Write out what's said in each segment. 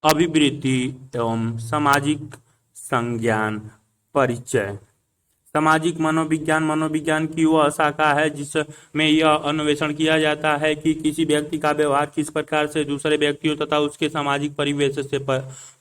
अभिवृत्ति एवं सामाजिक संज्ञान परिचय। सामाजिक मनोविज्ञान मनोविज्ञान की वह शाखा है जिसमें यह अन्वेषण किया जाता है कि किसी व्यक्ति का व्यवहार किस प्रकार से दूसरे व्यक्तियों तथा उसके सामाजिक परिवेश से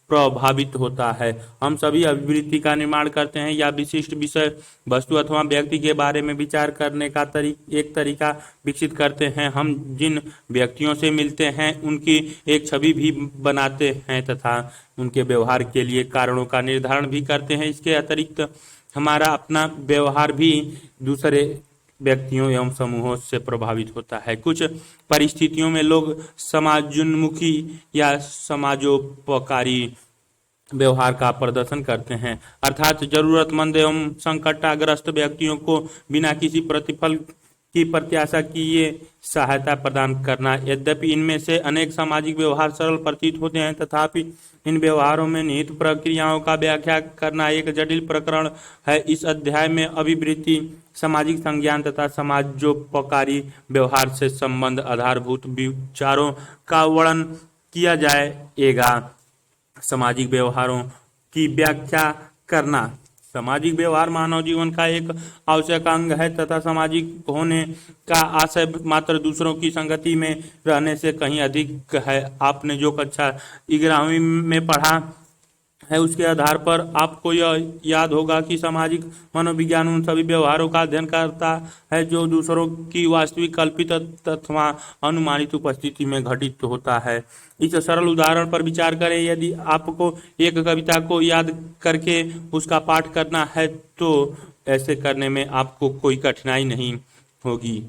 प्रभावित होता है। हम सभी अभिवृत्ति का निर्माण करते हैं या विशिष्ट विषय वस्तु अथवा व्यक्ति के बारे में विचार करने का एक तरीका विकसित करते हैं। हम जिन व्यक्तियों से मिलते हैं उनकी एक छवि भी बनाते हैं तथा उनके व्यवहार के लिए कारणों का निर्धारण भी करते हैं। इसके अतिरिक्त हमारा अपना व्यवहार भी दूसरे व्यक्तियों एवं समूहों से प्रभावित होता है। कुछ परिस्थितियों में लोग समाजोन्मुखी या समाजोपकारी व्यवहार का प्रदर्शन करते हैं, अर्थात जरूरतमंद एवं संकटाग्रस्त व्यक्तियों को बिना किसी प्रतिफल की प्रत्याशा किए सहायता प्रदान करना। यद्यपि इनमें से अनेक सामाजिक व्यवहार सरल प्रतीत होते हैं, तथापि इन व्यवहारों में निहित प्रक्रियाओं का व्याख्या करना एक जटिल प्रकरण है। इस अध्याय में अभिवृत्ति, सामाजिक संज्ञान तथा समाजोपकारी व्यवहार से संबंध आधारभूत विचारों का वर्णन किया जाएगा। सामाजिक व्यवहारों की व्याख्या करना। सामाजिक व्यवहार मानव जीवन का एक आवश्यक अंग है तथा सामाजिक होने का आशय मात्र दूसरों की संगति में रहने से कहीं अधिक है। आपने जो कक्षा 11वीं में पढ़ा है उसके आधार पर आपको यह याद होगा कि सामाजिक मनोविज्ञान उन सभी व्यवहारों का अध्ययन करता है जो दूसरों की वास्तविक, कल्पित अथवा अनुमानित उपस्थिति में घटित होता है। इस सरल उदाहरण पर विचार करें। यदि आपको एक कविता को याद करके उसका पाठ करना है तो ऐसे करने में आपको कोई कठिनाई नहीं होगी।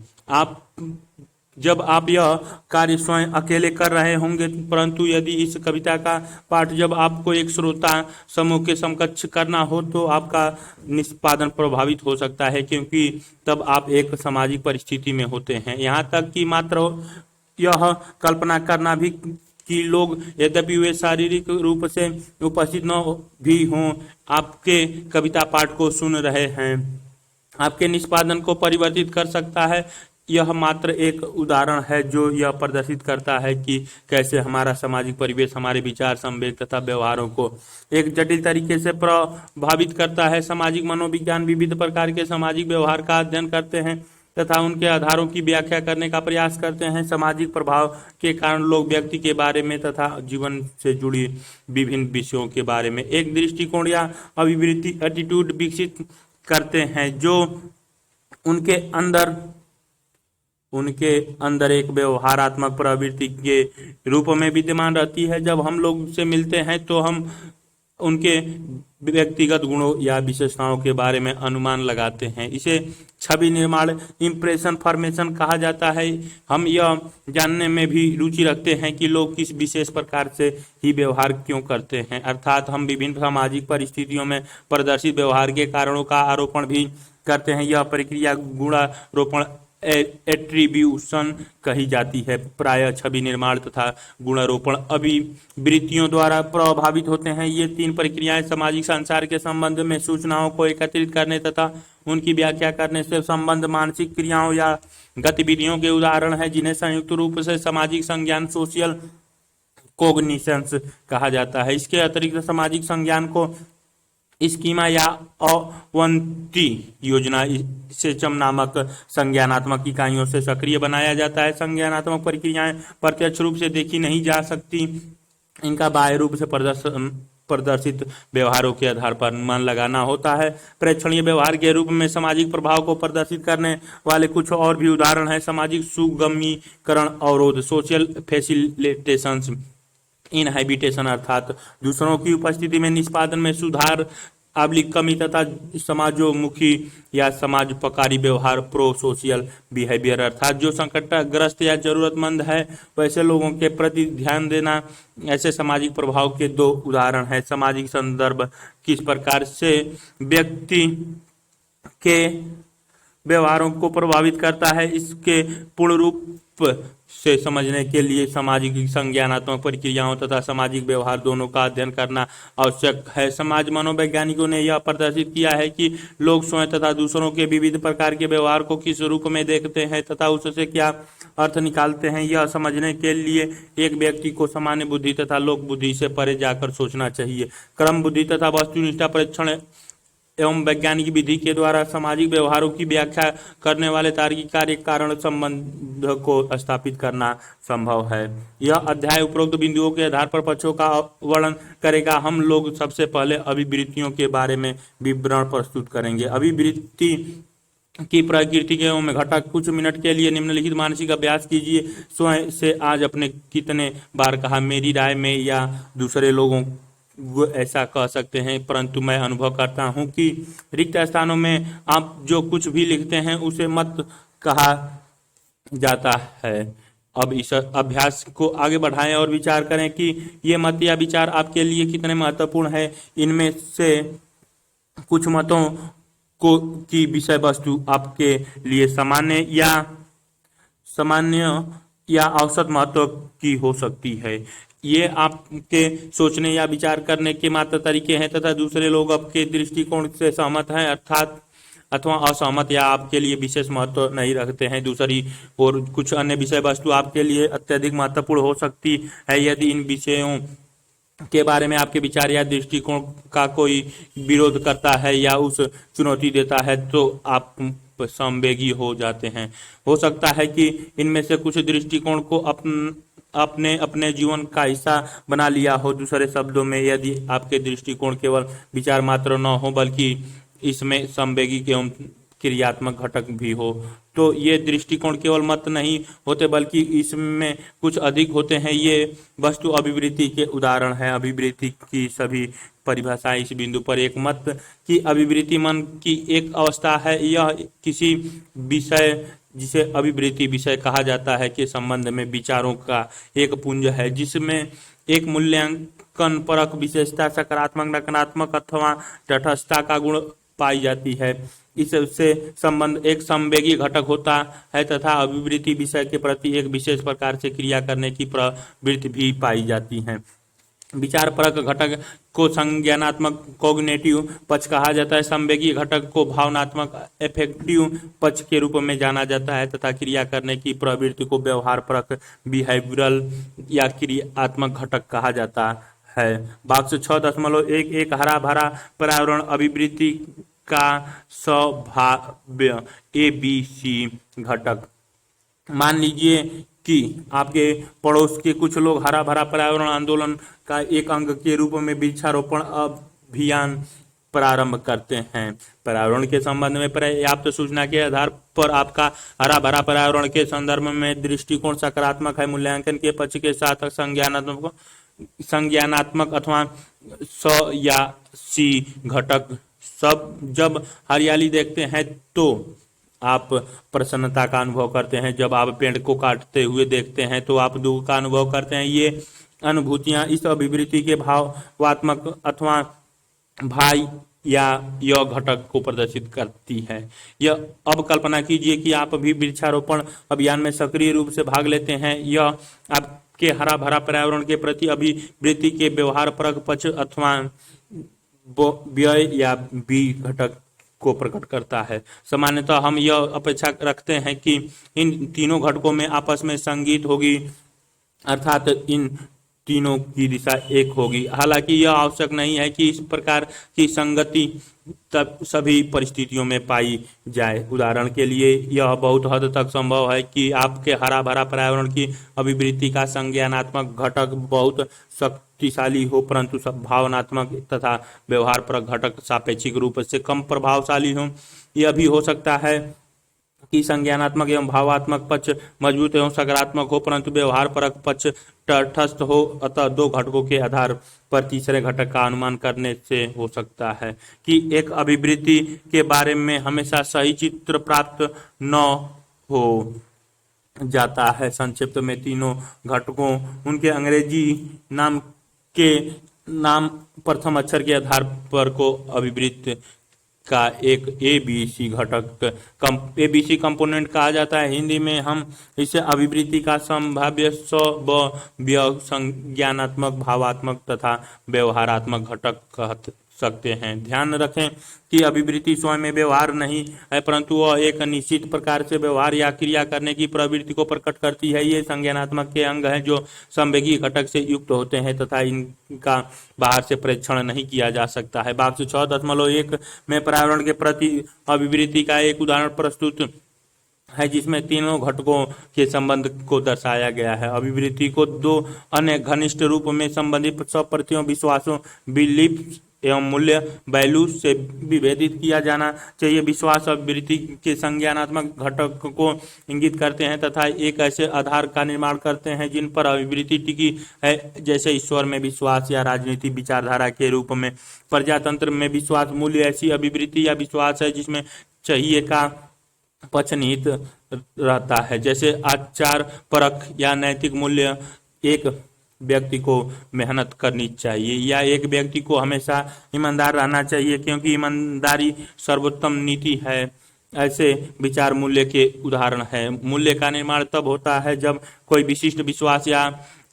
जब आप यह कार्य स्वयं अकेले कर रहे होंगे, परंतु यदि इस कविता का पाठ जब आपको एक श्रोता समूह के समकक्ष करना हो तो आपका निष्पादन प्रभावित हो सकता है, क्योंकि तब आप एक सामाजिक परिस्थिति में होते हैं। यहाँ तक कि मात्र यह कल्पना करना भी कि लोग, यद्यपि वे शारीरिक रूप से उपस्थित न भी हों, आपके कविता पाठ को सुन रहे हैं, आपके निष्पादन को परिवर्तित कर सकता है। यह मात्र एक उदाहरण है जो यह प्रदर्शित करता है कि कैसे हमारा सामाजिक परिवेश हमारे विचार, संवेग तथा व्यवहारों को एक जटिल तरीके से प्रभावित करता है। सामाजिक मनोविज्ञान विविध प्रकार के सामाजिक व्यवहार का अध्ययन करते हैं तथा उनके आधारों की व्याख्या करने का प्रयास करते हैं। सामाजिक प्रभाव के कारण लोग व्यक्ति के बारे में तथा जीवन से जुड़ी विभिन्न विषयों के बारे में एक दृष्टिकोण या अभिवृत्ति, एटीट्यूड विकसित करते हैं जो उनके अंदर एक व्यवहारात्मक प्रवृत्ति के रूप में विद्यमान रहती है। जब हम लोग से मिलते हैं तो हम उनके व्यक्तिगत गुणों या विशेषताओं के बारे में अनुमान लगाते हैं। इसे छवि निर्माण, इम्प्रेशन फॉर्मेशन कहा जाता है। हम यह जानने में भी रुचि रखते हैं कि लोग किस विशेष प्रकार से ही व्यवहार क्यों करते हैं, अर्थात हम विभिन्न सामाजिक परिस्थितियों में प्रदर्शित व्यवहार के कारणों का आरोपण भी करते हैं। यह प्रक्रिया गुणारोपण, एट्रीब्यूशन कही जाती है। प्रायः छवि निर्माण तथा गुणारोपण अभिवृत्तियों द्वारा प्रभावित होते हैं। ये तीन प्रक्रियाएं सामाजिक संसार के संबंध में सूचनाओं को एकत्रित करने तथा उनकी व्याख्या करने से संबंध मानसिक क्रियाओं या गतिविधियों के उदाहरण हैं, जिन्हें संयुक्त रूप से सामाजिक संज्ञान, सोशल कोग्निशंस कहा जाता है। इसके अतिरिक्त सामाजिक संज्ञान को स्कीमा या अवंती योजना सिस्टम नामक संज्ञानात्मक इकाइयों से सक्रिय बनाया जाता है। संज्ञानात्मक प्रक्रियाएं प्रत्यक्ष रूप से देखी नहीं जा सकती, इनका बाह्य रूप से प्रदर्शित व्यवहारों के आधार पर अनुमान लगाना होता है। प्रेक्षणीय व्यवहार के रूप में सामाजिक प्रभाव को प्रदर्शित करने वाले कुछ और भी उदाहरण हैं। सामाजिक सुगमीकरण अवरोध, सोशल फैसिलिटेशंस, इनहाइबिटेशन अर्थात दूसरों की उपस्थिति में निष्पादन में सुधार, कमी तथा समाजोमुखी या समाजोपकारी व्यवहार, प्रो सोशल बिहेवियर अर्थात जो संकटग्रस्त या जरूरतमंद है वैसे लोगों के प्रति ध्यान देना। ऐसे सामाजिक प्रभाव के दो उदाहरण हैं। सामाजिक संदर्भ किस प्रकार से व्यक्ति के व्यवहारों को प्रभावित करता है, इसके पूर्ण रूप से समझने के लिए सामाजिक संज्ञानात्मक प्रक्रियाओं तथा सामाजिक व्यवहार दोनों का अध्ययन करना आवश्यक है। समाज मनोवैज्ञानिकों ने यह प्रदर्शित किया है कि लोग स्वयं तथा दूसरों के विविध प्रकार के व्यवहार को किस रूप में देखते हैं तथा उससे क्या अर्थ निकालते हैं। यह समझने के लिए एक व्यक्ति को सामान्य बुद्धि तथा लोक बुद्धि से परे जाकर सोचना चाहिए। क्रम बुद्धि तथा वस्तुनिष्ठ परीक्षण एवं वैज्ञानिक विधि के द्वारा सामाजिक व्यवहारों की व्याख्या करने वाले तार्किक कार्य कारण संबंध को स्थापित करना संभव है। यह अध्याय उपरोक्त बिंदुओं के आधार पर पक्षों का वर्णन करेगा। हम लोग सबसे पहले अभिवृत्तियों के बारे में विवरण प्रस्तुत करेंगे। अभिवृत्ति की प्रकृति के एवं घटक। कुछ मिनट के लिए निम्नलिखित मानसिक अभ्यास कीजिए। स्वयं से आज अपने कितने बार कहा, मेरी राय में, या दूसरे लोगों वो ऐसा कह सकते हैं, परंतु मैं अनुभव करता हूं कि रिक्त स्थानों में आप जो कुछ भी लिखते हैं उसे मत कहा जाता है। अब इस अभ्यास को आगे बढ़ाएं और विचार करें कि ये मत या विचार आपके लिए कितने महत्वपूर्ण है। इनमें से कुछ मतों को की विषय वस्तु आपके लिए सामान्य या औसत महत्व की हो सकती है। ये आपके सोचने या विचार करने के मात्र तरीके हैं तथा दूसरे लोग आपके दृष्टिकोण से सहमत हैं अर्थात अथवा असहमत या आपके लिए विशेष महत्व नहीं रखते हैं। दूसरी और कुछ अन्य विषय वस्तु आपके लिए अत्यधिक महत्वपूर्ण हो सकती है। यदि इन विषयों के बारे में आपके विचार या दृष्टिकोण का कोई विरोध करता है या उस चुनौती देता है तो आप संवेगी हो जाते हैं। हो सकता है कि इनमें से कुछ दृष्टिकोण को अपने अपने जीवन का हिस्सा बना लिया हो। दूसरे शब्दों में, यदि आपके दृष्टिकोण केवल विचार मात्र न हो बल्कि इसमें संवेगी एवं क्रियात्मक घटक भी हो तो ये दृष्टिकोण केवल मत नहीं होते बल्कि इसमें कुछ अधिक होते हैं। ये वस्तु अभिवृत्ति के उदाहरण है। अभिवृत्ति की सभी परिभाषाएं इस बिंदु पर। एक मत की अभिवृत्ति मन की एक अवस्था है। यह किसी विषय जिसे अभिवृत्ति विषय कहा जाता है के संबंध में विचारों का एक पुंज है जिसमें एक मूल्यांकन परक विशेषता, सकारात्मक, नकारात्मक अथवा तटस्थता का गुण पाई जाती है। इससे संबंध एक संवेगी घटक होता है तथा अभिवृत्ति विषय के प्रति एक विशेष प्रकार से क्रिया करने की प्रवृत्ति भी पाई जाती है। विचार परक घटक को संज्ञानात्मक कॉग्निटिव पक्ष कहा जाता है। संवेगी घटक को भावनात्मक एफेक्टिव पक्ष के रूप में जाना जाता है तथा क्रिया करने की प्रवृत्ति को व्यवहार परक बिहेवियरल या क्रियात्मक घटक कहा जाता है। वाक्य 6.11 हरा भरा पर्यावरण अभिवृत्ति का स्वभाव्य ABC घटक। मान लीजिए कि आपके पड़ोस के कुछ लोग हरा भरा पर्यावरण आंदोलन का एक अंग के रूप में वृक्षारोपण अभियान प्रारंभ करते हैं। पर्यावरण के संबंध में पर्याप्त सूचना के आधार पर आपका हरा भरा पर्यावरण के संदर्भ में दृष्टिकोण सकारात्मक है। मूल्यांकन के पक्ष के साथ संज्ञानात्मक अथवा स या सी घटक। सब जब हरियाली देखते हैं तो आप प्रसन्नता का अनुभव करते हैं। जब आप पेड़ को काटते हुए देखते हैं तो आप दुख का अनुभव करते हैं। ये अनुभूतियां इस अभिवृत्ति के भावात्मक अथवा भाई या यह घटक को प्रदर्शित करती है। यह अब कल्पना कीजिए कि आप भी वृक्षारोपण अभियान में सक्रिय रूप से भाग लेते हैं। यह आपके हरा भरा पर्यावरण के प्रति अभिवृत्ति के व्यवहार परक पक्ष अथवा व्यय या बी घटक को प्रकट करता है। सामान्यतः हम यह अपेक्षा रखते हैं कि इन तीनों घटकों में आपस में संगीत होगी अर्थात इन तीनों की दिशा एक होगी। हालांकि यह आवश्यक नहीं है कि इस प्रकार की संगति तब सभी परिस्थितियों में पाई जाए। उदाहरण के लिए यह बहुत हद तक संभव है कि आपके हरा भरा पर्यावरण की अभिवृत्ति का संज्ञानात्मक घटक बहुत शक्तिशाली हो परंतु भावनात्मक तथा व्यवहार परक घटक सापेक्षिक रूप से कम प्रभावशाली हो। यह भी हो सकता है कि संज्ञानात्मक एवं भावात्मक पक्ष मजबूत एवं सकारात्मक हो परंतु व्यवहार परक पक्ष तटस्थ हो। अतः दो घटकों के आधार पर तीसरे घटक का अनुमान करने से हो सकता है कि एक अभिवृत्ति के बारे में हमेशा सही चित्र प्राप्त न हो जाता है। संक्षिप्त में तीनों घटकों उनके अंग्रेजी नाम प्रथम अक्षर के आधार पर को अभिवृत्त का एक एबीसी घटक एबीसी कंपोनेंट कहा जाता है। हिंदी में हम इसे अभिवृत्ति का संभाव्य स्वयं संज्ञानात्मक, भावात्मक तथा व्यवहारात्मक घटक कह सकते हैं। ध्यान रखें कि अभिवृत्ति स्वयं में व्यवहार नहीं है, परंतु वह एक निश्चित प्रकार से व्यवहार या क्रिया करने की प्रवृत्ति को प्रकट करती है। ये संज्ञानात्मक के अंग हैं जो संवेगी घटक से युक्त होते हैं तथा इनका बाहर से परीक्षण नहीं किया जा सकता है। वाक्य 6.1 में पर्यावरण के प्रति अभिवृत्ति का एक उदाहरण प्रस्तुत है, जिसमें तीनों घटकों के संबंध को दर्शाया गया है। अभिवृत्ति को दो अन्य घनिष्ठ रूप में संबंधित स्वप्रतियों, विश्वासों, बिलीफ एवं मूल्य, वैल्यू से विभेदित किया जाना चाहिए। विश्वास अभिवृत्ति के संज्ञानात्मक घटक को इंगित करते हैं तथा एक ऐसे आधार का निर्माण करते हैं जिन पर अभिवृत्ति टिकी है, जैसे ईश्वर में विश्वास या राजनीति विचारधारा के रूप में। प्रजातंत्र में विश्वास मूल्य ऐसी अभिवृत्ति या विश्वास है जिसमें चाहिए का पक्ष निहित रहता है, जैसे आचार परख या नैतिक मूल्य। एक व्यक्ति को मेहनत करनी चाहिए या एक व्यक्ति को हमेशा ईमानदार रहना चाहिए, क्योंकि ईमानदारी सर्वोत्तम नीति है। ऐसे विचार मूल्य के उदाहरण है। मूल्य का निर्माण तब होता है जब कोई विशिष्ट विश्वास या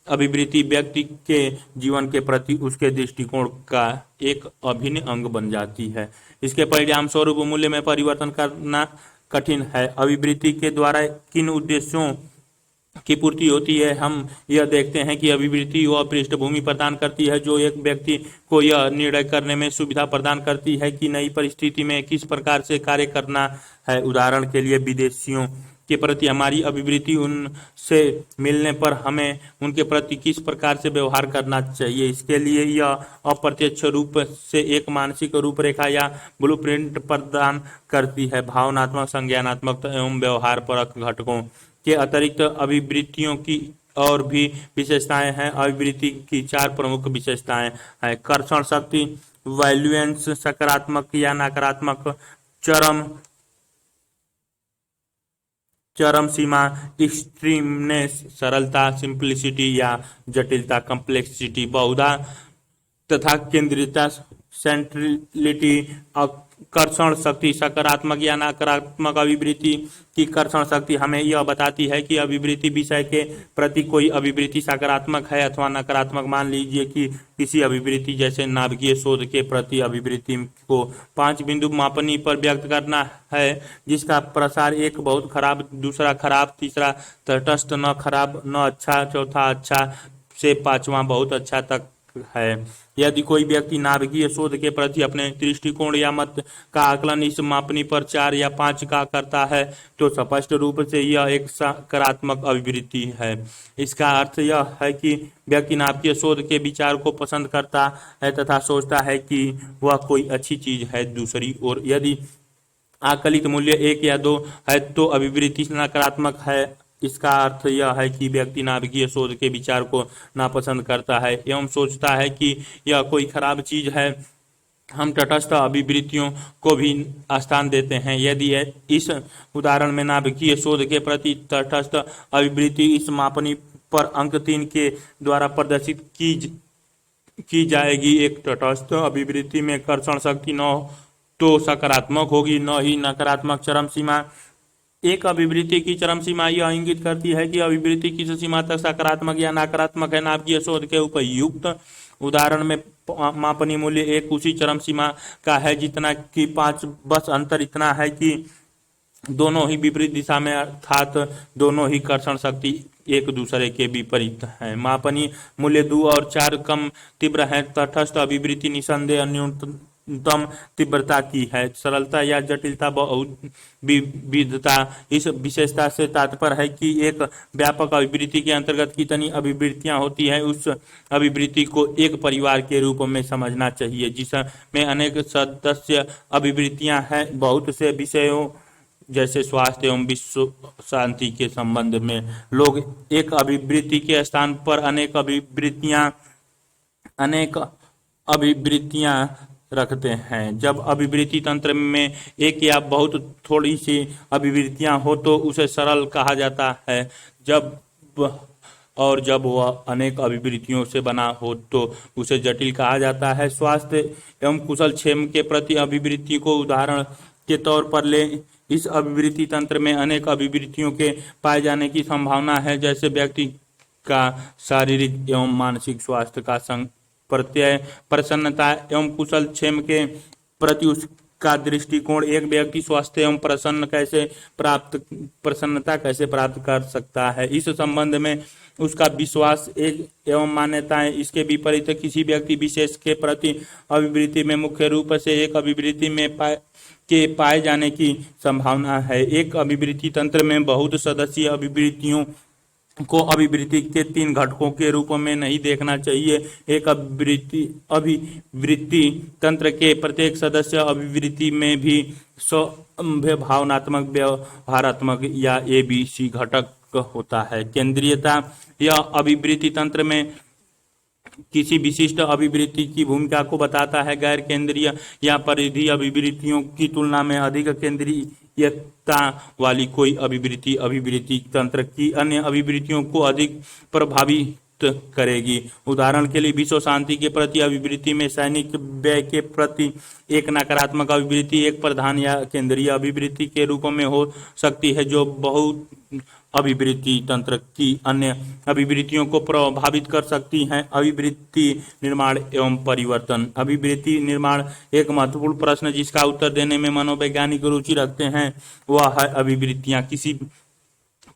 अभिवृत्ति व्यक्ति के जीवन के प्रति उसके दृष्टिकोण का एक अभिन्न अंग बन जाती है। इसके परिणाम स्वरूप मूल्य में परिवर्तन करना कठिन है। अभिवृत्ति के द्वारा किन उद्देश्यों की पूर्ति होती है? हम यह देखते हैं कि अभिवृत्ति वह पृष्ठभूमि प्रदान करती है जो एक व्यक्ति को यह निर्णय करने में सुविधा प्रदान करती है कि नई परिस्थिति में किस प्रकार से कार्य करना है। उदाहरण के लिए, विदेशियों के प्रति हमारी अभिवृत्ति उनसे मिलने पर हमें उनके प्रति किस प्रकार से व्यवहार करना चाहिए। इसके लिए यह अप्रत्यक्ष रूप से एक मानसिक रूपरेखा या ब्लूप्रिंट प्रदान करती है। भावनात्मक, संज्ञानात्मक एवं व्यवहार परक घटकों के अतिरिक्त अभिवृत्तियों की और भी विशेषताएं हैं। अभिवृत्ति की 4 प्रमुख विशेषताएं हैं। कर्षण शक्ति, वैल्यूएंस, सकारात्मक या नकारात्मक, चरम सीमा, एक्सट्रीमनेस, सरलता, सिंप्लिसिटी या जटिलता, कम्प्लेक्सिटी, बहुधा तथा केंद्रितता, सेंट्रलिटी। कर्षण शक्ति, सकारात्मक या नकारात्मक अभिवृत्ति की कर्षण शक्ति हमें यह बताती है कि अभिवृत्ति विषय के प्रति कोई अभिवृत्ति सकारात्मक है अथवा नकारात्मक। मान लीजिए कि किसी अभिवृत्ति जैसे नाभिकीय शोध के प्रति अभिवृत्ति को 5 बिंदु मापनी पर व्यक्त करना है, जिसका प्रसार 1 बहुत खराब, दूसरा खराब, तीसरा तटस्थ, न खराब न अच्छा, चौथा अच्छा से 5वां बहुत अच्छा तक है। यदि कोई व्यक्ति नाभिकीय शोध के प्रति अपने दृष्टिकोण या मत का आकलन इस मापनी पर 4 या 5 का करता है, तो स्पष्ट रूप से यह एक सकारात्मक अभिवृत्ति है। इसका अर्थ यह है कि व्यक्ति नाभिकीय शोध के विचार को पसंद करता है तथा सोचता है कि वह कोई अच्छी चीज है। दूसरी ओर, यदि आकलित मूल्य 1 या 2 है तो अभिवृत्ति नकारात्मक है। इसका अर्थ यह है कि व्यक्ति नाभिकीय शोध के विचार को नापसंद करता है एवं सोचता है कि यह कोई खराब चीज है। हम तटस्थ अभिवृत्तियों को भी स्थान देते हैं। यदि इस उदाहरण में नाभिकीय शोध के प्रति तटस्थ अभिवृत्ति इस मापनी पर अंक 3 के द्वारा प्रदर्शित की जाएगी। एक तटस्थ अभिवृत्ति में कर्षण शक्ति न तो सकारात्मक होगी, न ही नकारात्मक। चरम सीमा, एक अभिवृत्ति की चरम सीमा यह इंगित करती है कि अभिवृत्ति किस सीमा तक सकारात्मक या नकारात्मक है। नाभिकीय शोध के उपयुक्त उदाहरण में मापनीय मूल्य 1 उसी चरम सीमा का है जितना कि 5, बस अंतर इतना है कि दोनों ही विपरीत दिशा में, अर्थात दोनों ही कर्षण शक्ति एक दूसरे के विपरीत है। मापनीय मूल्य 2 और 4 कम तीव्र है। तटस्थ अभिवृत्ति निसंदेह न्यूनतम तीव्रता की है। सरलता या जटिलता, विविधता। इस विशेषता से तात्पर्य है कि एक व्यापक अभिवृत्ति के अंतर्गत कितनी अभिवृत्तियां होती हैं। उस अभिवृत्ति को एक परिवार के रूप में समझना चाहिए जिसमें अनेक सदस्य अभिवृत्तियां हैं। बहुत से विषयों जैसे स्वास्थ्य एवं विश्व शांति के संबंध में लोग एक अभिवृत्ति के स्थान पर अनेक अभिवृत्तियां रखते हैं। जब अभिवृत्ति तंत्र में एक या बहुत थोड़ी सी अभिवृत्तियां हो तो उसे सरल कहा जाता है। जब और जब वह अनेक अभिवृत्तियों से बना हो तो उसे जटिल कहा जाता है। स्वास्थ्य एवं कुशल क्षेम के प्रति अभिवृत्ति को उदाहरण के तौर पर ले। इस अभिवृत्ति तंत्र में अनेक अभिवृत्तियों के पाए जाने की संभावना है, जैसे व्यक्ति का शारीरिक एवं मानसिक स्वास्थ्य का प्रत्यय, प्रसन्नता एवं कुशल क्षेम के प्रति उसका दृष्टिकोण। एक व्यक्ति स्वस्थ एवं प्रसन्नता कैसे प्राप्त कर सकता है, इस संबंध में उसका विश्वास एक एवं मान्यताएं। इसके विपरीत किसी व्यक्ति विशेष के प्रति अभिवृत्ति में मुख्य रूप से एक अभिवृत्ति में पाए जाने की संभावना है। एक अभिवृत्ति तंत्र में बहुत सदस्यीय अभिवृत्तियों को अभिवृत्ति के 3 घटकों के रूप में नहीं देखना चाहिए। एक अभिवृत्ति तंत्र के प्रत्येक सदस्य अभिवृत्ति में भी भावनात्मक, व्यवहारात्मक या ABC घटक होता है। केंद्रीयता, यह अभिवृत्ति तंत्र में किसी विशिष्ट अभिवृत्ति की भूमिका को बताता है। गैर केंद्रीय या परिधीय अभिवृत्तियों की तुलना में अधिक केंद्रीयता वाली कोई अभिवृत्ति अभिवृत्ति तंत्र की अन्य अभिवृत्तियों को अधिक प्रभावित करेगी। उदाहरण के लिए विश्व शांति के प्रति अभिवृत्ति में सैनिक व्यय के प्रति एक नकारात्मक अभिवृत्ति एक प्रधान या केंद्रीय अभिवृत्ति के रूप में हो सकती है, जो बहुत अभिवृत्ति तंत्र की अन्य अभिवृत्तियों को प्रभावित कर सकती हैं। अभिवृत्ति निर्माण एवं परिवर्तन। अभिवृत्ति निर्माण एक महत्वपूर्ण प्रश्न जिसका उत्तर देने में मनोवैज्ञानिक रुचि रखते हैं, वह है अभिवृत्तियां किसी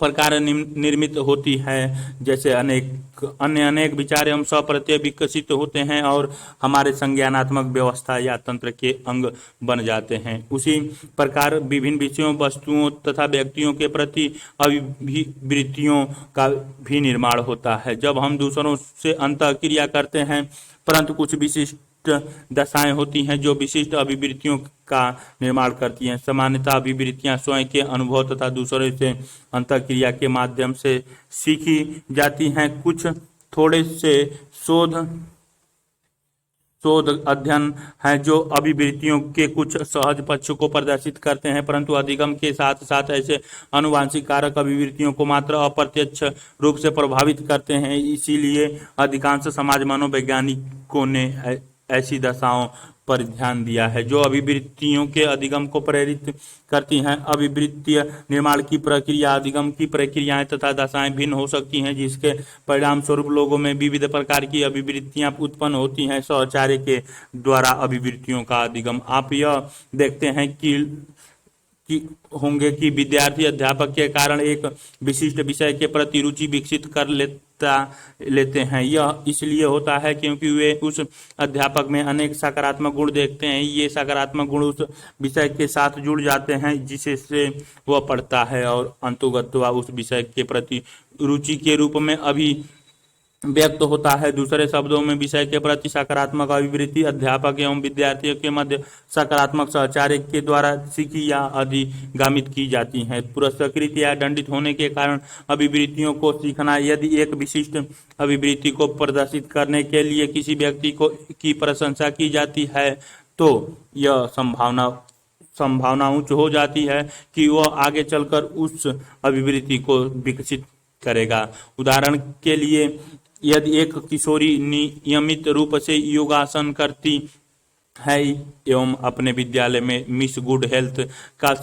प्रकार निर्मित होती है, जैसे अनेक विचार एवं स्वप्रत्यय विकसित होते हैं और हमारे संज्ञानात्मक व्यवस्था या तंत्र के अंग बन जाते हैं। उसी प्रकार विभिन्न विषयों, वस्तुओं तथा व्यक्तियों के प्रति अभिवृत्तियों का भी निर्माण होता है। जब हम दूसरों से अंतःक्रिया करते हैं, परंतु कुछ विशिष्ट दशाएं होती हैं जो विशिष्ट अभिवृत्तियों का निर्माण करती हैं। सामान्यतः अभिवृत्तियां स्वयं के अनुभव तथा दूसरे से अंतःक्रिया के माध्यम से सीखी जाती हैं। कुछ थोड़े से शोध अध्ययन हैं जो अभिवृत्तियों के कुछ सहज पक्ष को प्रदर्शित करते हैं, परंतु अधिगम के साथ साथ ऐसे आनुवांशिक कारक अभिवृत्तियों को मात्र अप्रत्यक्ष रूप से प्रभावित करते हैं। इसीलिए अधिकांश समाज मनोवैज्ञानिकों ने ऐसी दशाओं पर ध्यान दिया है जो अभिवृत्तियों के अधिगम को प्रेरित करती हैं। अभिवृत्तीय निर्माण की प्रक्रिया, अधिगम की प्रक्रियाएं तथा दशाएं भिन्न हो सकती हैं, जिसके परिणाम स्वरूप लोगों में विविध प्रकार की अभिवृत्तियां उत्पन्न होती हैं। साहचर्य के द्वारा अभिवृत्तियों का अधिगम। आप यह देखते हैं कि होंगे कि विद्यार्थी अध्यापक के कारण एक विशिष्ट विषय के प्रति रुचि विकसित कर लेते हैं। यह इसलिए होता है क्योंकि वे उस अध्यापक में अनेक सकारात्मक गुण देखते हैं। ये सकारात्मक गुण उस विषय के साथ जुड़ जाते हैं जिससे वह पढ़ता है और अंततः उस विषय के प्रति रुचि के रूप में व्यक्त होता है। दूसरे शब्दों में विषय के प्रति सकारात्मक अभिवृत्ति अध्यापक एवं विद्यार्थियों के मध्य सकारात्मक साहचर्य के द्वारा सीखी या अधिगामित की जाती है। पुरस्कृत या दंडित होने के कारण अभिवृत्तियों को सीखना। यदि एक विशिष्ट अभिवृत्ति को प्रदर्शित करने के लिए किसी व्यक्ति की प्रशंसा की जाती है तो यह संभावना उच्च हो जाती है कि वह आगे चलकर उस अभिवृत्ति को विकसित करेगा। उदाहरण के लिए, यदि एक किशोरी नियमित रूप से योगासन करती है एवं अपने विद्यालय में मिस गुड हेल्थ का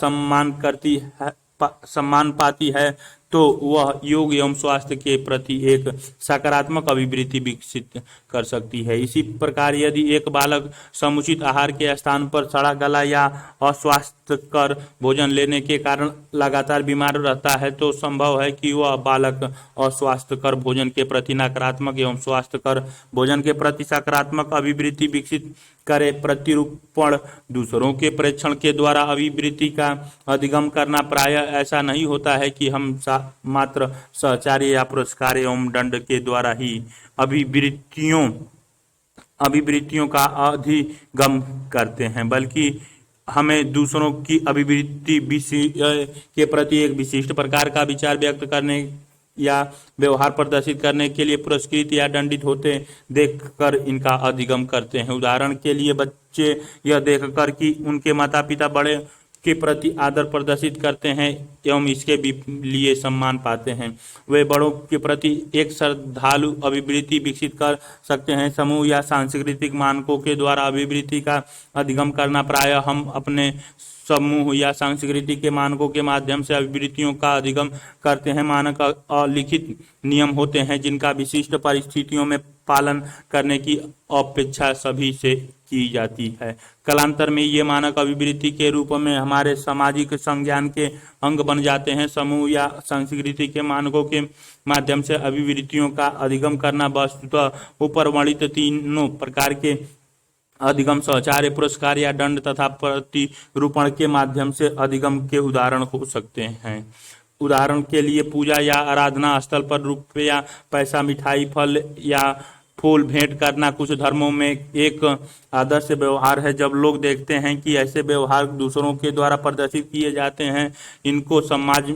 सम्मान पाती है तो वह योग एवं स्वास्थ्य के प्रति एक सकारात्मक अभिवृत्ति विकसित कर सकती है। इसी प्रकार यदि एक बालक समुचित आहार के स्थान पर सड़ा गला या अस्वास्थ्यकर भोजन लेने के कारण लगातार बीमार रहता है तो संभव है कि वह बालक अस्वास्थ्यकर भोजन के प्रति नकारात्मक एवं स्वास्थ्यकर भोजन के प्रति सकारात्मक अभिवृत्ति विकसित करे। प्रतिरूपण, दूसरों के प्रेक्षण के द्वारा अभिवृत्ति का अधिगम करना। प्रायः ऐसा नहीं होता है कि हम मात्र साहचर्य या पुरस्कार एवं दंड के द्वारा ही अभिवृत्तियों का अधिगम करते हैं, बल्कि हमें दूसरों की अभिवृत्ति विषय के प्रति एक विशिष्ट प्रकार का विचार व्यक्त करने या व्यवहार प्रदर्शित करने के लिए पुरस्कृत या दंडित होते देखकर इनका अधिगम करते हैं। उदाहरण के लिए, बच्चे यह देखकर कि उनके माता पिता बड़े के प्रति आदर प्रदर्शित करते हैं एवं इसके भी लिए सम्मान पाते हैं। वे बड़ों के प्रति एक श्रद्धालु अभिवृत्ति विकसित कर सकते हैं। समूह या सांस्कृतिक मानकों के द्वारा अभिवृत्ति का अधिगम करना प्रायः हम अपने समूह या संस्कृति के मानकों के माध्यम से अभिवृत्तियों का अधिगम करते हैं। मानक अलिखित नियम होते हैं जिनका विशिष्ट परिस्थितियों में पालन करने की अपेक्षा सभी से की जाती है। कालांतर में ये मानक अभिवृत्ति के रूप में हमारे सामाजिक संज्ञान के अंग बन जाते हैं। समूह या संस्कृति के मानकों के माध्यम से अभिवृत्तियों का अधिगम करना वस्तुतः ऊपर वर्णित तीनों प्रकार के अधिगम साचार्य, पुरस्कार या दंड तथा प्रतिरूपण के माध्यम से अधिगम के उदाहरण हो सकते हैं। उदाहरण के लिए पूजा या आराधना स्थल पर रुपया, पैसा, मिठाई, फल या फूल भेंट करना कुछ धर्मों में एक आदर्श व्यवहार है। जब लोग देखते हैं कि ऐसे व्यवहार दूसरों के द्वारा प्रदर्शित किए जाते हैं, इनको समाज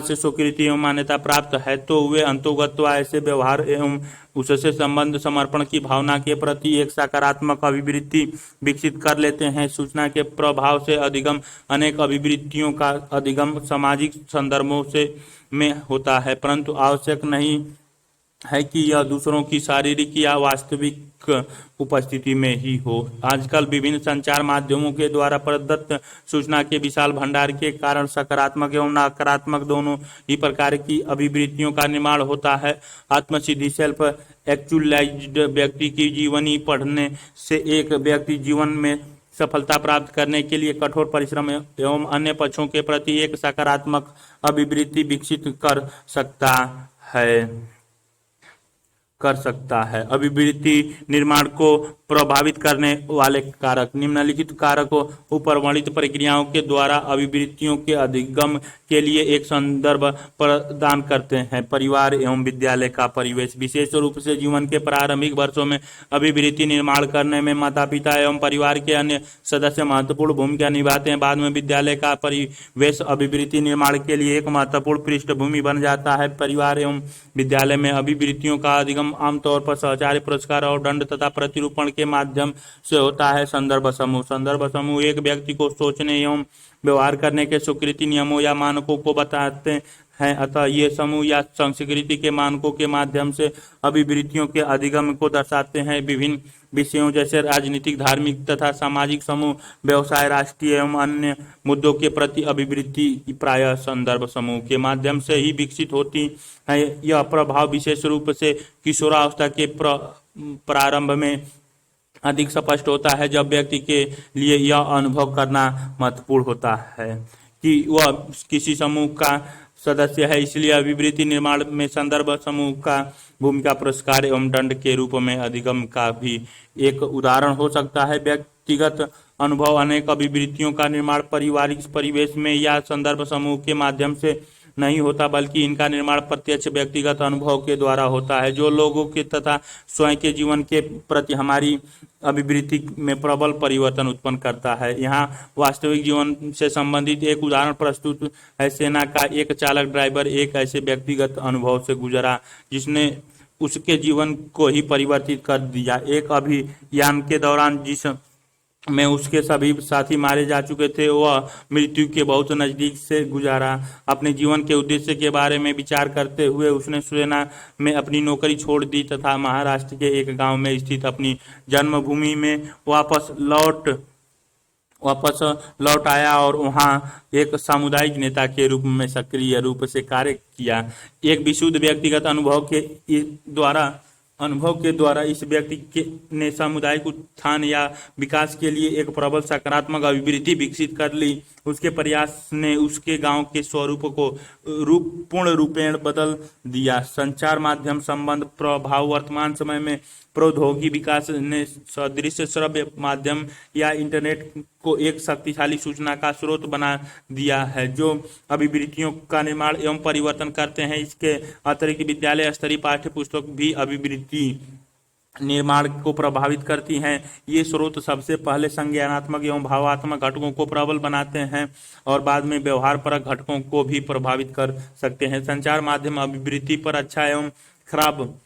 से स्वीकृति एवं मान्यता प्राप्त है, तो वे अंतोगत्वा ऐसे व्यवहार एवं उससे संबंध समर्पण की भावना के प्रति एक सकारात्मक अभिवृत्ति विकसित कर लेते हैं। सूचना के प्रभाव से अधिगम अनेक अभिवृत्तियों का अधिगम सामाजिक संदर्भों से में होता है, परंतु आवश्यक नहीं है कि यह दूसरों की शारीरिक या वास्तविक उपस्थिति में ही हो। आजकल विभिन्न संचार माध्यमों के द्वारा प्रदत्त सूचना के विशाल भंडार के कारण सकारात्मक एवं नकारात्मक दोनों ही प्रकार की अभिवृत्तियों का निर्माण होता है। आत्मसिद्धि सेल्फ एक्चुअलाइज्ड व्यक्ति की जीवनी पढ़ने से एक व्यक्ति जीवन में सफलता प्राप्त करने के लिए कठोर परिश्रम एवं अन्य पक्षों के प्रति एक सकारात्मक अभिवृत्ति विकसित कर सकता है। अभिवृत्ति निर्माण को प्रभावित करने वाले कारक निम्नलिखित कारकों ऊपर वर्णित प्रक्रियाओं के द्वारा अभिवृत्तियों के अधिगम के लिए एक संदर्भ प्रदान करते हैं। परिवार एवं विद्यालय का परिवेश विशेष रूप से जीवन के प्रारंभिक वर्षों में अभिवृत्ति निर्माण करने में माता पिता एवं परिवार के अन्य सदस्य महत्वपूर्ण भूमिका निभाते हैं। बाद में विद्यालय का परिवेश अभिवृत्ति निर्माण के लिए एक महत्वपूर्ण पृष्ठभूमि बन जाता है। परिवार एवं विद्यालय में अभिवृत्तियों का अधिगम आमतौर पर साचार्य, पुरस्कार और दंड तथा प्रतिरूपण के माध्यम से होता है। संदर्भ समूह एक व्यक्ति को सोचने एवं व्यवहार करने के स्वीकृति नियमों या मानकों को बताते हैं। अतः ये समूह या संस्कृति के मानकों के माध्यम से अभिवृत्तियों के अधिगम को दर्शाते हैं। विभिन्न विषयों जैसे राजनीतिक, धार्मिक तथा सामाजिक समूह, व्यवसाय, राष्ट्रीय एवं अन्य मुद्दों के प्रति अभिवृत्ति प्रायः संदर्भ समूह के माध्यम से ही विकसित होती है। यह प्रभाव विशेष रूप से किशोरावस्था के प्रारंभ में अधिक स्पष्ट होता है, जब व्यक्ति के लिए यह अनुभव करना महत्वपूर्ण होता है कि वह किसी समूह का सदस्य है। इसलिए अभिवृत्ति निर्माण में संदर्भ समूह का भूमिका पुरस्कार एवं दंड के रूप में अधिगम का भी एक उदाहरण हो सकता है। व्यक्तिगत अनुभव अनेक अभिवृत्तियों का निर्माण पारिवारिक परिवेश में या संदर्भ समूह के माध्यम से नहीं होता, बल्कि इनका निर्माण प्रत्यक्ष व्यक्तिगत अनुभव के द्वारा होता है, जो लोगों के तथा स्वयं के जीवन के प्रति हमारी अभिवृत्ति में प्रबल परिवर्तन उत्पन्न करता है। यहाँ वास्तविक जीवन से संबंधित एक उदाहरण प्रस्तुत है। सेना का एक चालक ड्राइवर एक ऐसे व्यक्तिगत अनुभव से गुजरा जिसने उसके जीवन को ही परिवर्तित कर दिया। एक अभियान के दौरान जिस में उसके सभी साथी मारे जा चुके थे, वह मृत्यु के बहुत नजदीक से गुजारा। अपने जीवन के उद्देश्य के बारे में विचार करते हुए उसने सेना में अपनी नौकरी छोड़ दी तथा महाराष्ट्र के एक गांव में स्थित अपनी जन्मभूमि में वापस लौट आया और वहां एक सामुदायिक नेता के रूप में सक्रिय रूप से कार्य किया। एक विशुद्ध व्यक्तिगत अनुभव के द्वारा इस व्यक्ति ने सामुदायिक उत्थान या विकास के लिए एक प्रबल सकारात्मक अभिवृत्ति विकसित कर ली। उसके प्रयास ने उसके गांव के स्वरूप को पूर्ण रूपेण बदल दिया। संचार माध्यम संबंध प्रभाव वर्तमान समय में प्रौद्योगिकी विकास ने सदृश श्रव्य माध्यम या इंटरनेट को एक शक्तिशाली सूचना का स्रोत बना दिया है, जो अभिवृत्तियों का निर्माण एवं परिवर्तन करते हैं। इसके अतिरिक्त विद्यालय स्तरीय पाठ्य पुस्तक भी अभिवृत्ति निर्माण को प्रभावित करती हैं। ये स्रोत सबसे पहले संज्ञानात्मक एवं भावात्मक घटकों को प्रबल बनाते हैं और बाद में व्यवहारपरक घटकों को भी प्रभावित कर सकते हैं। संचार माध्यम अभिवृत्ति पर अच्छा एवं खराब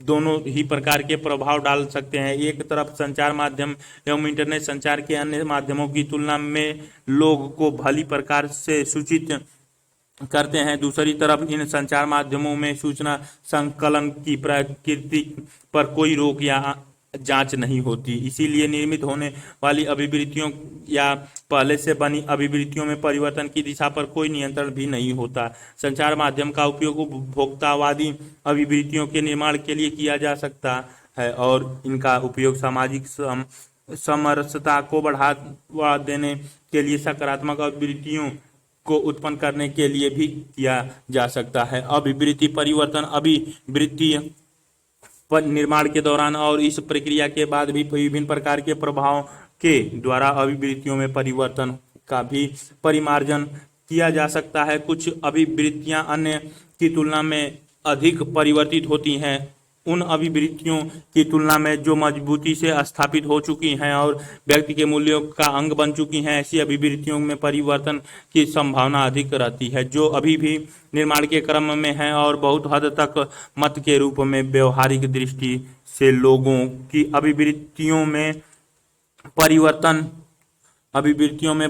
दोनों ही प्रकार के प्रभाव डाल सकते हैं। एक तरफ संचार माध्यम एवं इंटरनेट संचार के अन्य माध्यमों की तुलना में लोग को भली प्रकार से सूचित करते हैं। दूसरी तरफ इन संचार माध्यमों में सूचना संकलन की प्रकृति पर कोई रोक या जांच नहीं होती, इसीलिए निर्मित होने वाली अभिवृत्तियों या पहले से बनी अभिवृत्तियों में परिवर्तन की दिशा पर कोई नियंत्रण भी नहीं होता। संचार माध्यम का उपयोग उपभोक्तावादी अभिवृत्तियों के निर्माण के लिए किया जा सकता है और इनका उपयोग सामाजिक समरसता को बढ़ावा देने के लिए सकारात्मक अभिवृत्तियों को उत्पन्न करने के लिए भी किया जा सकता है। अभिवृत्ति परिवर्तन अभिवृत्ति निर्माण के दौरान और इस प्रक्रिया के बाद भी विभिन्न प्रकार के प्रभावों के द्वारा अभिवृत्तियों में परिवर्तन का भी परिमार्जन किया जा सकता है। कुछ अभिवृत्तियां अन्य की तुलना में अधिक परिवर्तित होती हैं। उन अभिवृत्तियों की तुलना में जो मजबूती से स्थापित हो चुकी हैं और व्यक्ति के मूल्यों का अंग बन चुकी हैं, ऐसी अभिवृत्तियों में परिवर्तन की संभावना अधिक रहती है। जो अभी भी निर्माण के क्रम में है और बहुत हद तक मत के रूप में व्यवहारिक दृष्टि से लोगों की अभिवृत्तियों में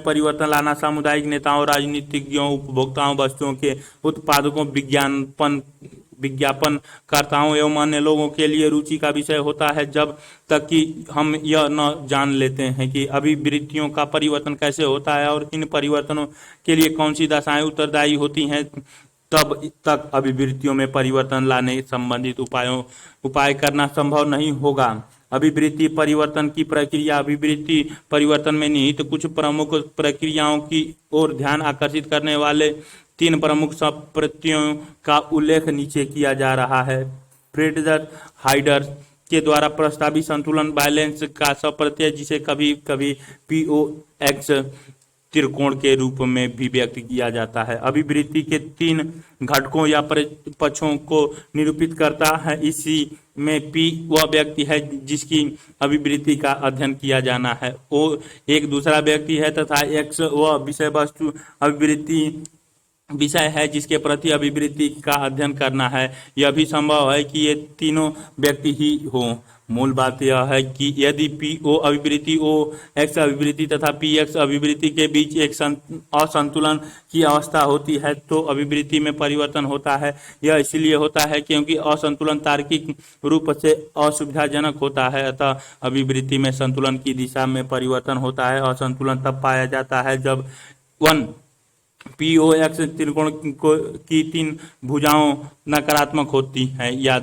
परिवर्तन लाना सामुदायिक नेताओं, राजनीतिज्ञों, उपभोक्ताओं, वस्तुओं के उत्पादकों, विज्ञापनकर्ताओं एवं अन्य लोगों के लिए रुचि का विषय होता है। जब तक कि हम यह न जान लेते हैं कि अभिवृत्तियों का परिवर्तन कैसे होता है और इन परिवर्तनों के लिए कौन सी दशाएं उत्तरदायी होती हैं, तब तक अभिवृत्तियों में परिवर्तन लाने संबंधित उपाय करना संभव नहीं होगा। अभिवृत्ति परिवर्तन की प्रक्रिया। अभिवृत्ति परिवर्तन में निहित कुछ प्रमुख प्रक्रियाओं की ओर ध्यान आकर्षित करने वाले 3 प्रमुख संप्रत्ययों का उल्लेख नीचे किया जा रहा है। फ्रेडर हाइडर के द्वारा प्रस्तावित संतुलन बैलेंस का संप्रत्यय, जिसे कभी कभी POX त्रिकोण के रूप में भी व्यक्त किया जाता है, अभिवृत्ति के 3 घटकों या पक्षों को निरूपित करता है। इसी में P वह व्यक्ति है जिसकी अभिवृत्ति का अध्ययन किया जाना है, O एक दूसरा व्यक्ति है तथा X वह विषय वस्तु अभिवृत्ति विषय है जिसके प्रति अभिवृत्ति का अध्ययन करना है। यह भी संभव है कि ये तीनों व्यक्ति ही हों। मूल बात यह है कि यदि PO अभिवृत्ति, OX अभिवृत्ति तथा PX अभिवृत्ति के बीच एक असंतुलन की अवस्था होती है तो अभिवृत्ति में परिवर्तन होता है। यह इसलिए होता है क्योंकि असंतुलन तार्किक रूप से असुविधाजनक होता है, अतः अभिवृत्ति में संतुलन की दिशा में परिवर्तन होता है। असंतुलन तब पाया जाता है जब 1 POX त्रिकोण की 3 भुजाओं नकारात्मक होती हैं या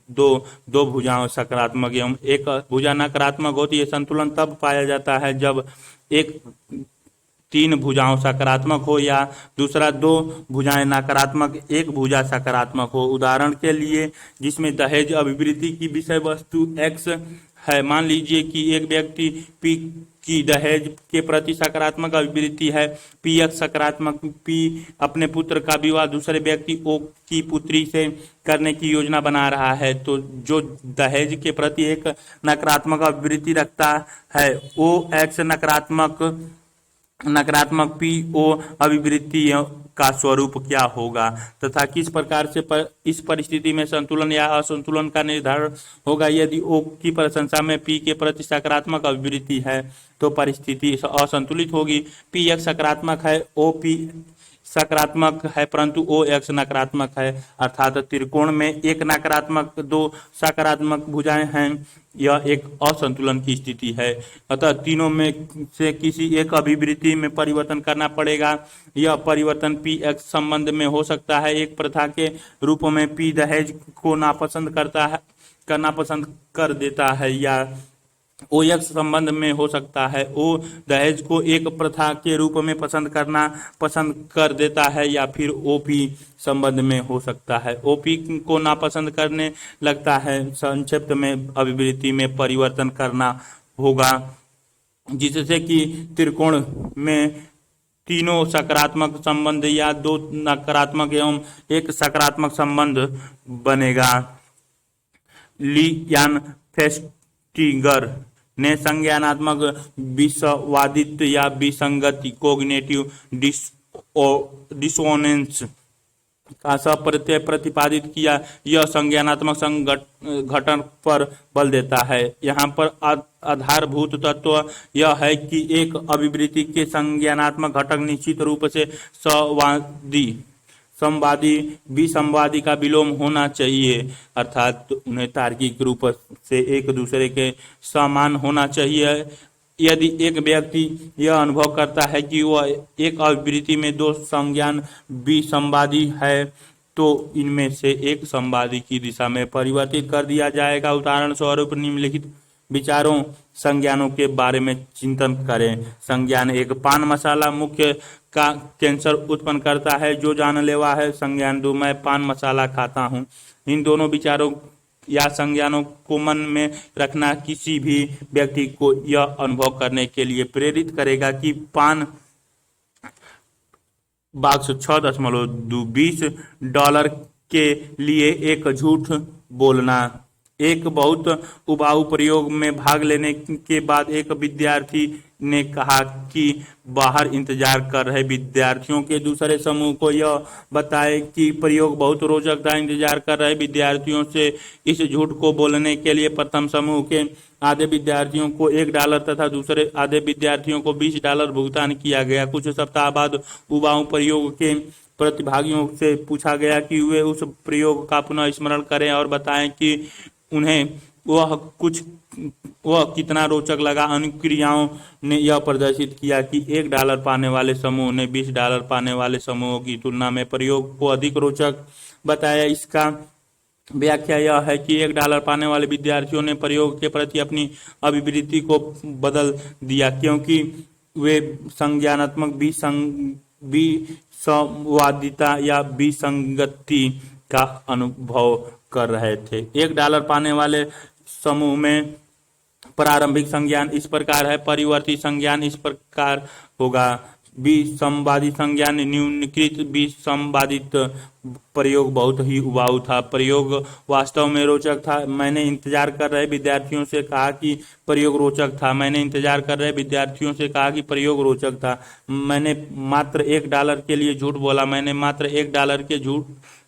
दो भुजाओं सकारात्मक एवं एक भुजा नकारात्मक होती है। संतुलन तब पाया जाता है जब 3 भुजाओं सकारात्मक हो या दूसरा 2 भुजाएं नकारात्मक, 1 भुजा सकारात्मक हो। उदाहरण के लिए, जिसमें दहेज अभिवृत्ति की विषय वस्तु X है। मान लीजिए कि एक व्यक्ति P की दहेज के प्रति सकारात्मक अभिवृत्ति है, PX सकारात्मक, P अपने पुत्र का विवाह दूसरे व्यक्ति O की पुत्री से करने की योजना बना रहा है, तो जो दहेज के प्रति एक नकारात्मक अभिवृत्ति रखता है, OX नकारात्मक PO अभिवृत्ति का स्वरूप क्या होगा तथा किस प्रकार से इस परिस्थिति में संतुलन या असंतुलन का निर्धारण होगा। यदि O की प्रशंसा में P के प्रति सकारात्मक अभिवृत्ति है तो परिस्थिति असंतुलित होगी। PX सकारात्मक है, OP सकारात्मक है परंतु OX नकारात्मक है, अर्थात त्रिकोण में 1 नकारात्मक 2 सकारात्मक भुजाएं हैं। यह एक असंतुलन की स्थिति है, अतः तीनों में से किसी एक अभिवृत्ति में परिवर्तन करना पड़ेगा। यह परिवर्तन PX संबंध में हो सकता है। एक प्रथा के रूप में P दहेज को करना पसंद कर देता है, या OX संबंध में हो सकता है। O दहेज को एक प्रथा के रूप में पसंद कर देता है, या फिर OP संबंध में हो सकता है, OP को नापसंद करने लगता है। संक्षिप्त में अभिवृत्ति में परिवर्तन करना होगा जिससे कि त्रिकोण में तीनों सकारात्मक संबंध या 2 नकारात्मक एवं 1 सकारात्मक संबंध बनेगा। लियान फेस्टिगर ने संज्ञानात्मक विसंवादित्व या विसंगति कोग्निटिव डिसोनेंस का सप्रत्यय प्रतिपादित किया, यह संज्ञानात्मक संघटन पर बल देता है। यहाँ पर आधारभूत तत्व यह है कि एक अभिवृत्ति के संज्ञानात्मक घटक निश्चित रूप से संवादी विसंवादी का विलोम होना चाहिए, अर्थात उन्हें तार्किक रूप से एक दूसरे के समान होना चाहिए। यदि एक व्यक्ति यह अनुभव करता है कि वह एक अभिवृत्ति में दो संज्ञान विसंवादी है, तो इनमें से एक संवादी की दिशा में परिवर्तित कर दिया जाएगा। उदाहरण स्वरूप निम्नलिखित विचारों संज्ञानों के बारे में चिंतन करें। संज्ञान एक, पान मसाला मुख्य का कैंसर उत्पन्न करता है, जो जानलेवा है। संज्ञान दो, मैं पान मसाला खाता हूँ। इन दोनों विचारों या संज्ञानों को मन में रखना किसी भी व्यक्ति को यह अनुभव करने के लिए प्रेरित करेगा कि पान बॉक्स 6.20 के लिए एक झूठ बोलना। एक बहुत उबाऊ प्रयोग में भाग लेने के बाद एक विद्यार्थी ने कहा कि बाहर इंतजार कर रहे विद्यार्थियों के दूसरे समूह को यह बताए कि प्रयोग बहुत रोचक था। इंतजार कर रहे विद्यार्थियों से इस झूठ को बोलने के लिए प्रथम समूह के आधे विद्यार्थियों को $1 तथा दूसरे आधे विद्यार्थियों को $20 भुगतान किया गया। कुछ सप्ताह बाद उबाऊ प्रयोग के प्रतिभागियों से पूछा गया कि वे उस प्रयोग का पुनः स्मरण करें और बताएं कि उन्हें वह कितना रोचक लगा। अनुक्रियाओं ने यह प्रदर्शित किया कि $1 पाने वाले समूह ने $20 पाने वाले समूहों की तुलना में प्रयोग को अधिक रोचक बताया। इसका व्याख्या यह है कि $1 पाने वाले विद्यार्थियों ने प्रयोग के प्रति अपनी अभिवृत्ति को बदल दिया, क्योंकि वे संज्ञानात्मक विसंवादिता या विसंगति का अनुभव कर रहे थे। $1 पाने वाले समूह में प्रारंभिक संज्ञान इस प्रकार है, परिवर्ती संज्ञान इस प्रकार होगा। विसंवादी संज्ञान न्यूनीकृत विसंवादित प्रयोग बहुत ही उबाऊ था। प्रयोग वास्तव में रोचक था। मैंने इंतजार कर रहे विद्यार्थियों से कहा कि प्रयोग रोचक था। मैंने इंतजार कर रहे विद्यार्थियों से कहा कि प्रयोग रोचक था। मैंने मात्र $1 के लिए झूठ बोला। मैंने मात्र $1 के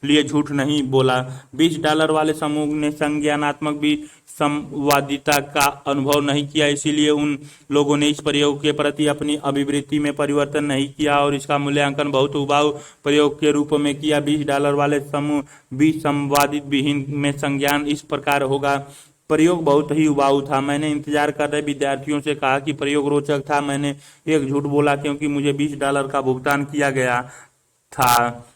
लिए झूठ नहीं बोला। $20 वाले समूह ने संज्ञानात्मक विसंवादिता का अनुभव नहीं किया, इसीलिए उन लोगों ने इस प्रयोग के प्रति अपनी अभिवृत्ति में परिवर्तन नहीं किया और इसका मूल्यांकन बहुत उबाऊ प्रयोग के रूप में किया। $20 वाले समूह विसंवादित विहीन में संज्ञान इस प्रकार होगा, प्रयोग बहुत ही उबाऊ था। मैंने इंतजार कर रहे विद्यार्थियों से कहा कि प्रयोग रोचक था। मैंने एक झूठ बोला क्योंकि मुझे $20 का भुगतान किया गया था।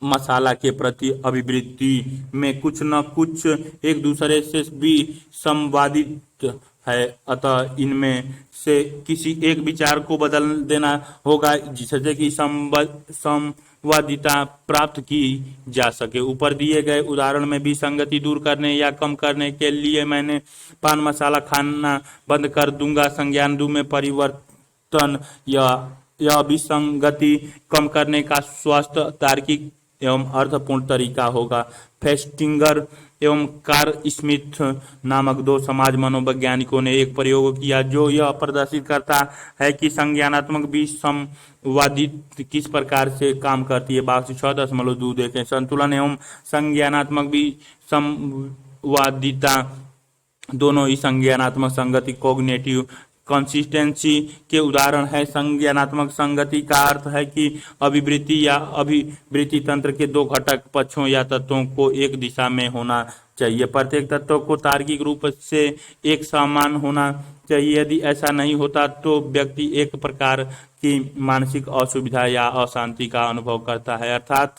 मसाला के प्रति अभिवृत्ति में कुछ न कुछ एक दूसरे से भी संवादित है, अतः इनमें से किसी एक विचार को बदल देना होगा जिससे कि संवादिता प्राप्त की जा सके। ऊपर दिए गए उदाहरण में विसंगति दूर करने या कम करने के लिए मैंने पान मसाला खाना बंद कर दूंगा संज्ञान दो में परिवर्तन। यह विसंगति कम करने का स्वस्थ, तार्किक एवं अर्थपूर्ण तरीका होगा। फेस्टिंगर एवं कार्ल स्मिथ नामक दो समाज मनोवैज्ञानिकों ने एक प्रयोग किया जो यह प्रदर्शित करता है कि संज्ञानात्मक विसंवादिता किस प्रकार से काम करती है। बाक्स 6.2 देखें। संतुलन एवं संज्ञानात्मक विसंवादिता दोनों ही संज्ञानात्मक संगति कॉग्निटिव कंसिस्टेंसी के उदाहरण है। संज्ञानात्मक संगति का अर्थ है कि अभिवृत्ति या अभिवृत्ति तंत्र के दो घटक पक्षों या तत्वों को एक दिशा में होना चाहिए। प्रत्येक तत्व को तार्किक रूप से एक समान होना चाहिए। यदि ऐसा नहीं होता तो व्यक्ति एक प्रकार की मानसिक असुविधा या अशांति का अनुभव करता है, अर्थात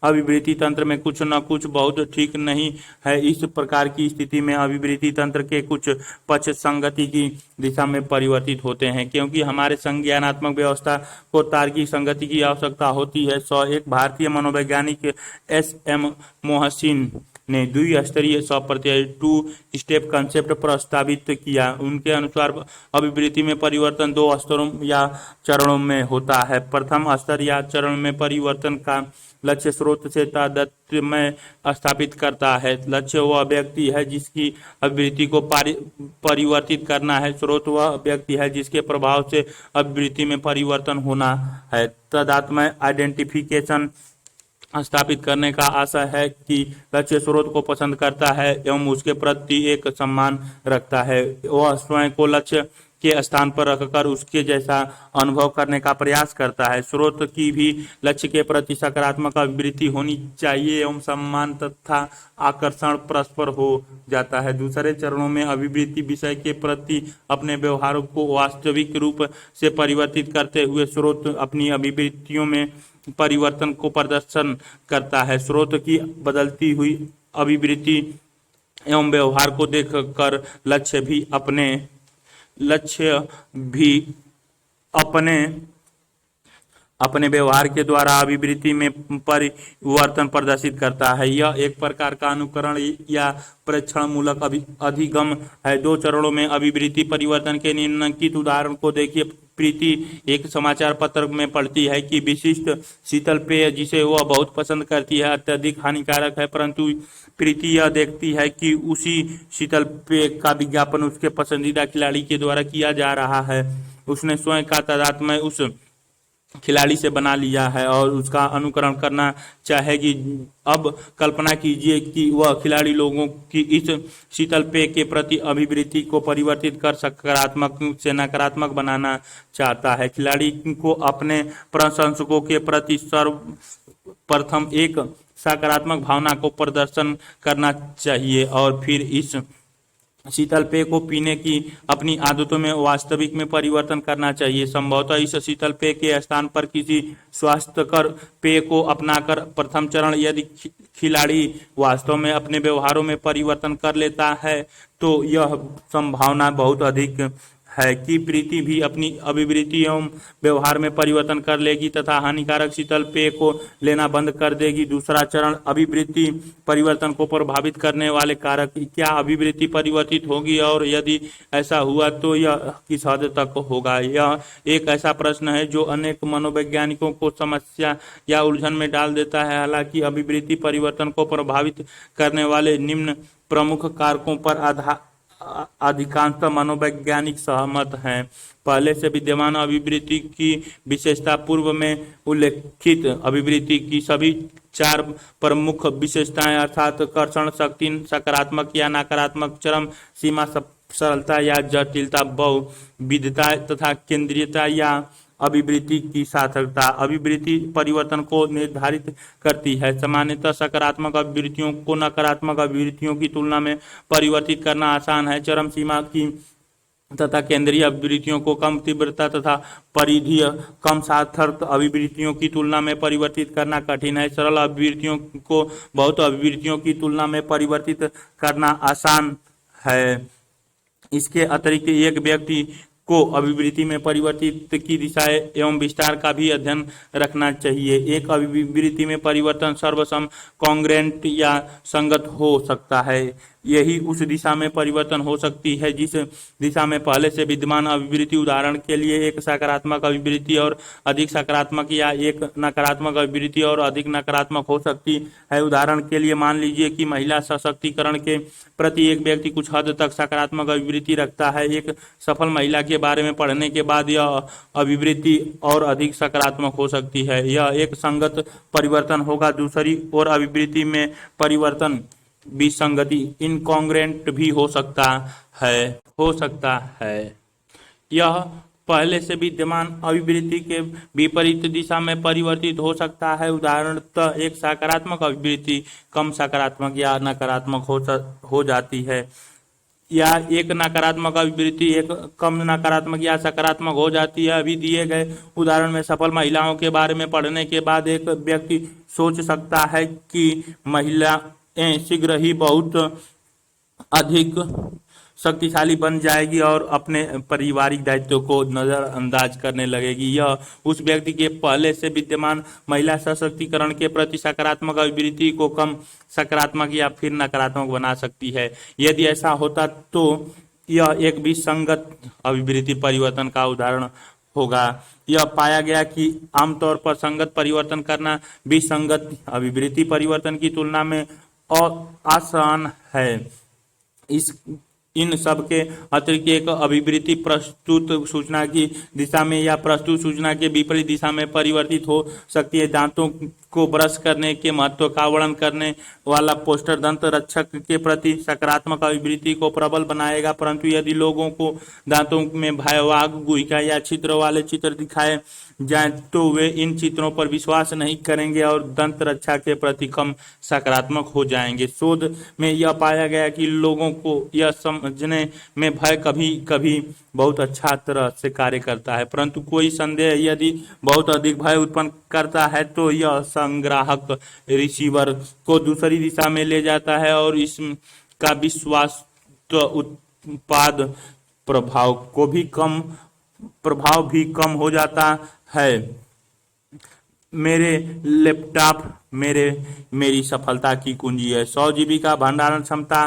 अभिवृत्ति तंत्र में कुछ न कुछ बहुत ठीक नहीं है। इस प्रकार की स्थिति में अभिवृत्ति तंत्र के कुछ पक्ष संगति की दिशा में परिवर्तित होते हैं, क्योंकि हमारे संज्ञानात्मक व्यवस्था को तार्किक संगति की आवश्यकता होती है। एक भारतीय मनोवैज्ञानिक S.M. मोहसिन ने द्विस्तरीय सप्रत्यय 2 स्टेप कंसेप्ट प्रस्तावित किया। उनके अनुसार अभिवृत्ति में परिवर्तन दो स्तरों या चरणों में होता है। प्रथम स्तर या चरण में परिवर्तन का लक्ष्य स्रोत से तादात्म्य में स्थापित करता है। लक्ष्य वह व्यक्ति है जिसकी अभिवृत्ति को परिवर्तित करना है, स्रोत वह व्यक्ति है जिसके प्रभाव से अभिवृत्ति में परिवर्तन होना है। तादात्म्य आइडेंटिफिकेशन स्थापित करने का आशय है कि लक्ष्य स्रोत को पसंद करता है एवं उसके प्रति एक सम्मान रखता है। वह स्वयं को लक्ष्य के स्थान पर रखकर उसके जैसा अनुभव करने का प्रयास करता है। स्रोत की भी लक्ष्य के प्रति सकारात्मक अभिवृत्ति होनी चाहिए एवं सम्मान तथा आकर्षण परस्पर हो जाता है। दूसरे चरणों में अभिवृत्ति विषय के प्रति अपने व्यवहारों को वास्तविक रूप से परिवर्तित करते हुए स्रोत अपनी अभिवृत्तियों में परिवर्तन को प्रदर्शन करता है। स्रोत की बदलती हुई अभिवृत्ति एवं व्यवहार को देखकर लक्ष्य भी अपने अपने व्यवहार के द्वारा अभिवृत्ति में परिवर्तन प्रदर्शित करता है। यह एक प्रकार का अनुकरण या प्रेक्षण मूलक अधिगम है। 2 चरणों में अभिवृत्ति परिवर्तन के निम्नलिखित उदाहरण को देखिए। प्रीति एक समाचार पत्र में पढ़ती है कि विशिष्ट शीतल पेय जिसे वह बहुत पसंद करती है अत्यधिक हानिकारक है, परंतु प्रीति यह देखती है कि उसी शीतल पेय का विज्ञापन उसके पसंदीदा खिलाड़ी के द्वारा किया जा रहा है। उसने स्वयं का तादात्म्य उस खिलाड़ी से बना लिया है और उसका अनुकरण करना चाहेगी। अब कल्पना कीजिए कि वह खिलाड़ी लोगों की इस शीतल पेय के प्रति अभिवृत्ति को परिवर्तित कर सकारात्मक से नकारात्मक बनाना चाहता है। खिलाड़ी को अपने प्रशंसकों के प्रति सर्वप्रथम एक सकारात्मक भावना को प्रदर्शन करना चाहिए और फिर इस शीतल पेय को पीने की अपनी आदतों में वास्तविक में परिवर्तन करना चाहिए। संभवतः इस शीतल पेय के स्थान पर किसी स्वास्थ्यकर पेय को अपनाकर प्रथम चरण यदि खिलाड़ी वास्तव में अपने व्यवहारों में परिवर्तन कर लेता है तो यह संभावना बहुत अधिक है कि प्रीति भी अपनी अभिवृत्ति एवं व्यवहार में परिवर्तन कर लेगी तथा हानिकारक शीतल पेय को लेना बंद कर देगी। दूसरा चरण अभिवृत्ति परिवर्तन को प्रभावित करने वाले कारक। क्या अभिवृत्ति परिवर्तित होगी और यदि ऐसा हुआ तो यह किस हद तक होगा? यह एक ऐसा प्रश्न है जो अनेक मनोवैज्ञानिकों को समस्या या उलझन में डाल देता है। हालांकि अभिवृत्ति परिवर्तन को प्रभावित करने वाले निम्न प्रमुख कारकों पर अधिकांशतः मनोवैज्ञानिक सहमत हैं। पहले से विद्यमान अभिवृत्ति की विशेषता पूर्व में उल्लेखित अभिवृत्ति की सभी 4 प्रमुख विशेषताएं अर्थात कर्षण शक्ति, सकारात्मक या नकारात्मक, चरम सीमा, सरलता या जटिलता, बहुविधता तथा केंद्रीयता या अभिवृत्ति की सार्थकता अभिवृत्ति परिवर्तन को निर्धारित करती है। सामान्यतः सकारात्मक अभिवृत्तियों को नकारात्मक अभिवृत्तियों की तुलना में परिवर्तित करना आसान है। चरम सीमा की तथा केंद्रीय अभिवृत्तियों को कम तीव्रता तथा परिधीय कम सार्थक अभिवृत्तियों की तुलना में परिवर्तित करना कठिन है। सरल अभिवृत्तियों को बहुत अभिवृत्तियों की तुलना में परिवर्तित करना आसान है। इसके अतिरिक्त एक व्यक्ति को अभिवृत्ति में परिवर्तित की दिशा एवं विस्तार का भी अध्ययन रखना चाहिए। एक अभिवृत्ति में परिवर्तन सर्वसम, कॉन्ग्रेंट या संगत हो सकता है। यही उस दिशा में परिवर्तन हो सकती है जिस दिशा में पहले से विद्यमान अभिवृत्ति, उदाहरण के लिए एक सकारात्मक अभिवृत्ति और अधिक सकारात्मक या एक नकारात्मक अभिवृत्ति और अधिक नकारात्मक हो सकती है। उदाहरण के लिए मान लीजिए कि महिला सशक्तिकरण के प्रति एक व्यक्ति कुछ हद तक सकारात्मक अभिवृत्ति रखता है। एक सफल महिला के बारे में पढ़ने के बाद यह अभिवृत्ति और अधिक सकारात्मक हो सकती है। यह एक संगत परिवर्तन होगा। दूसरी ओर अभिवृत्ति में परिवर्तन विसंगति, इनकॉन्ग्रेंट भी हो सकता है। यह पहले से विद्यमान अभिवृत्ति के विपरीत दिशा में परिवर्तित हो सकता है। उदाहरणतः एक सकारात्मक अभिवृत्ति कम सकारात्मक या नकारात्मक हो जाती है, या एक नकारात्मक अभिवृत्ति एक कम नकारात्मक या सकारात्मक हो जाती है। अभी दिए गए उदाहरण में सफल महिलाओं के बारे में पढ़ने के बाद एक व्यक्ति सोच सकता है कि महिलाएं शीघ्र ही बहुत अधिक शक्तिशाली बन जाएगी और अपने पारिवारिक दायित्व को नजरअंदाज करने लगेगी। यह उस व्यक्ति के पहले से विद्यमान महिला सशक्तिकरण के प्रति सकारात्मक अभिवृत्ति को कम सकारात्मक या फिर नकारात्मक बना सकती है। यदि ऐसा होता तो यह एक विसंगत अभिवृत्ति परिवर्तन का उदाहरण होगा। यह पाया गया कि आमतौर पर संगत परिवर्तन करना विसंगत अभिवृत्ति परिवर्तन की तुलना में आसान है। इन सब के अतिरिक्त एक अभिवृत्ति प्रस्तुत सूचना की दिशा में या प्रस्तुत सूचना के विपरीत दिशा में परिवर्तित हो सकती है। दांतों को ब्रश करने के महत्व का वर्णन करने वाला पोस्टर दंत रक्षक के प्रति सकारात्मक अभिवृत्ति को प्रबल बनाएगा, परंतु यदि लोगों को दांतों में भयावह गुहिका या छिद्र वाले चित्र दिखाए जाएं तो वे इन चित्रों पर विश्वास नहीं करेंगे और दंत रक्षा के प्रति कम सकारात्मक हो जाएंगे। शोध में यह पाया गया कि लोगों को यह समझने में भय कभी कभी बहुत अच्छा तरह से कार्य करता है, परंतु कोई संदेह यदि बहुत अधिक भय उत्पन्न करता है तो यह संग्राहक रिसीवर को दूसरी दिशा में ले जाता है और इसका विश्वास तो उत्पाद प्रभाव भी कम हो जाता है। मेरे लैपटॉप मेरी सफलता की कुंजी है। 100 जीबी का भंडारण क्षमता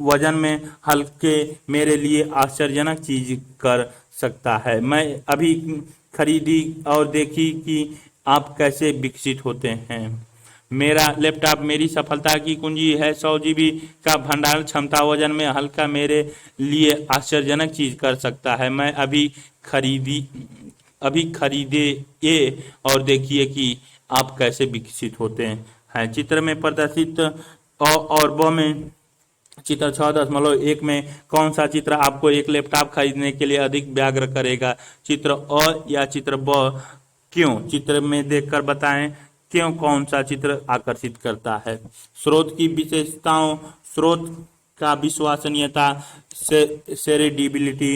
वजन में हल्के मेरे लिए आश्चर्यजनक चीज कर सकता है। मैं अभी खरीदी और देखी कि आप कैसे विकसित होते हैं। मेरा लैपटॉप मेरी सफलता की कुंजी है। 100 जीबी का भंडारण क्षमता वजन में हल्का मेरे लिए आश्चर्यजनक चीज कर सकता है। मैं अभी खरीदे ये और देखिए कि आप कैसे विकसित होते हैं। चित्र में प्रदर्शित और ब में चित्र 6.1 में कौन सा चित्र आपको एक लैपटॉप खरीदने के लिए अधिक व्यग्र करेगा? चित्र अ या चित्र ब? क्यों? चित्र में देखकर बताएं क्यों कौन सा चित्र आकर्षित करता है। स्रोत की विशेषताओं, स्रोत का विश्वसनीयता, शेयरेबिलिटी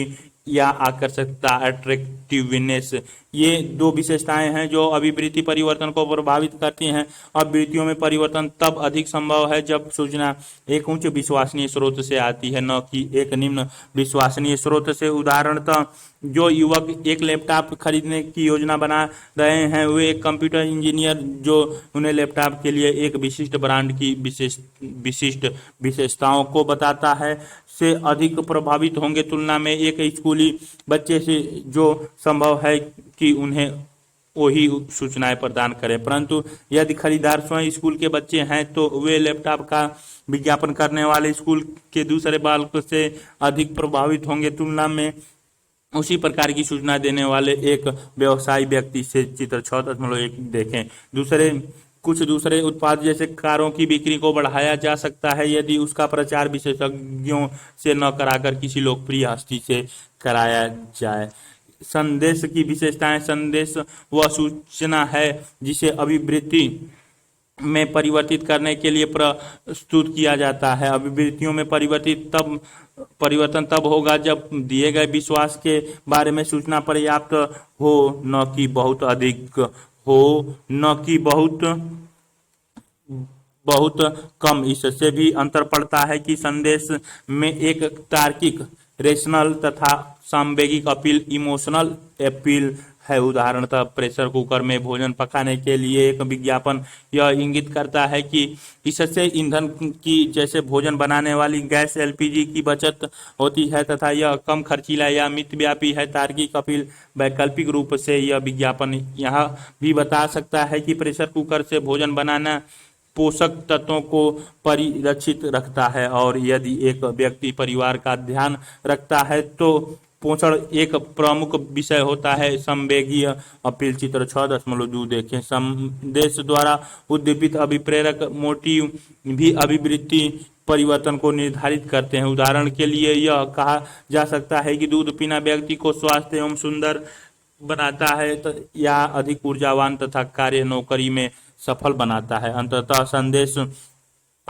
या आकर्षकता, अट्रैक्टिवनेस, ये दो विशेषताएं हैं जो अभिवृत्ति परिवर्तन को प्रभावित करती हैं। अभिवृत्तियों में परिवर्तन तब अधिक संभव है जब सूचना एक उच्च विश्वसनीय स्रोत से आती है, न कि एक निम्न विश्वसनीय स्रोत से। उदाहरणतः जो युवक एक लैपटॉप खरीदने की योजना बना रहे हैं वे एक कंप्यूटर इंजीनियर जो उन्हें लैपटॉप के लिए एक विशिष्ट ब्रांड की विशिष्ट विशेषताओं को बताता है से अधिक प्रभावित होंगे तुलना में एक स्कूली बच्चे से जो संभव है कि उन्हें वही सूचनाएं प्रदान करें। परंतु यदि खरीदार स्वयं स्कूल के बच्चे हैं तो वे लैपटॉप का विज्ञापन करने वाले स्कूल के दूसरे बालक से अधिक प्रभावित होंगे तुलना में उसी प्रकार की सूचना देने वाले एक व्यवसायी व्यक्ति से। चित्र 6.1 देखें। कुछ दूसरे उत्पाद जैसे कारों की बिक्री को बढ़ाया जा सकता है यदि उसका प्रचार विशेषज्ञों से न कराकर किसी लोकप्रिय हस्ती से कराया जाए। संदेश की विशेषताएं, संदेश वह सूचना है जिसे अभिवृत्ति में परिवर्तित करने के लिए प्रस्तुत किया जाता है। अभिवृत्तियों में परिवर्तन तब होगा जब दिए गए विश्वास के बारे में सूचना पर्याप्त हो, न कि बहुत अधिक हो, न कि बहुत कम। इससे भी अंतर पड़ता है कि संदेश में एक तार्किक, रेशनल तथा सांवेगिक अपील, इमोशनल अपील है। उदाहरणतः प्रेशर कुकर में भोजन पकाने के लिए एक विज्ञापन यह इंगित करता है कि इससे ईंधन की जैसे भोजन बनाने वाली गैस एलपीजी की बचत होती है तथा यह कम खर्चीला या मितव्यापी है। तार्किक अपील, वैकल्पिक रूप से यह विज्ञापन यह भी बता सकता है कि प्रेशर कुकर से भोजन बनाना पोषक तत्वों को परिरक्षित रखता है और यदि एक व्यक्ति परिवार का ध्यान रखता है तो पोषण एक प्रमुख विषय होता है। संवेगीय अपील, चित्र 6.2 देखें। संदेश द्वारा उद्दीपित अभिप्रेरक मोटिव भी अभिवृत्ति परिवर्तन को निर्धारित करते हैं। उदाहरण के लिए यह कहा जा सकता है कि दूध पीना व्यक्ति को स्वस्थ एवं सुंदर बनाता है या अधिक ऊर्जावान तथा कार्य नौकरी में सफल बनाता है। अंततः संदेश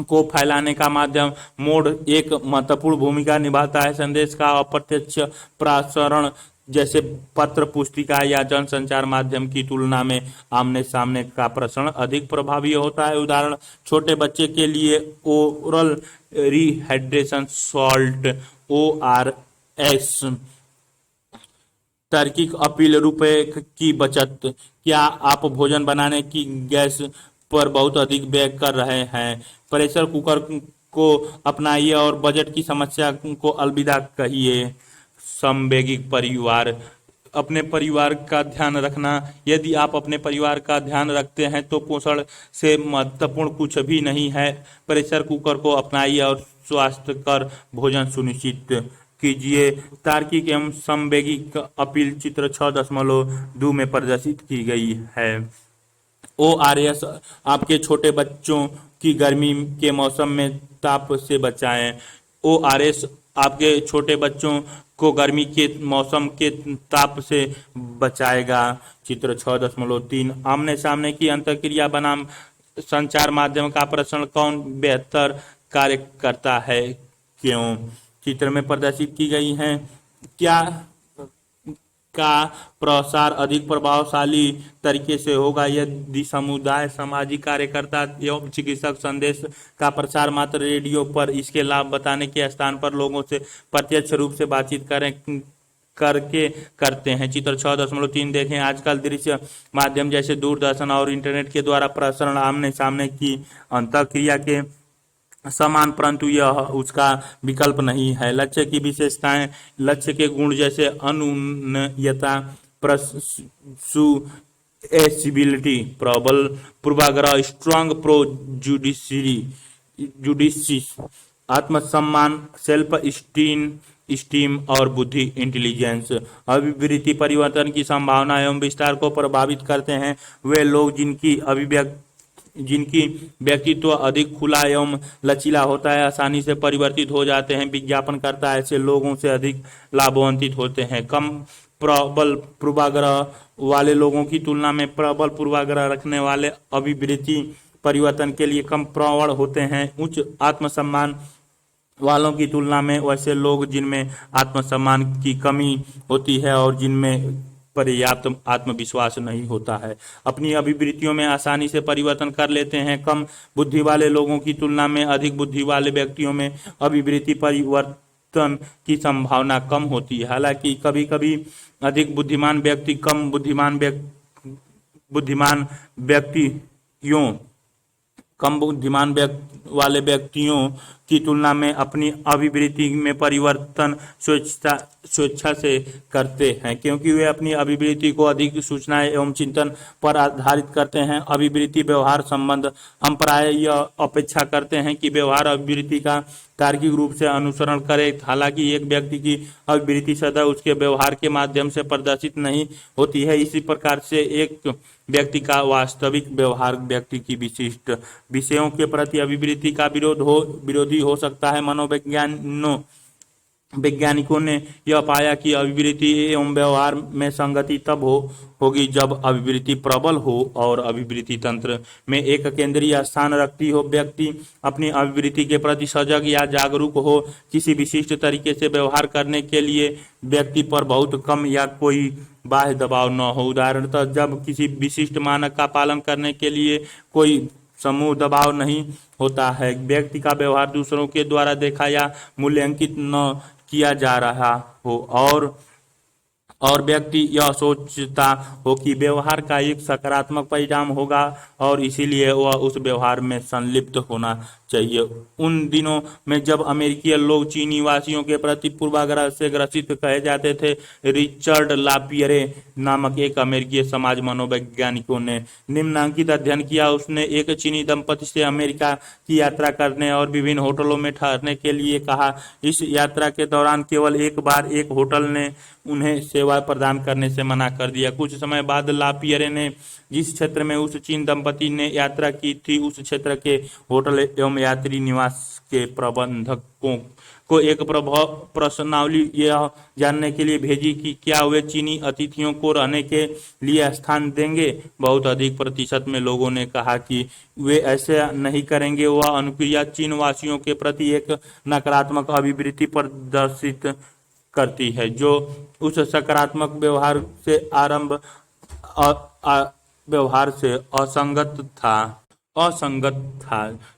को फैलाने का माध्यम मोड एक महत्वपूर्ण भूमिका निभाता है। संदेश का अप्रत्यक्ष प्रसारण जैसे पत्र, पुस्तिका या जनसंचार माध्यम की तुलना में आमने सामने का प्रसारण अधिक प्रभावी होता है। उदाहरण, छोटे बच्चे के लिए ओरल रिहाइड्रेशन सॉल्ट ORS। तार्किक अपील, रुपए की बचत। क्या आप भोजन बनाने की गैस पर बहुत अधिक व्यय कर रहे हैं? प्रेशर कुकर को अपनाइए और बजट की समस्या को अलविदा कहिए। समवेगिक परिवार, अपने परिवार का ध्यान रखना। यदि आप अपने परिवार का ध्यान रखते हैं तो पोषण से महत्वपूर्ण कुछ भी नहीं है। प्रेशर कुकर को अपनाइए और स्वास्थ्यकर भोजन सुनिश्चित कीजिए। तार्किक एवं समवैगिक अपील चित्र 6.2 में प्रदर्शित की गई है। ORS आपके छोटे बच्चों की गर्मी के मौसम में ताप से बचाएं। ORS आपके छोटे बच्चों को गर्मी के मौसम के ताप से बचाएगा। चित्र 6.3 आमने सामने की अंतःक्रिया बनाम संचार माध्यम का प्रश्न कौन बेहतर कार्य करता है, क्यों? चित्र में प्रदर्शित की गई हैं। क्या का प्रसार अधिक प्रभावशाली तरीके से होगा यदि समुदाय, सामाजिक कार्यकर्ता एवं चिकित्सक संदेश का प्रसार मात्र रेडियो पर इसके लाभ बताने के स्थान पर लोगों से प्रत्यक्ष रूप से बातचीत करके करते हैं। चित्र 6.3 देखें। आजकल दृश्य माध्यम जैसे दूरदर्शन और इंटरनेट के द्वारा प्रसारण आमने सामने की अंतःक्रिया के समान, परंतु यह उसका विकल्प नहीं है। लक्ष्य की विशेषताएं, लक्ष्य के गुण जैसे अनुन्नयता, परसुएसिबिलिटी, प्रबल पूर्वाग्रह, स्ट्रांग जुडिसिस, आत्मसम्मान, सेल्फ स्टीम और बुद्धि इंटेलिजेंस। अभिवृत्ति परिवर्तन की संभावना एवं विस्तार को प्रभावित करते हैं। वे लोग जिनकी व्यक्तित्व अधिक खुला एवं लचीला होता है आसानी से परिवर्तित हो जाते हैं। विज्ञापनकर्ता ऐसे लोगों से अधिक लाभान्वित होते हैं। कम प्रबल पूर्वाग्रह वाले लोगों की तुलना में प्रबल पूर्वाग्रह रखने वाले अभिवृत्ति परिवर्तन के लिए कम प्रवण होते हैं। उच्च आत्मसम्मान वालों की तुलना में वैसे लोग जिनमें आत्मसम्मान की कमी होती है और जिनमें पर्याप्त आत्मविश्वास नहीं होता है, अपनी अभिवृत्तियों में आसानी से परिवर्तन कर लेते हैं। कम बुद्धि वाले लोगों की तुलना में अधिक बुद्धि वाले व्यक्तियों में अभिवृत्ति परिवर्तन की संभावना कम होती है। हालांकि कभी कभी अधिक बुद्धिमान व्यक्ति कम बुद्धिमान वाले व्यक्तियों की तुलना में अपनी अभिवृत्ति में परिवर्तन स्वेच्छा से करते हैं, क्योंकि वे अपनी अभिवृत्ति को अधिक सूचनाएं एवं चिंतन पर आधारित करते हैं। अभिवृत्ति व्यवहार संबंध, हम प्राय यह अपेक्षा करते हैं कि व्यवहार अभिवृत्ति का तार्किक रूप से अनुसरण करे। हालांकि एक व्यक्ति की अभिवृत्ति सदैव उसके व्यवहार के माध्यम से प्रदर्शित नहीं होती है। इसी प्रकार से एक व्यक्ति का वास्तविक व्यवहार व्यक्ति की विशिष्ट विषयों के प्रति अभिवृत्ति का विरोधी हो सकता है। वैज्ञानिकों ने यह पाया कि अभिवृत्ति एवं व्यवहार में संगति तब होगी जब अभिवृत्ति प्रबल हो और अभिवृत्ति तंत्र में एक केंद्रीय स्थान रखती हो। व्यक्ति अपनी अभिवृत्ति के प्रति सजग या जागरूक हो। किसी विशिष्ट तरीके से व्यवहार करने के लिए व्यक्ति पर बहुत कम या कोई बाह्य दबाव न हो। उदाहरणतः जब किसी विशिष्ट मानक का पालन करने के लिए कोई समूह दबाव नहीं होता है, व्यक्ति का व्यवहार दूसरों के द्वारा देखा या मूल्यांकित न किया जा रहा हो और व्यक्ति यह सोचता हो कि व्यवहार का एक सकारात्मक परिणाम होगा और इसीलिए वह उस व्यवहार में संलिप्त होना चाहिए। उन दिनों में जब अमेरिकी लोग चीनी वासियों के प्रति पूर्वाग्रह से ग्रसित कहे जाते थे, रिचर्ड लापियरे नामक एक अमेरिकी समाज मनोवैज्ञानिकों ने निम्नांकित अध्ययन किया। उसने एक चीनी दंपति से अमेरिका की यात्रा करने और विभिन्न होटलों में ठहरने के लिए कहा। इस यात्रा के दौरान केवल एक बार एक होटल ने उन्हें सेवा प्रदान करने से मना कर दिया। कुछ समय बाद लापियरे ने जिस क्षेत्र में उस चीन दंपति ने यात्रा की थी उस क्षेत्र के होटल एवं यात्री निवास के प्रबंधकों को एक प्रश्नावली यह जानने के लिए भेजी कि क्या वे चीनी अतिथियों को रहने के लिए स्थान देंगे। बहुत अधिक प्रतिशत में लोगों ने कहा कि वे ऐसे नहीं करेंगे। वह अनुक्रिया चीन वासियों के प्रति एक नकारात्मक अभिवृत्ति प्रदर्शित करती है जो उस सकारात्मक व्यवहार से असंगत था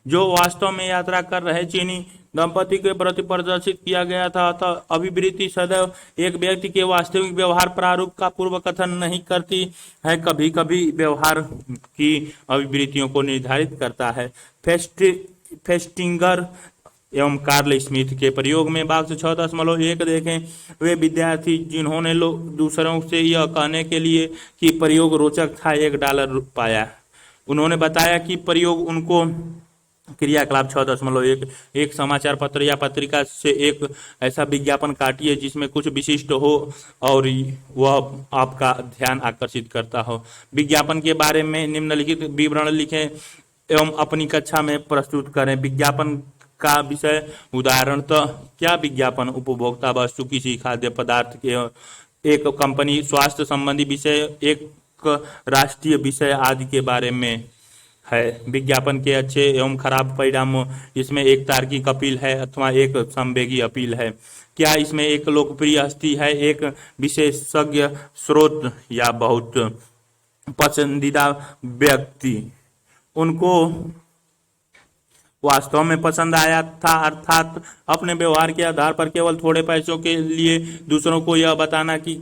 जो वास्तव में यात्रा कर रहे चीनी दंपति के प्रति प्रदर्शित किया गया था। अतः अभिवृत्ति सदैव एक व्यक्ति के वास्तविक व्यवहार प्रारूप का पूर्व कथन नहीं करती है, कभी कभी व्यवहार की अभिवृत्तियों को निर्धारित करता है। फेस्टिंगर एवं कार्ल स्मिथ के प्रयोग में बाक्स 6.1 देखें। वे विद्यार्थी जिन्होंने दूसरों से यह कहने के लिए कि प्रयोग रोचक था $1 पाया। उन्होंने बताया कि प्रयोग उनको क्रियाकलाप 6.1 एक समाचार पत्र या पत्रिका से एक ऐसा विज्ञापन काटिए जिसमें कुछ विशिष्ट हो और वह आपका ध्यान आकर्षित करता हो। विज्ञापन के बारे में निम्नलिखित विवरण लिखें एवं अपनी कक्षा में प्रस्तुत करें। विज्ञापन का विषय उदाहरणतः क्या विज्ञापन उपभोक्ता वस्तु, किसी खाद्य पदार्थ के, एक कंपनी, स्वास्थ्य संबंधी विषय, एक राष्ट्रीय विषय आदि के बारे में है। विज्ञापन के अच्छे एवं खराब परिणामों, इसमें एक तार्किक अपील है अथवा एक संवेगी अपील है। क्या इसमें एक लोकप्रिय हस्ती है, एक विशेषज्ञ स्रोत या बहुत पसंदीदा व्यक्ति उनको वास्तव में पसंद आया था, अर्थात अपने व्यवहार के आधार पर केवल थोड़े पैसों के लिए दूसरों को यह बताना कि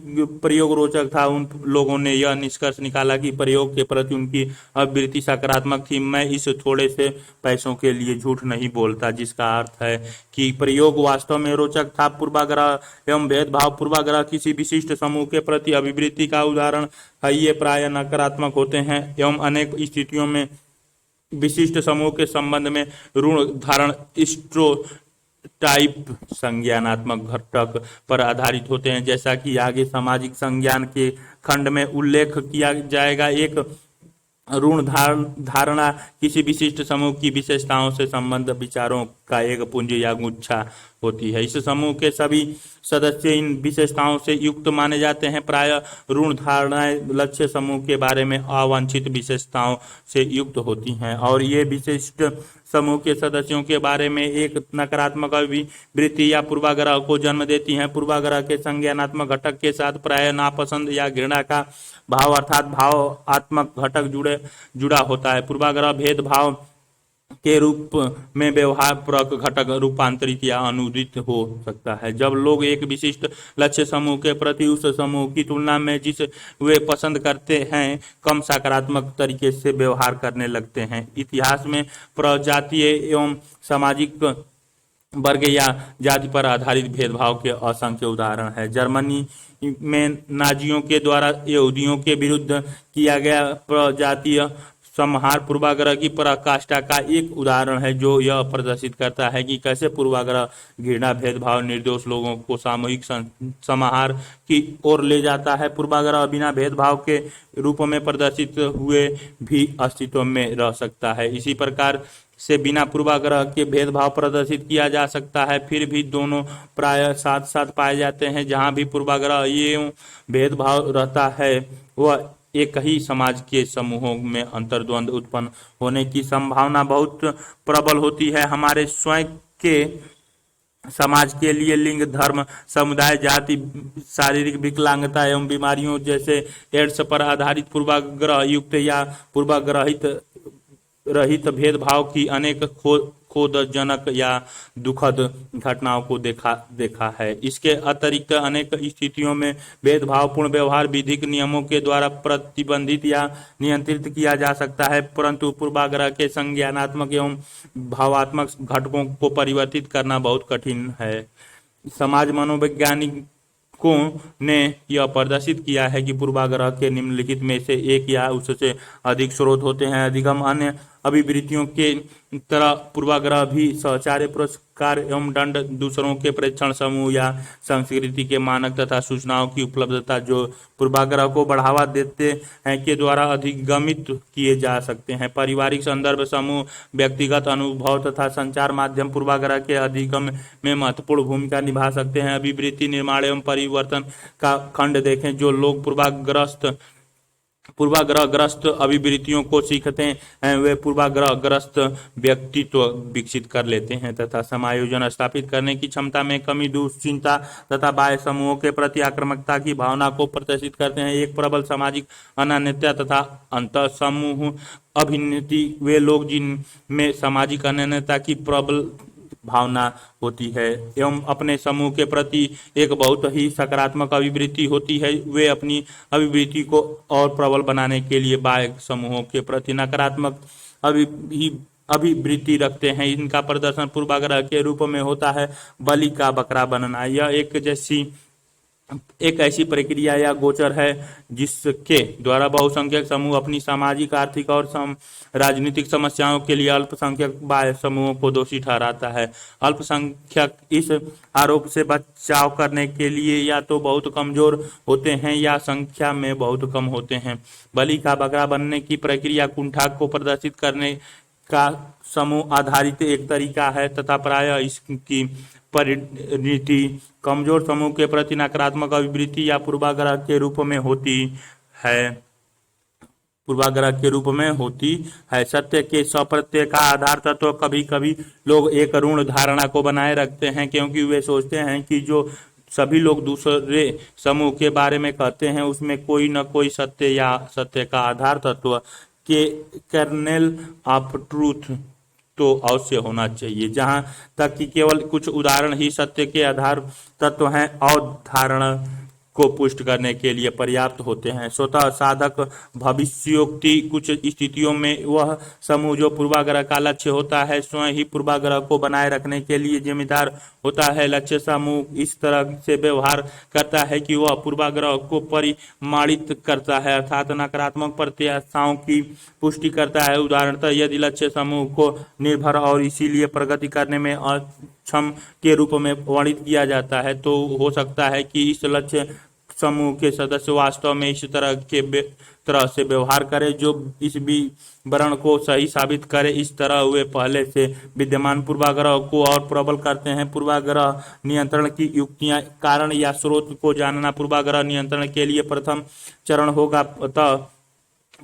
प्रयोग रोचक था। उन लोगों ने यह निष्कर्ष निकाला कि प्रयोग के प्रति उनकी अभिवृत्ति सकारात्मक थी। मैं इस थोड़े से पैसों के लिए झूठ नहीं बोलता, जिसका अर्थ है कि प्रयोग वास्तव में रोचक था। पूर्वाग्रह एवं भेदभाव। पूर्वाग्रह किसी विशिष्ट समूह के प्रति अभिवृत्ति का उदाहरण है। ये प्राय नकारात्मक होते हैं एवं अनेक स्थितियों में विशिष्ट समूह के संबंध में ऋण धारण स्टेरियोटाइप संज्ञानात्मक घटक पर आधारित होते हैं। जैसा कि आगे सामाजिक संज्ञान के खंड में उल्लेख किया जाएगा, एक ऋण धारणा किसी विशिष्ट समूह की विशेषताओं से संबंध विचारों का एक पुंज या गुच्छा होती है। इस समूह के सभी सदस्य इन विशेषताओं से युक्त माने जाते हैं। प्राय ऋण धारणाएं लक्ष्य समूह के बारे में अवांछित विशेषताओं से युक्त होती हैं और ये विशिष्ट समूह के सदस्यों के बारे में एक नकारात्मक अभिवृत्ति या पूर्वाग्रह को जन्म देती हैं। पूर्वाग्रह के संज्ञानात्मक घटक के साथ प्राय नापसंद या घृणा का भाव अर्थात भावात्मक घटक जुड़ा होता है। पूर्वाग्रह भेदभाव के रूप में व्यवहार परक घटक रूपांतरित या अनुदित हो सकता है। जब लोग एक विशिष्ट लक्ष्य समूह के प्रति उस समूह की तुलना में जिस वे पसंद करते हैं कम सकारात्मक तरीके से व्यवहार करने लगते हैं। इतिहास में प्रजातीय एवं सामाजिक वर्ग या जाति पर आधारित भेदभाव के असंख्य उदाहरण है। जर्मनी में नाजियों के द्वारा यहूदियों के विरुद्ध किया गया प्रजातीय संहार पूर्वाग्रह की पराकाष्ठा का एक उदाहरण है, जो यह प्रदर्शित करता है कि कैसे पूर्वाग्रह घृणा, भेदभाव, निर्दोष लोगों को सामूहिक संहार की ओर ले जाता है। पूर्वाग्रह बिना भेदभाव के रूप में प्रदर्शित हुए भी अस्तित्व में रह सकता है। इसी प्रकार से बिना पूर्वाग्रह के भेदभाव प्रदर्शित किया जा सकता है, फिर भी दोनों प्राय साथ साथ पाए जाते हैं। जहाँ भी पूर्वाग्रह एवं भेदभाव रहता है वह एक ही समाज के समूहों में अंतर्द्वंद उत्पन्न होने की संभावना बहुत प्रबल होती है। हमारे स्वयं के समाज के लिए लिंग, धर्म, समुदाय, जाति, शारीरिक विकलांगता एवं बीमारियों जैसे एड्स पर आधारित पूर्वाग्रह युक्त या पूर्वाग्रहित रहित भेदभाव की अनेक खोदजनक या दुखद घटनाओं को देखा है। इसके अतिरिक्त अनेक स्थितियों में भेदभावपूर्ण व्यवहार विधिक नियमों के द्वारा प्रतिबंधित या नियंत्रित किया जा सकता है, परंतु पूर्वाग्रह के संज्ञानात्मक एवं भावात्मक घटकों को परिवर्तित करना बहुत कठिन है। समाज मनोवैज्ञानिकों ने यह प्रदर्शित किया है कि पूर्वाग्रह के निम्नलिखित में से एक या उससे अधिक स्रोत होते हैं। अधिगम अन्य अभिवृत्तियों के तरह पूर्वाग्रह भी सहचार्य, पुरस्कार एवं दंड, दूसरों के प्रेक्षण समूह या संस्कृति के मानक तथा सूचनाओं की उपलब्धता जो पूर्वाग्रह को बढ़ावा देते हैं के द्वारा अधिगमित किए जा सकते हैं। पारिवारिक संदर्भ, समूह, व्यक्तिगत अनुभव तथा संचार माध्यम पूर्वाग्रह के अधिगम में महत्वपूर्ण भूमिका निभा सकते हैं। अभिवृत्ति, निर्माण एवं परिवर्तन का खंड देखें। जो लोग पूर्वाग्रहग्रस्त अभिवृत्तियों को सीखते हैं वे पूर्वाग्रहग्रस्त व्यक्तित्व विकसित कर लेते हैं तथा समायोजन स्थापित करने की क्षमता में कमी, दुश्चिंता तथा बाह्य समूहों के प्रति आक्रामकता की भावना को प्रदर्शित करते हैं। एक प्रबल सामाजिक अनन्यता तथा अंतर समूह अभिन्नति वे लोग जिनमें सामाजिक अनन्यता की प्रबल भावना होती है एवं अपने समूह के प्रति एक बहुत ही सकारात्मक अभिवृत्ति होती है। वे अपनी अभिवृत्ति को और प्रबल बनाने के लिए बाह्य समूहों के प्रति नकारात्मक अभिवृत्ति रखते हैं। इनका प्रदर्शन पूर्वाग्रह के रूप में होता है। बलि का बकरा बनना, यह एक जैसी एक ऐसी प्रक्रिया या गोचर है जिसके द्वारा बहुसंख्यक समूह अपनी सामाजिक, आर्थिक और राजनीतिक समस्याओं के लिए अल्पसंख्यक बाह्य समूहों को दोषी ठहराता है। अल्पसंख्यक इस आरोप से बचाव करने के लिए या तो बहुत कमजोर होते हैं या संख्या में बहुत कम होते हैं। बलि का बकरा बनने की प्रक्रिया कुंठा को प्रदर्शित करने का समूह आधारित एक तरीका है तथा प्रायः इसकी परिणति कमजोर समूह के प्रति नकारात्मक अभिवृत्ति या पूर्वाग्रह के रूप में होती है। सत्य के सप्रत्यय का आधार तत्व कभी कभी लोग एक ऋण धारणा को बनाए रखते हैं क्योंकि वे सोचते हैं कि जो सभी लोग दूसरे समूह के बारे में कहते हैं उसमें कोई न कोई सत्य या सत्य का आधार तत्व के कर्नेल ऑफ ट्रूथ तो अवश्य होना चाहिए। जहां तक कि केवल कुछ उदाहरण ही सत्य के आधार तत्व हैं और धारणा को पुष्ट करने के लिए पर्याप्त होते हैं। स्वतः साधक भविष्योक्ति कुछ स्थितियों में वह समूह जो पूर्वाग्रह का लक्ष्य होता है स्वयं ही पूर्वाग्रह को बनाए रखने के लिए जिम्मेदार होता है। लक्ष्य समूह इस तरह से व्यवहार करता है कि वह पूर्वाग्रह को परिमाणित करता है अर्थात नकारात्मक प्रत्याशाओं की पुष्टि करता है। उदाहरणतः यदि लक्ष्य समूह को निर्भर और इसीलिए प्रगति करने में अक्षम के रूप में वर्णित किया जाता है तो हो सकता है कि इस लक्ष्य समूह के सदस्य वास्तव में इस तरह से व्यवहार करें जो इस विवरण को सही साबित करे। इस तरह वे पहले से विद्यमान पूर्वाग्रह को और प्रबल करते हैं। पूर्वाग्रह नियंत्रण की युक्तियां कारण या स्रोत को जानना पूर्वाग्रह नियंत्रण के लिए प्रथम चरण होगा। अतः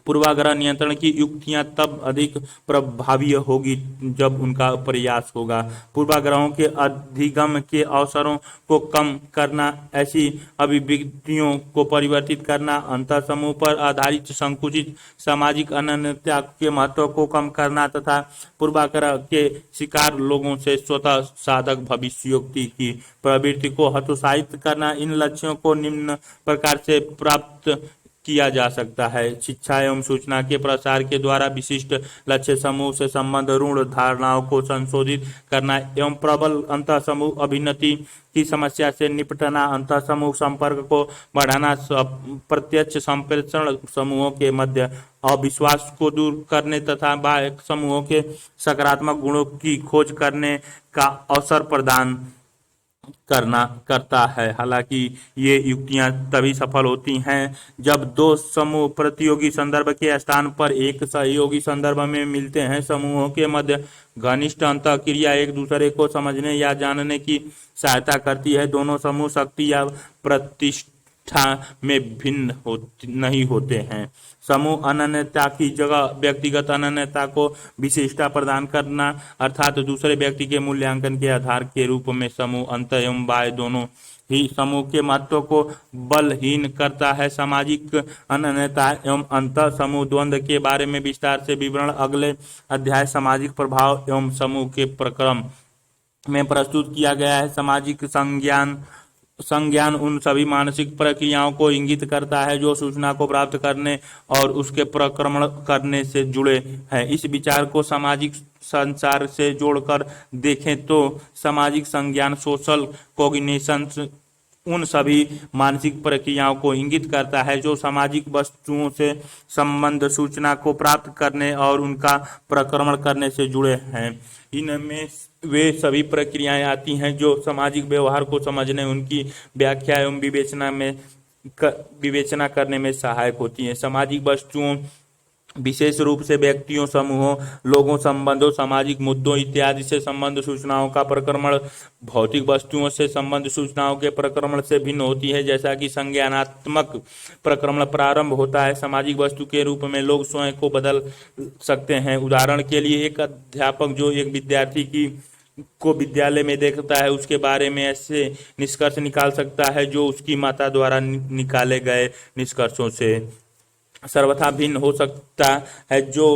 पूर्वाग्रह नियंत्रण की युक्तियां तब अधिक प्रभावी होगी जब उनका प्रयास होगा। पूर्वाग्रहों के अधिगम के अवसरों को कम करना, ऐसी अभिव्यक्तियों को परिवर्तित करना, अंतर समूह पर आधारित संकुचित सामाजिक अनन्यता के महत्व को कम करना तथा पूर्वाग्रह के शिकार लोगों से स्वतः साधक भविष्योक्ति की प्रवृत्ति को हतोत्साहित करना। इन लक्ष्यों को निम्न प्रकार से प्राप्त किया जा सकता है। शिक्षा एवं सूचना के प्रसार के द्वारा विशिष्ट लक्ष्य समूह से संबंध ऋण धारणाओं को संशोधित करना एवं प्रबल अंतर समूह अभिन्नति की समस्या से निपटना, अंतर समूह संपर्क को बढ़ाना, प्रत्यक्ष संप्रेषण समूहों के मध्य अविश्वास को दूर करने तथा बाह्य समूहों के सकारात्मक गुणों की खोज करने का अवसर प्रदान करता है। हालांकि ये युक्तियां तभी सफल होती हैं जब दो समूह प्रतियोगी संदर्भ के स्थान पर एक सहयोगी संदर्भ में मिलते हैं। समूहों के मध्य घनिष्ठ अंतःक्रिया एक दूसरे को समझने या जानने की सहायता करती है। दोनों समूह शक्ति या प्रतिष्ठा में भिन्न नहीं होते हैं। समूह अनन्यता की जगह व्यक्तिगत अनन्यता को विशेषता प्रदान करना अर्थात दूसरे व्यक्ति के मूल्यांकन के आधार के रूप में समूह अंतर एवं बाह्य दोनों ही समूह के महत्व को बलहीन करता है। सामाजिक अनन्यता एवं अंतर समूह द्वंद्व के बारे में विस्तार से विवरण अगले अध्याय सामाजिक प्रभाव एवं समूह के प्रक्रम में प्रस्तुत किया गया है। सामाजिक संज्ञान उन सभी मानसिक प्रक्रियाओं को इंगित करता है जो सूचना को प्राप्त करने और उसके प्रक्रमण करने से जुड़े हैं। इस विचार को सामाजिक संचार से जोड़कर देखें तो सामाजिक संज्ञान सोशल कॉग्निशंस उन सभी मानसिक प्रक्रियाओं को इंगित करता है जो सामाजिक वस्तुओं से संबंध सूचना को प्राप्त करने और उनका प्रक्रमण करने से जुड़े हैं। इनमें वे सभी प्रक्रियाएं आती हैं जो सामाजिक व्यवहार को समझने, उनकी व्याख्या एवं विवेचना करने में सहायक होती हैं। सामाजिक वस्तुओं विशेष रूप से व्यक्तियों, समूहों, लोगों, संबंधों, सामाजिक मुद्दों इत्यादि से संबंध सूचनाओं का प्रक्रमण भौतिक वस्तुओं से संबंध सूचनाओं के प्रक्रमण से भिन्न होती है। जैसा कि संज्ञानात्मक प्रक्रमण प्रारंभ होता है सामाजिक वस्तु के रूप में लोग स्वयं को बदल सकते हैं। उदाहरण के लिए एक अध्यापक जो एक विद्यार्थी को विद्यालय में देखता है उसके बारे में ऐसे निष्कर्ष निकाल सकता है जो उसकी माता द्वारा निकाले गए निष्कर्षों से सर्वथा भिन्न हो सकता है जो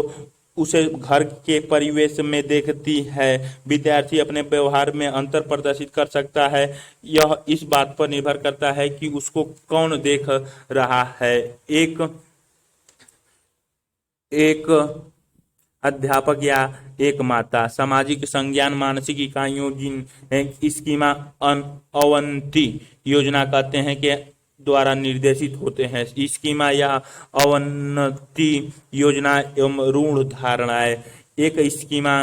उसे घर के परिवेश में देखती है। विद्यार्थी अपने व्यवहार में अंतर प्रदर्शित कर सकता है। यह इस बात पर निर्भर करता है कि उसको कौन देख रहा है। एक अध्यापक या एक माता। सामाजिक संज्ञान मानसिक इकाइयों जिन स्कीमा अवंती योजना कहते हैं के द्वारा निर्देशित होते हैं। स्कीमा या अवनति योजना एवं ऋण धारणाएं। एक स्कीमा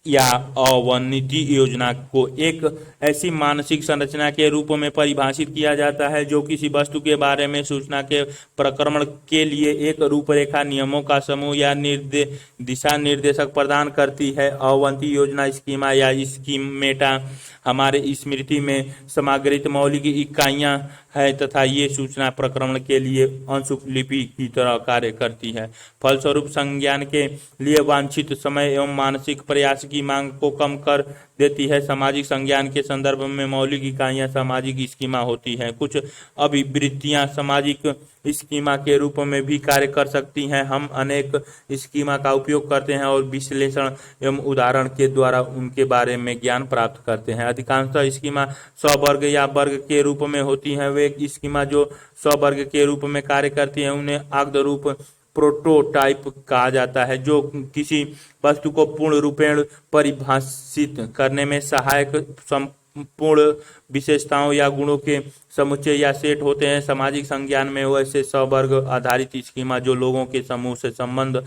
या अवनति योजना को एक ऐसी मानसिक संरचना के रूप में परिभाषित किया जाता है जो किसी वस्तु के बारे में सूचना के प्रक्रमण के लिए एक रूपरेखा, नियमों का समूह या दिशा निर्देशक प्रदान करती है। अवनति योजना स्कीमा या स्कीमेटा हमारे स्मृति में समाग्रित मौलिक इकाइयां है तथा ये सूचना प्रक्रमण के लिए अंशुलिपि की तरह कार्य करती है। फलस्वरूप संज्ञान के लिए वांछित समय एवं मानसिक प्रयास की मांग को कम कर देती है। सामाजिक संज्ञान के संदर्भ में मौलिक इकाइयां सामाजिक स्कीमा होती हैं। कुछ अभिवृत्तियां सामाजिक स्कीमा के रूप में भी कार्य कर सकती हैं। हम अनेक स्कीमा का उपयोग करते हैं और विश्लेषण एवं उदाहरण के द्वारा उनके बारे में ज्ञान प्राप्त करते हैं। अधिकांशतः स्कीमा स्ववर्ग या वर्ग के रूप में होती हैं। वे स्कीमा जो स्ववर्ग के रूप में कार्य करती हैं उन्हें आगम रूप प्रोटोटाइप कहा जाता है, जो किसी वस्तु को पूर्ण रूपेण परिभाषित करने में सहायक संपूर्ण विशेषताओं या गुणों के समुच्चय या सेट होते हैं। सामाजिक संज्ञान में वैसे स्ववर्ग आधारित स्कीमा जो लोगों के समूह से संबंध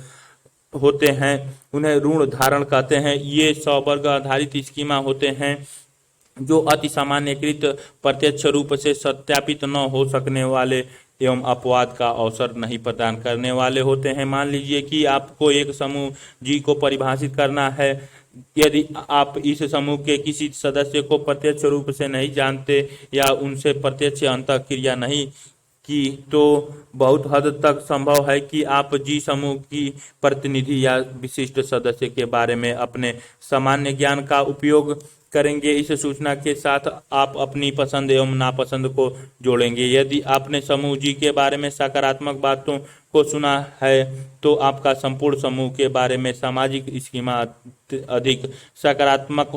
होते हैं उन्हें ऋण धारण कहते हैं। ये स्ववर्ग आधारित स्कीमा होते हैं जो अति सामान्यकृत, प्रत्यक्ष रूप से सत्यापित न हो सकने वाले एवं अपवाद का अवसर नहीं प्रदान करने वाले होते हैं। मान लीजिए कि आपको एक समूह जी को परिभाषित करना है। यदि आप इस समूह के किसी सदस्य को प्रत्यक्ष रूप से नहीं जानते या उनसे प्रत्यक्ष अंतःक्रिया नहीं की तो बहुत हद तक संभव है कि आप जी समूह की प्रतिनिधि या विशिष्ट सदस्य के बारे में अपने सामान्य ज्ञान का उपयोग करेंगे। इस सूचना के साथ आप अपनी पसंद एवं नापसंद को जोड़ेंगे। यदि आपने समूह जी के बारे में सकारात्मक बातों को सुना है तो आपका संपूर्ण समूह के बारे में सामाजिक स्कीमा अधिक सकारात्मक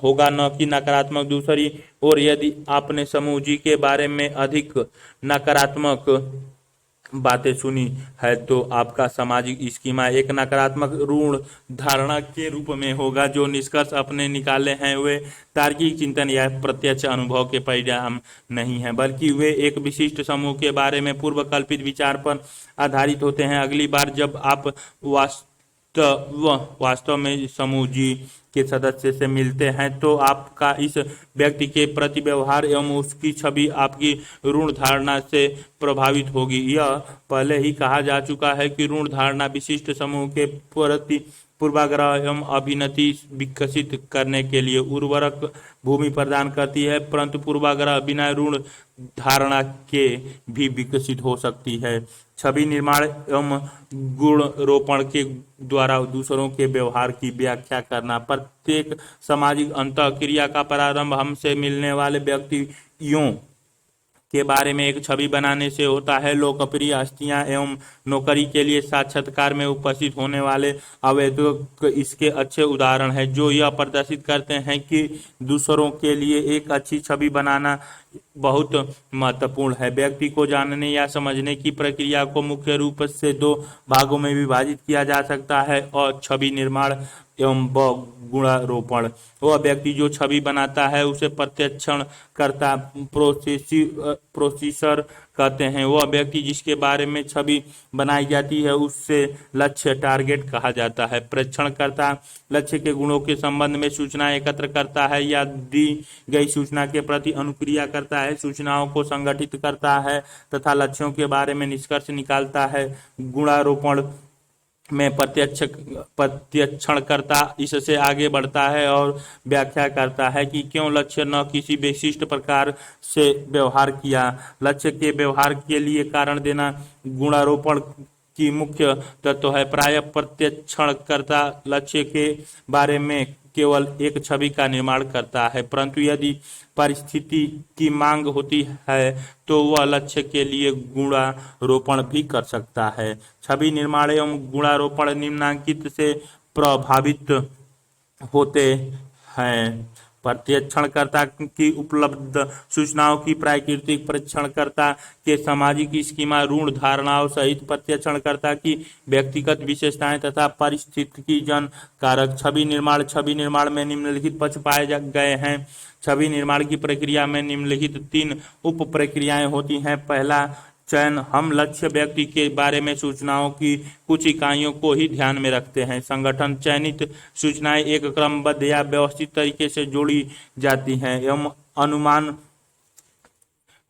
होगा, न कि नकारात्मक। दूसरी ओर यदि आपने समूह जी के बारे में अधिक नकारात्मक बातें सुनी है तो आपका सामाजिक स्कीमा एक नकारात्मक ऋण धारणा के रूप में होगा। जो निष्कर्ष अपने निकाले हैं वे तार्किक चिंतन या प्रत्यक्ष अनुभव के परिणाम नहीं हैं, बल्कि वे एक विशिष्ट समूह के बारे में पूर्व कल्पित विचार पर आधारित होते हैं। अगली बार जब आप वास्तव में समूह जी के सदस्य से मिलते हैं तो आपका इस व्यक्ति के प्रति व्यवहार एवं उसकी छवि आपकी ऋण धारणा से प्रभावित होगी। यह पहले ही कहा जा चुका है कि ऋण धारणा विशिष्ट समूह के प्रति पूर्वाग्रह एवं अभिनति विकसित करने के लिए उर्वरक भूमि प्रदान करती है, परंतु पूर्वाग्रह बिना ऋण धारणा के भी विकसित हो सकती है। छवि निर्माण एवं गुण रोपण के द्वारा दूसरों के व्यवहार की व्याख्या करना। प्रत्येक सामाजिक अंतःक्रिया का प्रारंभ हमसे मिलने वाले व्यक्तियों के बारे में एक छवि बनाने से होता है। लोकप्रिय हस्तियां एवं नौकरी के लिए साक्षात्कार में उपस्थित होने वाले आवेदक इसके अच्छे उदाहरण हैं, जो यह प्रदर्शित करते हैं कि दूसरों के लिए एक अच्छी छवि बनाना बहुत महत्वपूर्ण है। व्यक्ति को जानने या समझने की प्रक्रिया को मुख्य रूप से दो भागों में विभाजित किया जा सकता है और छवि निर्माण एवं गुणारोपण। वह व्यक्ति जो छवि बनाता है उसे प्रत्यक्षण करता प्रोसेसर कहते हैं। वह व्यक्ति जिसके बारे में छवि बनाई जाती है उससे लक्ष्य टारगेट कहा जाता है। प्रेक्षण करता लक्ष्य के गुणों के संबंध में सूचना एकत्र करता है या दी गई सूचना के प्रति अनुक्रिया करता है, सूचनाओं को संगठित करता है तथा लक्ष्यों के बारे में निष्कर्ष निकालता है। गुणारोपण में प्रत्यक्षणकर्ता इससे आगे बढ़ता है और व्याख्या करता है कि क्यों लक्ष्य न किसी विशिष्ट प्रकार से व्यवहार किया। लक्ष्य के व्यवहार के लिए कारण देना गुणारोपण की मुख्य तत्व है। प्रायः प्रत्यक्षणकर्ता लक्ष्य के बारे में केवल एक छवि का निर्माण करता है, परंतु यदि परिस्थिति की मांग होती है तो वह लक्ष्य के लिए गुणारोपण भी कर सकता है। छवि निर्माण एवं गुणारोपण निम्नांकित से प्रभावित होते हैं। परीक्षणकर्ता की उपलब्ध सूचनाओं की प्राकृतिक परीक्षणकर्ता के सामाजिक स्कीमा ऋण धारणाओं सहित परीक्षणकर्ता की व्यक्तिगत विशेषताएं तथा पारिस्थितिकी जन कारक। छवि निर्माण में निम्नलिखित पक्ष पाए गए हैं। छवि निर्माण की प्रक्रिया में निम्नलिखित 3 उप प्रक्रियाएं होती हैं। पहला चयन, हम लक्ष्य व्यक्ति के बारे में सूचनाओं की कुछ इकाइयों को ही ध्यान में रखते हैं। संगठन, चयनित सूचनाएं एक क्रमबद्ध या व्यवस्थित तरीके से जोड़ी जाती हैं एवं अनुमान,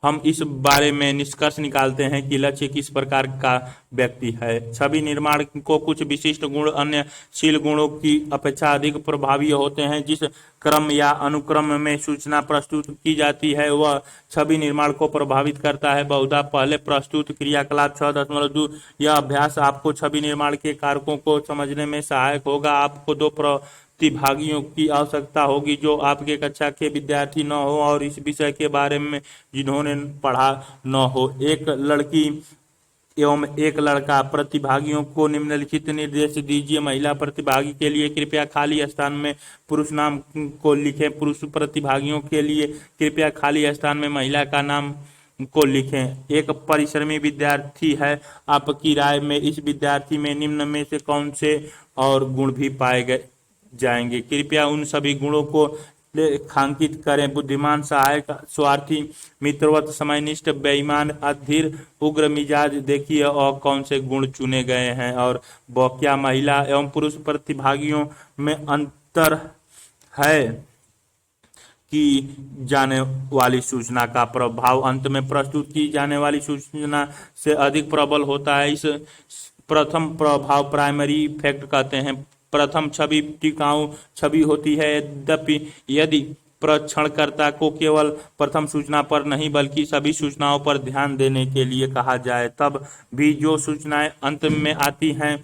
हम इस बारे में निष्कर्ष निकालते हैं कि लक्ष्य किस प्रकार का व्यक्ति है। छवि निर्माण को कुछ विशिष्ट गुण अन्य शील गुणों की अपेक्षा अधिक प्रभावी होते हैं। जिस क्रम या अनुक्रम में सूचना प्रस्तुत की जाती है वह छवि निर्माण को प्रभावित करता है। बहुधा पहले प्रस्तुत क्रियाकलाप 6.2 यह अभ्यास आपको छवि निर्माण के कारकों को समझने में सहायक होगा। आपको 2 प्रतिभागियों की आवश्यकता होगी जो आपके कक्षा के विद्यार्थी न हो और इस विषय के बारे में जिन्होंने पढ़ा न हो। एक लड़की एवं एक लड़का। प्रतिभागियों को निम्नलिखित निर्देश दीजिए। महिला प्रतिभागी के लिए कृपया खाली स्थान में पुरुष नाम को लिखें। पुरुष प्रतिभागियों के लिए कृपया खाली स्थान में महिला का नाम को लिखें। एक परिश्रमी विद्यार्थी है। आपकी राय में इस विद्यार्थी में निम्न में से कौन से और गुण भी पाए जाएंगे? कृपया उन सभी गुणों को रेखांकित करें। बुद्धिमान, सहायक, स्वार्थी, मित्रवत, समयनिष्ठ, बेईमान, अधीर, उग्र मिजाज। देखिए और कौन से गुण चुने गए हैं और क्या महिला एवं पुरुष प्रतिभागियों में अंतर है की जाने वाली सूचना का प्रभाव अंत में प्रस्तुत की जाने वाली सूचना से अधिक प्रबल होता है। इस प्रथम प्रभाव प्राइमरी इफेक्ट कहते हैं। प्रथम छवि टिकाऊ छवि होती है। यदि परीक्षणकर्ता को केवल प्रथम सूचना पर नहीं बल्कि सभी सूचनाओं पर ध्यान देने के लिए कहा जाए तब भी जो सूचनाएं अंत में आती हैं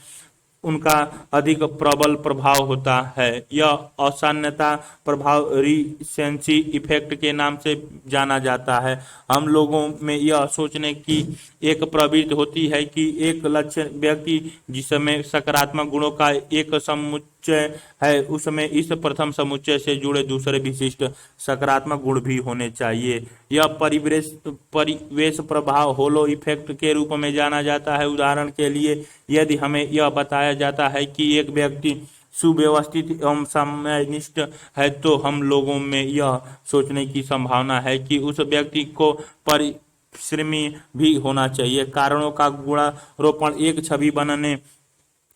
उनका अधिक प्रबल प्रभाव होता है। यह असान्यता प्रभाव रीसेंसी इफेक्ट के नाम से जाना जाता है। हम लोगों में यह सोचने की एक प्रवृत्ति होती है कि एक लक्ष्य व्यक्ति जिसमें सकारात्मक गुणों का एक समुच्चय है उसमें इस प्रथम समुच्चय से जुड़े दूसरे विशिष्ट सकारात्मक गुण भी होने चाहिए। यह परिवेश प्रभाव होलो इफेक्ट के रूप में जाना जाता है। उदाहरण के लिए यदि हमें यह बताया जाता है कि एक व्यक्ति सुव्यवस्थित एवं समयनिष्ठ है तो हम लोगों में यह सोचने की संभावना है कि उस व्यक्ति को परिश्रमी भी होना चाहिए। कारणों का गुणारोपण। एक छवि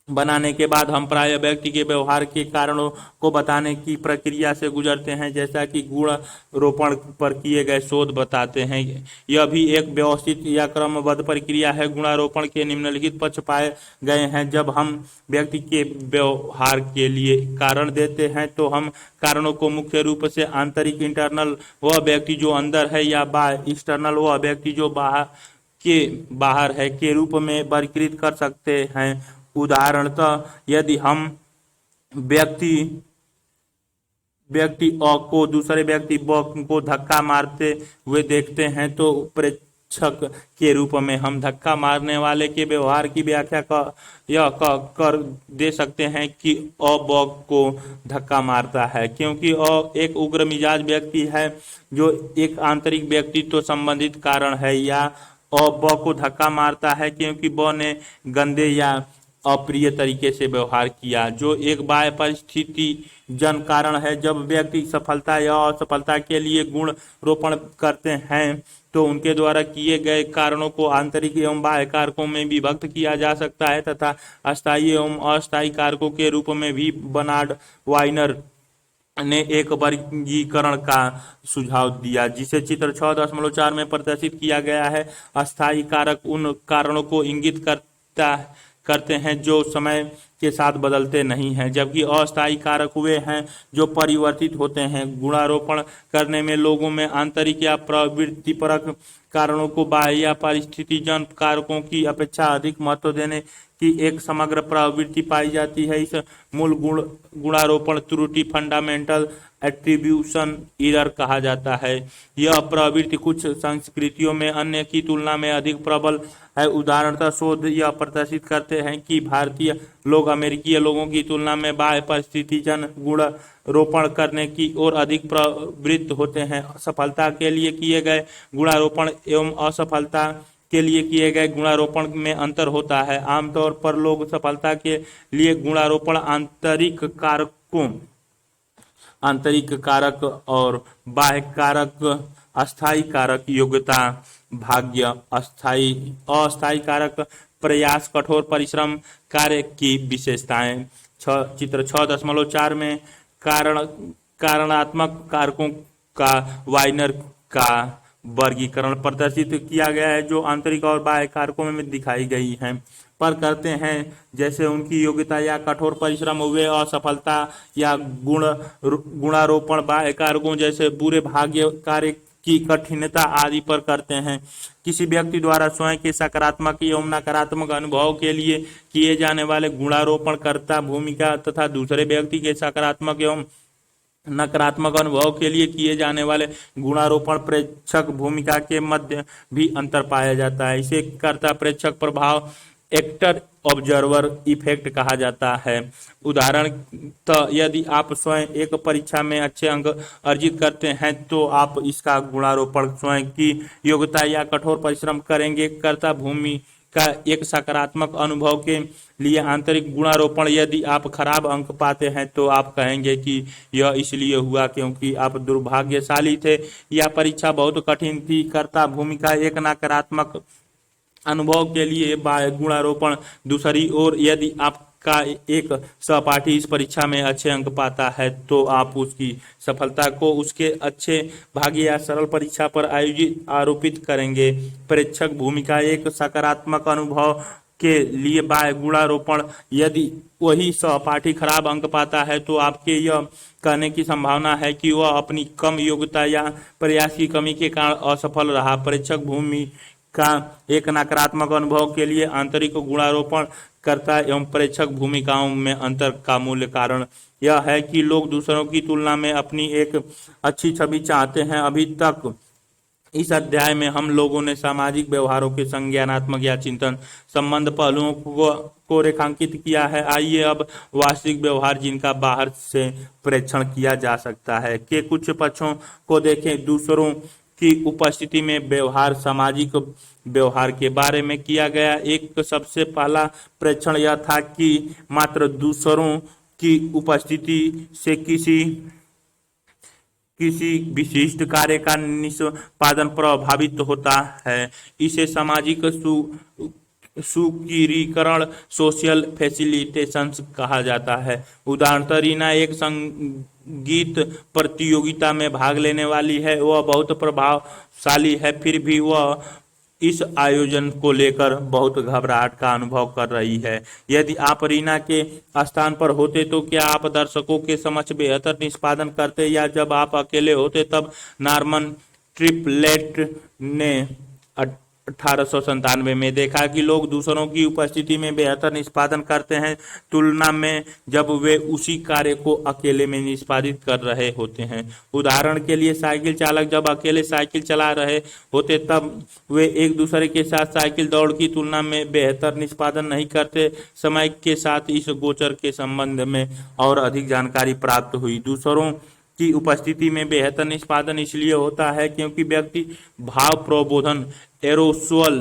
बनाने के बाद हम प्रायः व्यक्ति के व्यवहार के कारणों को बताने की प्रक्रिया से गुजरते हैं जैसा कि गुणारोपण पर किए गए शोध बताते हैं। यह भी एक व्यवस्थित या क्रमबद्ध प्रक्रिया है। गुणारोपण के निम्नलिखित पक्ष पाए गए हैं। जब हम व्यक्ति के व्यवहार के लिए कारण देते हैं तो हम कारणों को मुख्य रूप से आंतरिक इंटरनल वह व्यक्ति जो अंदर है या बाह्य एक्सटर्नल वह व्यक्ति जो बाहर है के रूप में वर्गीकृत कर सकते हैं। उदाहरणतः यदि हम व्यक्ति अ को दूसरे व्यक्ति ब को धक्का मारते हुए देखते हैं तो प्रेक्षक के रूप में हम धक्का मारने वाले के व्यवहार की व्याख्या कर दे सकते हैं कि अ ब को धक्का मारता है क्योंकि अ एक उग्र मिजाज व्यक्ति है जो एक आंतरिक व्यक्तित्व संबंधित कारण है, या अ ब को धक्का मारता है क्योंकि ब ने गंदे या अप्रिय तरीके से व्यवहार किया जो एक बाह्य परिस्थिति जन कारण है। जब व्यक्ति सफलता या असफलता के लिए गुण रोपण करते हैं तो उनके द्वारा किए गए कारणों को आंतरिक एवं बाह्य कारकों में विभक्त किया जा सकता है तथा अस्थायी एवं अस्थायी कारकों के रूप में भी। बर्नार्ड वाइनर ने एक वर्गीकरण का सुझाव दिया जिसे चित्र 6.4 में प्रदर्शित किया गया है। अस्थायी कारक उन कारणों को इंगित करते हैं जो समय के साथ बदलते नहीं हैं, जबकि अस्थायी कारक वे हैं जो परिवर्तित होते हैं। गुणारोपण करने में लोगों में आंतरिक या प्रवृत्तिपरक कारणों को बाह्य या परिस्थितिजन्य कारकों की अपेक्षा अधिक महत्व देने की एक समग्र प्रवृत्ति पाई जाती है। इस मूल गुणारोपण त्रुटि फंडामेंटल एट्रीब्यूशन एरर कहा जाता है। यह प्रवृत्ति कुछ संस्कृतियों में अन्य की तुलना में अधिक प्रबल है। उदाहरणतः शोध यह प्रदर्शित करते हैं कि भारतीय लोग अमेरिकी लोगों की तुलना में बाह्य परिस्थितिजन्य गुणारोपण करने की ओर अधिक प्रवृत्त होते हैं। सफलता के लिए किए गए गुणारोपण एवं असफलता के लिए किए गए गुणारोपण में अंतर होता है। आमतौर पर लोग सफलता के लिए गुणारोपण आंतरिक कारक और बाह्य कारक, अस्थायी कारक, योग्यता, भाग्य, अस्थायी कारक, प्रयास, कठोर परिश्रम, कार्य की विशेषताएं। चित्र 6.4 में कारणात्मक कारकों का वाइनर का वर्गीकरण प्रदर्शित किया गया है, जो आंतरिक और बाह्य कारकों में दिखाई गई हैं पर करते हैं, जैसे उनकी योग्यता या कठोर परिश्रम हुए। असफलता या गुणारोपण बाह्य कारकों जैसे बुरे भाग्य, कार्य की कठिनता आदि पर करते हैं। किसी व्यक्ति द्वारा स्वयं के सकारात्मक एवं नकारात्मक अनुभव के लिए किए जाने वाले गुणारोपण कर्ता भूमिका तथा दूसरे व्यक्ति के सकारात्मक एवं नकारात्मक अनुभव के लिए किए जाने वाले गुणारोपण प्रेक्षक भूमिका के मध्य भी अंतर पाया जाता है। इसे कर्ता प्रेक्षक प्रभाव, एक्टर ऑब्जर्वर इफेक्ट कहा जाता है। उदाहरणतः यदि आप स्वयं एक परीक्षा में अच्छे अंक अर्जित करते हैं तो आप इसका गुणारोपण स्वयं की योग्यता या कठोर परिश्रम करेंगे। कर्ता भूमि का एक सकारात्मक अनुभव के लिए आंतरिक गुणारोपण, यदि आप खराब अंक पाते हैं तो आप कहेंगे कि यह इसलिए हुआ क्योंकि आप दुर्भाग्यशाली थे या परीक्षा बहुत कठिन थी। कर्ता भूमिका एक नकारात्मक अनुभव के लिए बाह्य गुणारोपण। दूसरी ओर यदि आपका एक सहपाठी इस परीक्षा में अच्छे अंक पाता है तो आप उसकी सफलता को उसके अच्छे भाग्य या सरल परीक्षा पर आरोपित करेंगे। प्रेक्षक भूमिका एक सकारात्मक अनुभव के लिए बाह्य गुणारोपण, यदि वही सहपाठी खराब अंक पाता है तो आपके यह कहने की संभावना है कि वह अपनी कम योग्यता या प्रयास की कमी के कारण असफल रहा। प्रेक्षक भूमि का एक नकारात्मक अनुभव के लिए आंतरिक गुणारोपण कर्ता एवं प्रेक्षक भूमिकाओं में अंतर का मूल कारण यह है कि लोग दूसरों की तुलना में अपनी एक अच्छी छवि चाहते हैं। अभी तक इस अध्याय में हम लोगों ने सामाजिक व्यवहारों के संज्ञानात्मक या चिंतन संबंध पहलुओं को रेखांकित किया है। आइए अब वास्तविक व्यवहार जिनका बाहर से परीक्षण किया जा सकता है के कुछ पक्षों को देखें। दूसरों की उपस्थिति में व्यवहार। सामाजिक व्यवहार के बारे में किया गया एक सबसे पहला परीक्षण यह था कि मात्र दूसरों की उपस्थिति से किसी विशिष्ट कार्य का निष्पादन प्रभावित होता है। इसे सामाजिक सुकिरीकरण, सोशल फैसिलिटेशंस कहा जाता है। उदाहरणतः रीना एक संगीत प्रतियोगिता में भाग लेने वाली है। वह बहुत प्रभावशाली है, फिर भी वह इस आयोजन को लेकर बहुत घबराहट का अनुभव कर रही है। यदि आप रीना के स्थान पर होते तो क्या आप दर्शकों के समक्ष बेहतर निष्पादन करते, या जब आप अकेले होते तब? नॉर्मन ट्रिपलेट ने 1897 में देखा कि लोग दूसरों की उपस्थिति में बेहतर निष्पादन करते हैं तुलना में जब वे उसी कार्य को अकेले में निष्पादित कर रहे होते हैं। उदाहरण के लिए साइकिल चालक जब अकेले साइकिल चला रहे होते तब वे एक दूसरे के साथ साइकिल दौड़ की तुलना में बेहतर निष्पादन नहीं करते। समय के साथ इस गोचर के संबंध में और अधिक जानकारी प्राप्त हुई। दूसरों की उपस्थिति में बेहतर निष्पादन इसलिए होता है क्योंकि व्यक्ति भाव प्रबोधन, एरोसोल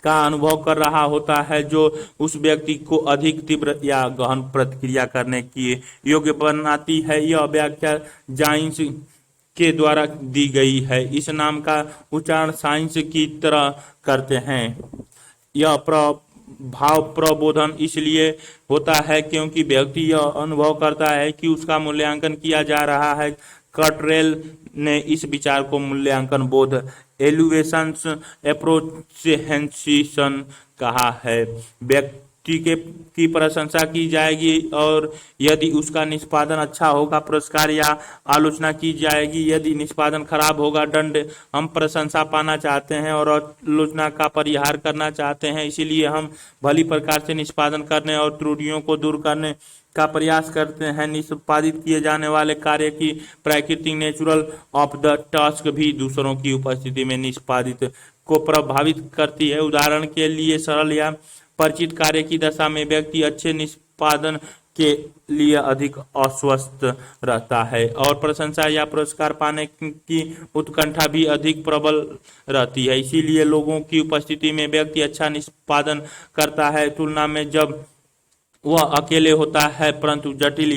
का अनुभव कर रहा होता है, जो उस व्यक्ति को अधिक तीव्र या गहन प्रतिक्रिया करने की योग्य बनाती है। यह व्याख्या जाइंस के द्वारा दी गई है। इस नाम का उच्चारण साइंस की तरह करते हैं। यह भाव प्रबोधन इसलिए होता है क्योंकि व्यक्ति यह अनुभव करता है कि उसका मूल्यांकन किया जा रहा है। कटरेल ने इस विचार को मूल्यांकन बोध, एलुएशंस एप्रोचेंसिशन कहा है। व्यक्ति की प्रशंसा की जाएगी और यदि उसका निष्पादन अच्छा होगा पुरस्कार या आलोचना की जाएगी। यदि निष्पादन खराब होगा दंड। हम प्रशंसा पाना चाहते हैं और आलोचना का परिहार करना चाहते हैं, इसीलिए हम भली प्रकार से निष्पादन करने और त्रुटियों को दूर करने का प्रयास करते हैं। निष्पादित किए जाने वाले कार्य की प्राकृतिक नेचुरल ऑफ द टास्क भी दूसरों की उपस्थिति में निष्पादित को प्रभावित करती है। उदाहरण के लिए सरल या परिचित कार्य की दशा में व्यक्ति अच्छे निष्पादन के लिए अधिक अस्वस्थ रहता है और प्रशंसा या पुरस्कार पाने की उत्कंठा भी अधिक प्रबल रहती है। इसीलिए लोगों की उपस्थिति में व्यक्ति अच्छा निष्पादन करता है तुलना में जब वह अकेले होता है, परंतु जटिल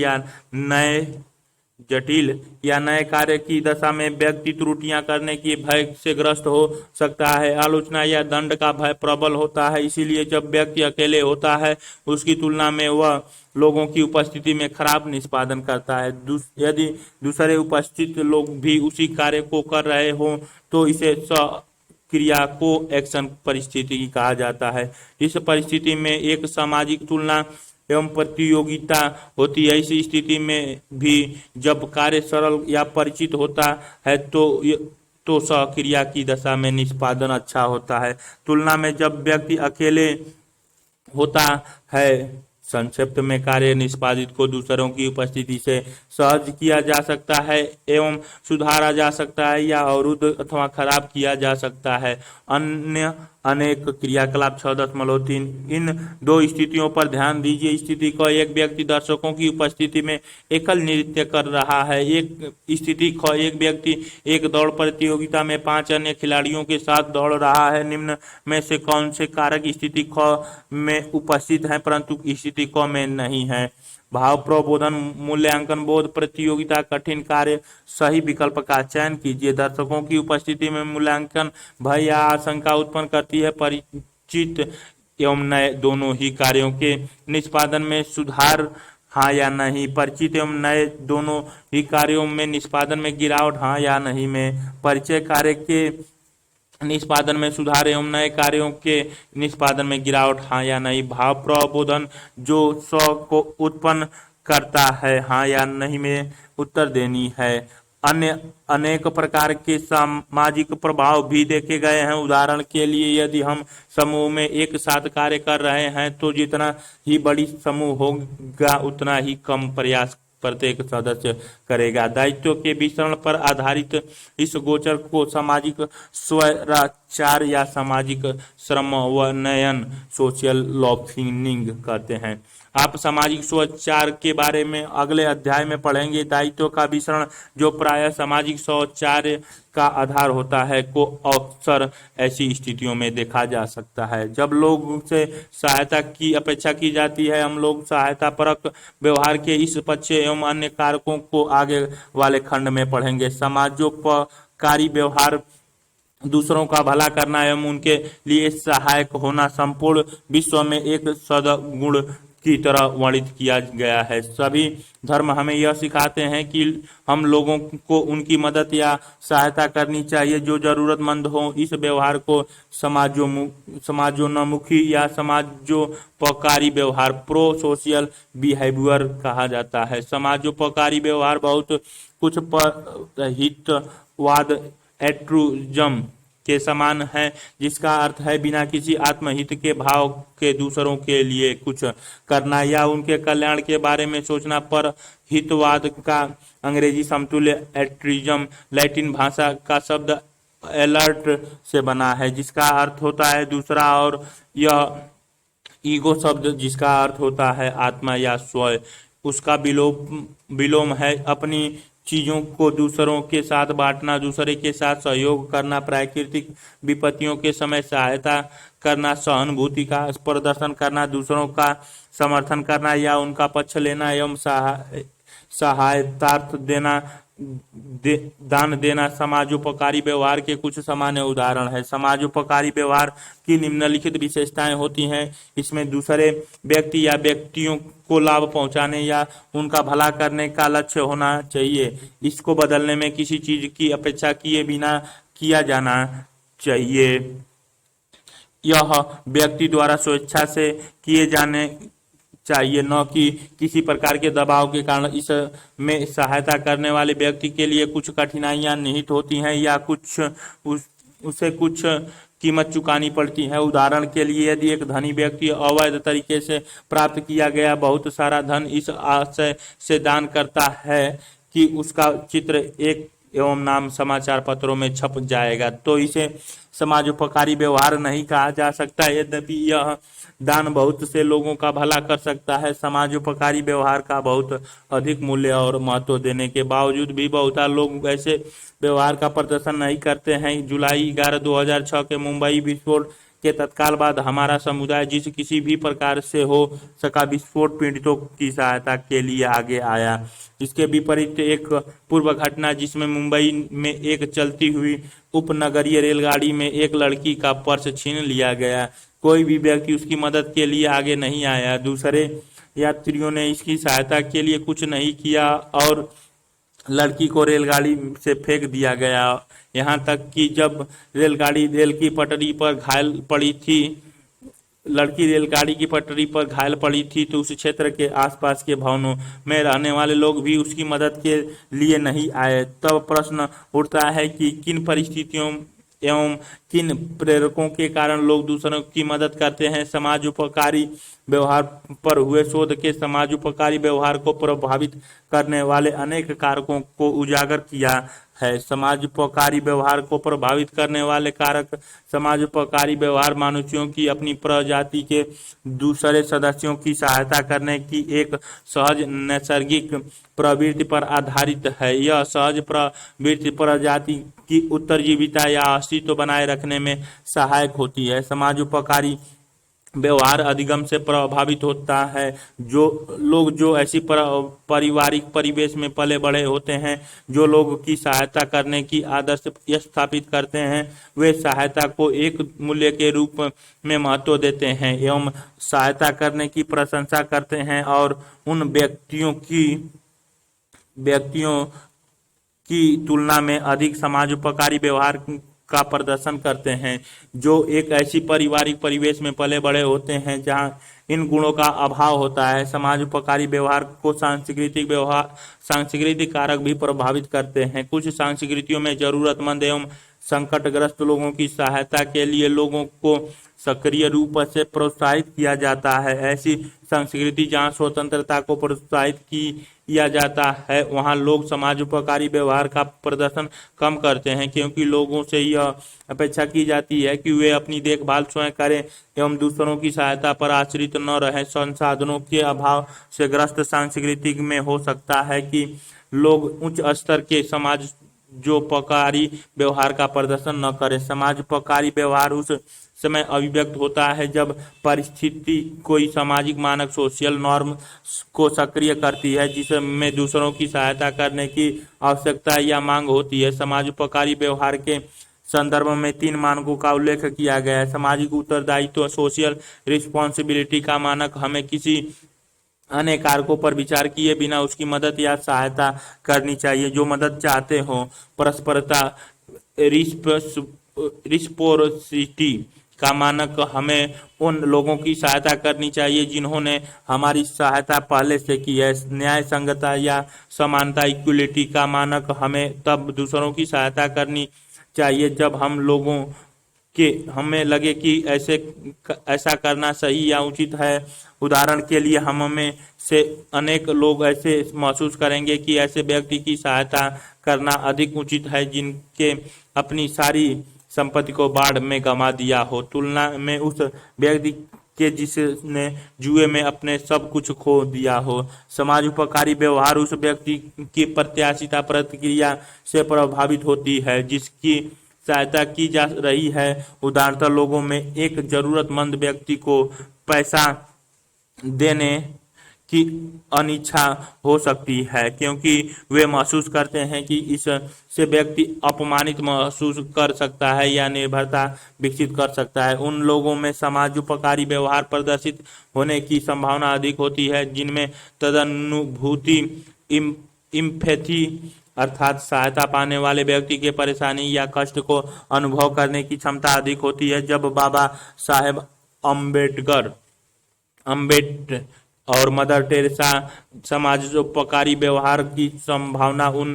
या नए कार्य की दशा में व्यक्ति त्रुटियां करने की भय से ग्रस्त हो सकता है। आलोचना या दंड का भय प्रबल होता है। इसीलिए जब व्यक्ति अकेले होता है उसकी तुलना में वह लोगों की उपस्थिति में खराब निष्पादन करता है। यदि दूसरे उपस्थित लोग भी उसी कार्य को कर रहे हो तो इसे क्रिया को एक्शन परिस्थिति कहा जाता है। इस परिस्थिति में एक सामाजिक तुलना एवं प्रतियोगिता होती है। इस स्थिति में भी जब कार्य सरल या परिचित होता है तो सक्रिया की दशा में निष्पादन अच्छा होता है तुलना में जब व्यक्ति अकेले होता है। संक्षिप्त में कार्य निष्पादित को दूसरों की उपस्थिति से सहज किया जा सकता है एवं सुधारा जा सकता है या अवरुद्ध अथवा खराब किया जा सकता है। अन्य अनेक क्रियाकलाप 6.3 इन दो स्थितियों पर ध्यान दीजिए। स्थिति क एक व्यक्ति दर्शकों की उपस्थिति में एकल नृत्य कर रहा है। एक स्थिति ख एक व्यक्ति एक दौड़ प्रतियोगिता में 5 अन्य खिलाड़ियों के साथ दौड़ रहा है। निम्न में से कौन से कारक स्थिति ख में उपस्थित हैं परंतु स्थिति क में नहीं है? भाव प्रबोधन, मूल्यांकन, बोध, प्रतियोगिता, कठिन कार्य, सही विकल्प का चयन कीजिए। दर्शकों की उपस्थिति में मूल्यांकन भय या आशंका उत्पन्न करती है। परिचित एवं नए दोनों ही कार्यों के निष्पादन में सुधार, हाँ या नहीं? परिचित एवं नए दोनों ही कार्यों में निष्पादन में गिरावट, हाँ या नहीं? में परिचय कार्य के निष्पादन में सुधार एवं नए कार्यों के निष्पादन में गिरावट, हाँ या नहीं? भाव प्रबोधन जो स्व को उत्पन्न करता है, हाँ या नहीं में उत्तर देनी है। अन्य अनेक प्रकार के सामाजिक प्रभाव भी देखे गए हैं। उदाहरण के लिए यदि हम समूह में एक साथ कार्य कर रहे हैं तो जितना ही बड़ी समूह होगा उतना ही कम प्रयास प्रत्येक सदस्य करेगा। दायित्व के वितरण पर आधारित इस गोचर को सामाजिक स्वैराचार या सामाजिक समन्वयन सोशल लॉफिनिंग कहते हैं। आप सामाजिक स्वैराचार के बारे में अगले अध्याय में पढ़ेंगे। दायित्व का वितरण जो प्रायः सामाजिक स्वैराचार का आधार होता है को अक्सर ऐसी स्थितियों में देखा जा सकता है जब लोगों से सहायता की अपेक्षा की जाती है। हम लोग सहायता परक व्यवहार के इस पक्ष एवं अन्य कारकों को आगे वाले खंड में पढ़ेंगे। समाजोपकारी व्यवहार, दूसरों का भला करना एवं उनके लिए सहायक होना संपूर्ण विश्व में एक सद्गुण की तरह वर्णित किया गया है। सभी धर्म हमें यह सिखाते हैं कि हम लोगों को उनकी मदद या सहायता करनी चाहिए जो जरूरतमंद हो। इस व्यवहार को समाजोन्मुखी या समाजोपकारी व्यवहार, प्रो सोशल बिहेवियर कहा जाता है। समाजोपकारी व्यवहार बहुत कुछ हितवाद, एल्ट्रुइज्म के समान है, जिसका अर्थ है बिना किसी आत्महित के भाव के दूसरों के लिए कुछ करना या उनके कल्याण के बारे में सोचना। पर हितवाद का अंग्रेजी समतुल्य एल्ट्रुइज्म लैटिन भाषा का शब्द एलर्ट से बना है जिसका अर्थ होता है दूसरा, और यह ईगो शब्द जिसका अर्थ होता है आत्मा या स्वयं, उसका विलोम है। अपनी चीजों को दूसरों के साथ बांटना, दूसरे के साथ सहयोग करना, प्राकृतिक विपत्तियों के समय सहायता करना, सहानुभूति का प्रदर्शन करना, दूसरों का समर्थन करना या उनका पक्ष लेना एवं सहायतार्थ दान देना समाजोपकारी व्यवहार के कुछ सामान्य उदाहरण है। समाजोपकारी व्यवहार की निम्नलिखित विशेषताएं होती हैं। इसमें दूसरे व्यक्ति या व्यक्तियों को लाभ पहुंचाने या उनका भला करने का लक्ष्य होना चाहिए। इसको बदलने में किसी चीज की अपेक्षा किए बिना किया जाना चाहिए। यह व्यक्ति द्वारा स्वेच्छा से किए जाने चाहिए, न कि किसी प्रकार के दबाव के कारण। इसमें सहायता करने वाले व्यक्ति के लिए कुछ कठिनाइयां निहित होती हैं या कुछ उसे कुछ कीमत चुकानी पड़ती है। उदाहरण के लिए, यदि एक धनी व्यक्ति अवैध तरीके से प्राप्त किया गया बहुत सारा धन इस आशय से दान करता है कि उसका चित्र एक एवं नाम समाचार पत्रों में छप जाएगा, तो इसे समाजोपकारी व्यवहार नहीं कहा जा सकता। यद्यपि यह दान बहुत से लोगों का भला कर सकता है, समाजोपकारी व्यवहार का बहुत अधिक मूल्य और महत्व देने के बावजूद भी बहुत लोग ऐसे व्यवहार का प्रदर्शन नहीं करते हैं। जुलाई 11, 2006 के मुंबई विस्फोट के तत्काल बाद हमारा समुदाय जिस किसी भी प्रकार से हो सका विस्फोट पीड़ितों की सहायता के लिए आगे आया। इसके विपरीत एक पूर्व घटना जिसमें मुंबई में एक चलती हुई उपनगरीय रेलगाड़ी में एक लड़की का पर्स छीन लिया गया, कोई भी व्यक्ति उसकी मदद के लिए आगे नहीं आया। दूसरे यात्रियों ने इसकी सहायता के लिए कुछ नहीं किया और लड़की को रेलगाड़ी से फेंक दिया गया। यहाँ तक कि जब रेलगाड़ी रेल की पटरी पर घायल पड़ी थी लड़की रेलगाड़ी की पटरी पर घायल पड़ी थी तो उस क्षेत्र के आसपास के भवनों में रहने वाले लोग भी उसकी मदद के लिए नहीं आए। तब प्रश्न उठता है कि किन परिस्थितियों एवं किन प्रेरकों के कारण लोग दूसरों की मदद करते हैं। समाजोपकारी व्यवहार पर हुए शोध के समाजोपकारी व्यवहार को प्रभावित करने वाले अनेक कारकों को उजागर किया है। समाजोपकारी व्यवहार को प्रभावित करने वाले कारक समाजोपकारी व्यवहार मनुष्यों की अपनी प्रजाति के दूसरे सदस्यों की सहायता करने की एक सहज नैसर्गिक प्रवृत्ति पर आधारित है। यह सहज प्रवृत्ति प्रजाति की उत्तरजीविता या अस्तित्व बनाए रखने में सहायक होती है। समाजोपकारी व्यवहार अधिगम से प्रभावित होता है। जो ऐसी पारिवारिक परिवेश में पले बड़े होते हैं जो लोगों की सहायता करने की आदर्श स्थापित करते हैं, वे सहायता को एक मूल्य के रूप में महत्व देते हैं एवं सहायता करने की प्रशंसा करते हैं और उन व्यक्तियों की तुलना में अधिक समाजोपकारी व्यवहार का प्रदर्शन करते हैं जो एक ऐसी पारिवारिक परिवेश में पले बड़े होते हैं जहां इन गुणों का अभाव होता है। समाजोपकारी व्यवहार को सांस्कृतिक कारक भी प्रभावित करते हैं। कुछ संस्कृतियों में जरूरतमंद एवं संकटग्रस्त लोगों की सहायता के लिए लोगों को सक्रिय रूप से प्रोत्साहित किया जाता है। ऐसी संस्कृति जहां स्वतंत्रता को प्रोत्साहित किया जाता है वहां लोग समाजोपकारी व्यवहार का प्रदर्शन कम करते हैं, क्योंकि लोगों से यह अपेक्षा की जाती है कि वे अपनी देखभाल स्वयं करें एवं दूसरों की सहायता पर आश्रित न रहें। संसाधनों के अभाव से ग्रस्त संस्कृति में हो सकता है कि लोग उच्च स्तर के समाजोपकारी व्यवहार का प्रदर्शन न करें। समाजोपकारी व्यवहार उस समय अभिव्यक्त होता है जब परिस्थिति कोई सामाजिक मानक सोशल नॉर्म को सक्रिय करती है जिसमें दूसरों की सहायता करने की आवश्यकता या मांग होती है। समाजोपकारी व्यवहार के संदर्भ में 3 मानकों का उल्लेख किया गया है। सामाजिक उत्तरदायित्व सोशल रिस्पॉन्सिबिलिटी का मानक हमें किसी अन्य कारकों पर विचार किए बिना उसकी मदद या सहायता करनी चाहिए जो मदद चाहते हो। परस्परता रिस्पोसिटी का मानक हमें उन लोगों की सहायता करनी चाहिए जिन्होंने हमारी सहायता पहले से की है। न्याय संगतता या समानता इक्वलिटी का मानक हमें तब दूसरों की सहायता करनी चाहिए जब हमें लगे कि ऐसा करना सही या उचित है। उदाहरण के लिए हम में से अनेक लोग ऐसे महसूस करेंगे कि ऐसे व्यक्ति की सहायता करना अधिक उचित है जिनके अपनी सारी संपत्ति को बाढ़ में गंवा दिया हो, तुलना में उस व्यक्ति के जिसने जुए में अपने सब कुछ खो दिया हो। समाजोपकारी व्यवहार उस व्यक्ति की प्रत्याशिता प्रतिक्रिया से प्रभावित होती है जिसकी सहायता की जा रही है। उदाहरणतः लोगों में एक जरूरतमंद व्यक्ति को पैसा देने की अनिच्छा हो सकती है क्योंकि वे महसूस करते हैं कि इससे व्यक्ति अपमानित महसूस कर सकता है या निर्भरता विकसित कर सकता है। उन लोगों में समाजोपकारी व्यवहार प्रदर्शित होने की संभावना अधिक होती है जिनमें तदनुभूति इम्पैथी अर्थात सहायता पाने वाले व्यक्ति के परेशानी या कष्ट को अनुभव करने की क्षमता अधिक होती है। जब बाबा साहेब अम्बेडकर और मदर टेरेसा समाजोपकारी व्यवहार की संभावना उन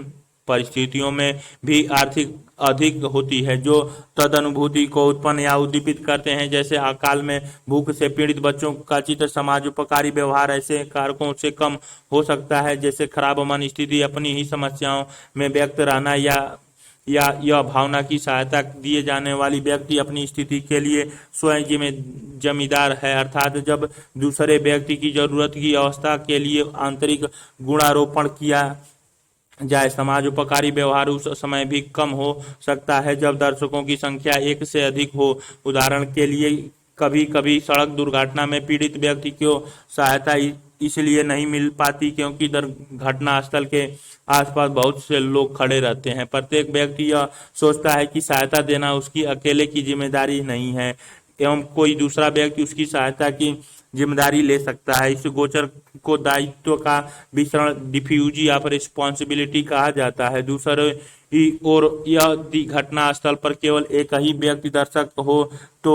परिस्थितियों में भी आर्थिक अधिक होती है, जो तदनुभूति को उत्पन्न या उद्दीपित करते हैं, जैसे अकाल में भूख से पीड़ित बच्चों का चित्र। समाजोपकारी व्यवहार ऐसे कारकों से कम हो सकता है, जैसे खराब मन स्थिति, अपनी ही समस्याओं में व्यक्त रहना, या यह भावना की सहायता दिए जाने वाली व्यक्ति अपनी स्थिति के लिए स्वयं जिम्मेदार है, अर्थात जब दूसरे व्यक्ति की जरूरत की अवस्था के लिए आंतरिक गुणारोपण किया जाए। समाजोपकारी व्यवहार उस समय भी कम हो सकता है जब दर्शकों की संख्या एक से अधिक हो। उदाहरण के लिए, कभी कभी सड़क दुर्घटना में पीड़ित व्यक्ति को सहायता इसलिए नहीं मिल पाती क्योंकि दुर्घटना स्थल के आसपास बहुत से लोग खड़े रहते हैं। प्रत्येक व्यक्ति यह सोचता है कि सहायता देना उसकी अकेले की जिम्मेदारी नहीं है, एवं कोई दूसरा व्यक्ति उसकी सहायता की जिम्मेदारी ले सकता है। इस गोचर को दायित्व का वितरण, डिफ्यूजी ऑफ रिस्पॉन्सिबिलिटी कहा जाता है। दूसरी ओर यदि घटना स्थल पर केवल एक ही व्यक्ति दर्शक हो तो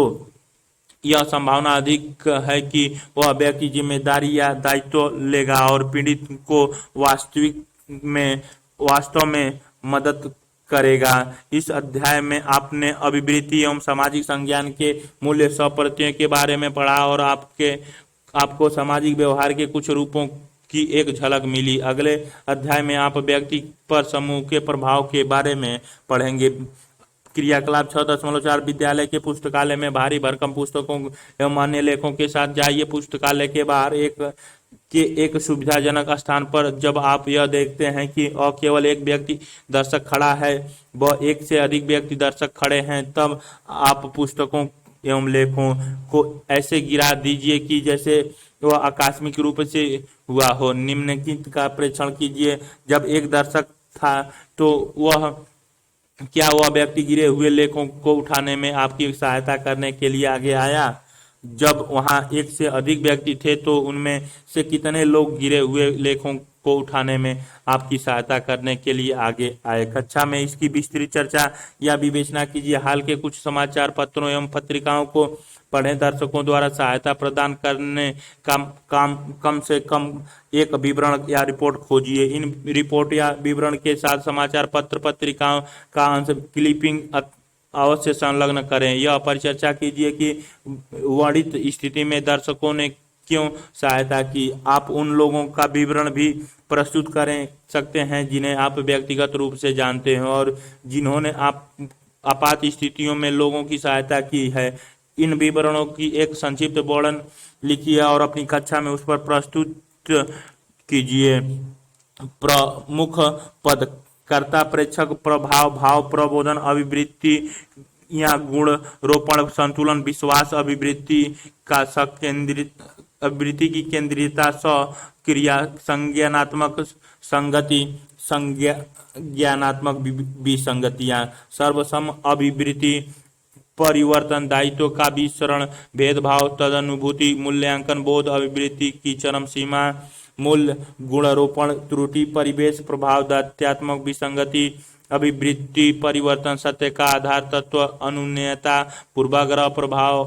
यह संभावना अधिक है कि वह व्यक्ति जिम्मेदारी या दायित्व लेगा और पीड़ित को वास्तव में मदद करेगा। इस अध्याय में आपने अभिवृत्ति एवं सामाजिक संज्ञान के मूल्य स्वप्रत्ययों के बारे में पढ़ा और आपको सामाजिक व्यवहार के कुछ रूपों की एक झलक मिली। अगले अध्याय में आप व्यक्ति पर समूह के प्रभाव के बारे में पढ़ेंगे। क्रियाकलाप 6.4 विद्यालय के पुस्तकालय में भारी भरकम पुस्तकों एवं अन्य लेखों के साथ जाइए। पुस्तकालय के बाहर एक सुविधाजनक स्थान पर जब आप यह देखते हैं कि केवल एक व्यक्ति दर्शक खड़ा है व एक से अधिक व्यक्ति दर्शक खड़े हैं, तब आप पुस्तकों एवं लेखों को ऐसे गिरा दीजिए कि जैसे वह आकस्मिक रूप से हुआ हो। निम्नलिखित का परीक्षण कीजिए। जब एक दर्शक था तो क्या वह व्यक्ति गिरे हुए लेखों को उठाने में आपकी सहायता करने के लिए आगे आया? जब वहां एक से अधिक व्यक्ति थे तो उनमें से कितने लोग गिरे हुए लेखों को उठाने में आपकी सहायता करने के लिए आगे आए? कक्षा में इसकी विस्तृत चर्चा या विवेचना कीजिए। हाल के कुछ समाचार पत्रों एवं पत्रिकाओं को पढ़ें। दर्शकों द्वारा सहायता प्रदान करने का कम से कम एक विवरण या रिपोर्ट खोजिए। इन रिपोर्ट या विवरण के साथ समाचार पत्र पत्रिकाओं का अंश क्लिपिंग अवश्य संलग्न करें। यह परिचर्चा कीजिए कि वर्णित स्थिति में दर्शकों ने क्यों सहायता की। आप उन लोगों का विवरण भी प्रस्तुत कर सकते हैं जिन्हें आप व्यक्तिगत रूप से जानते हैं और जिन्होंने आपात स्थितियों में लोगों की सहायता की है। इन विवरणों की एक संक्षिप्त वर्णन लिखिए और अपनी कक्षा में उस पर प्रस्तुत कीजिए। प्रमुख पद: कर्ता, प्रेक्षक, प्रभाव, भाव, प्रबोधन, अभिवृत्ति या गुण रोपण, संतुलन, विश्वास, अभिवृत्ति की केंद्रीयता, क्रिया, संज्ञानात्मक संगति, संज्ञानात्मक विसंगतियां, सर्वसम अभिवृत्ति, परिवर्तन, दायित्व का विसरण, भेदभाव, तदनुभूति, मूल्यांकन, बोध, अभिवृत्ति की चरम सीमा, मूल्य, गुणारोपण, त्रुटि, परिवेश, प्रभाव, तथ्यात्मक विसंगति, अभिवृत्ति, परिवर्तन, सत्य का आधार, तत्व, अनुन्नयता, पूर्वाग्रह, प्रभाव,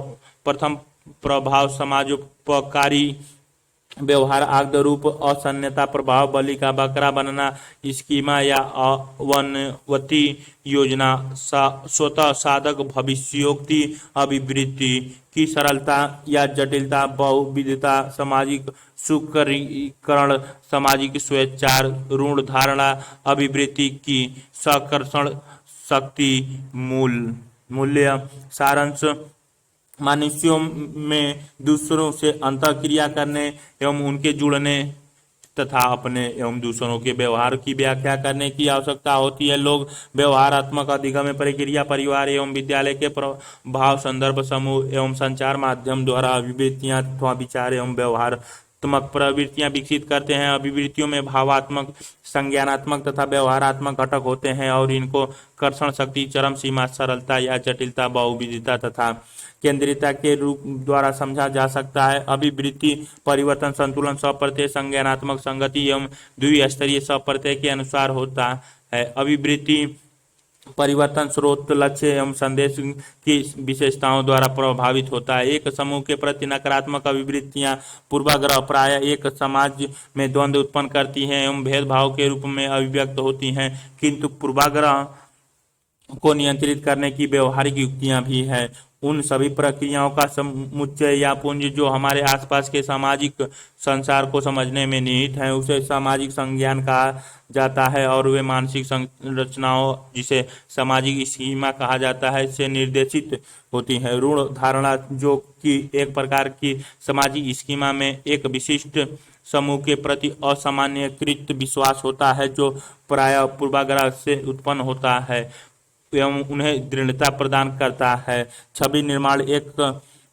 प्रथम प्रभाव, समाजोपकारी व्यवहार, आग्ध रूप, असन्नता, प्रभाव, बलि का बकरा बनना, स्कीमा या अवनवती योजना, स्वतः साधक, भविष्योक्ति, अभिवृत्ति की सरलता या जटिलता, बहुविधता, सामाजिक सुकरीकरण, सामाजिक स्वेच्छार, ऋण धारणा, अभिवृत्ति की साकर्षण शक्ति, मूल्य। सारांश: मनुष्यों में दूसरों से अंतःक्रिया करने एवं उनके जुड़ने तथा अपने एवं दूसरों के व्यवहार की व्याख्या करने की आवश्यकता होती है। लोग व्यवहारात्मक अधिगम प्रक्रिया, परिवार एवं विद्यालय के प्रभाव, संदर्भ, समूह एवं संचार माध्यम द्वारा अभिवृत्तियां अथवा विचार एवं व्यवहारात्मक प्रवृत्तियां विकसित करते हैं। अभिवृत्तियों में भावात्मक, संज्ञानात्मक तथा व्यवहारात्मक घटक होते हैं और इनको कर्षण शक्ति, चरम सीमा, सरलता या जटिलता, बहुविधता तथा केंद्रीयता के रूप द्वारा समझा जा सकता है। अभिवृत्ति, परिवर्तन, संतुलन, स्वप्रत्यय, संज्ञानात्मक संगति एवं द्विस्तरीय स्वप्रत्यय के अनुसार होता है। अभिवृत्ति परिवर्तन स्रोत, लक्ष्य एवं संदेश की विशेषताओं द्वारा प्रभावित होता है। एक समूह के प्रति नकारात्मक अभिवृत्तियां पूर्वाग्रह प्रायः एक समाज में द्वंद्व उत्पन्न करती हैं एवं भेदभाव के रूप में अभिव्यक्त होती हैं, किंतु पूर्वाग्रह को नियंत्रित करने की व्यवहारिक युक्तियां भी हैं। उन सभी प्रक्रियाओं का समुच्चय या पुंज जो हमारे आसपास के सामाजिक संसार को समझने में निहित है, उसे सामाजिक संज्ञान कहा जाता है, और वे मानसिक संरचनाओं, जिसे सामाजिक स्कीमा कहा जाता है, से निर्देशित होती हैं। ऋण धारणा, जो कि एक प्रकार की सामाजिक स्कीमा में एक विशिष्ट समूह के प्रति असामान्यकृत विश्वास होता है, जो प्रायः पूर्वाग्रह से उत्पन्न होता है एवं उन्हें दृढ़ता प्रदान करता है। छवि निर्माण एक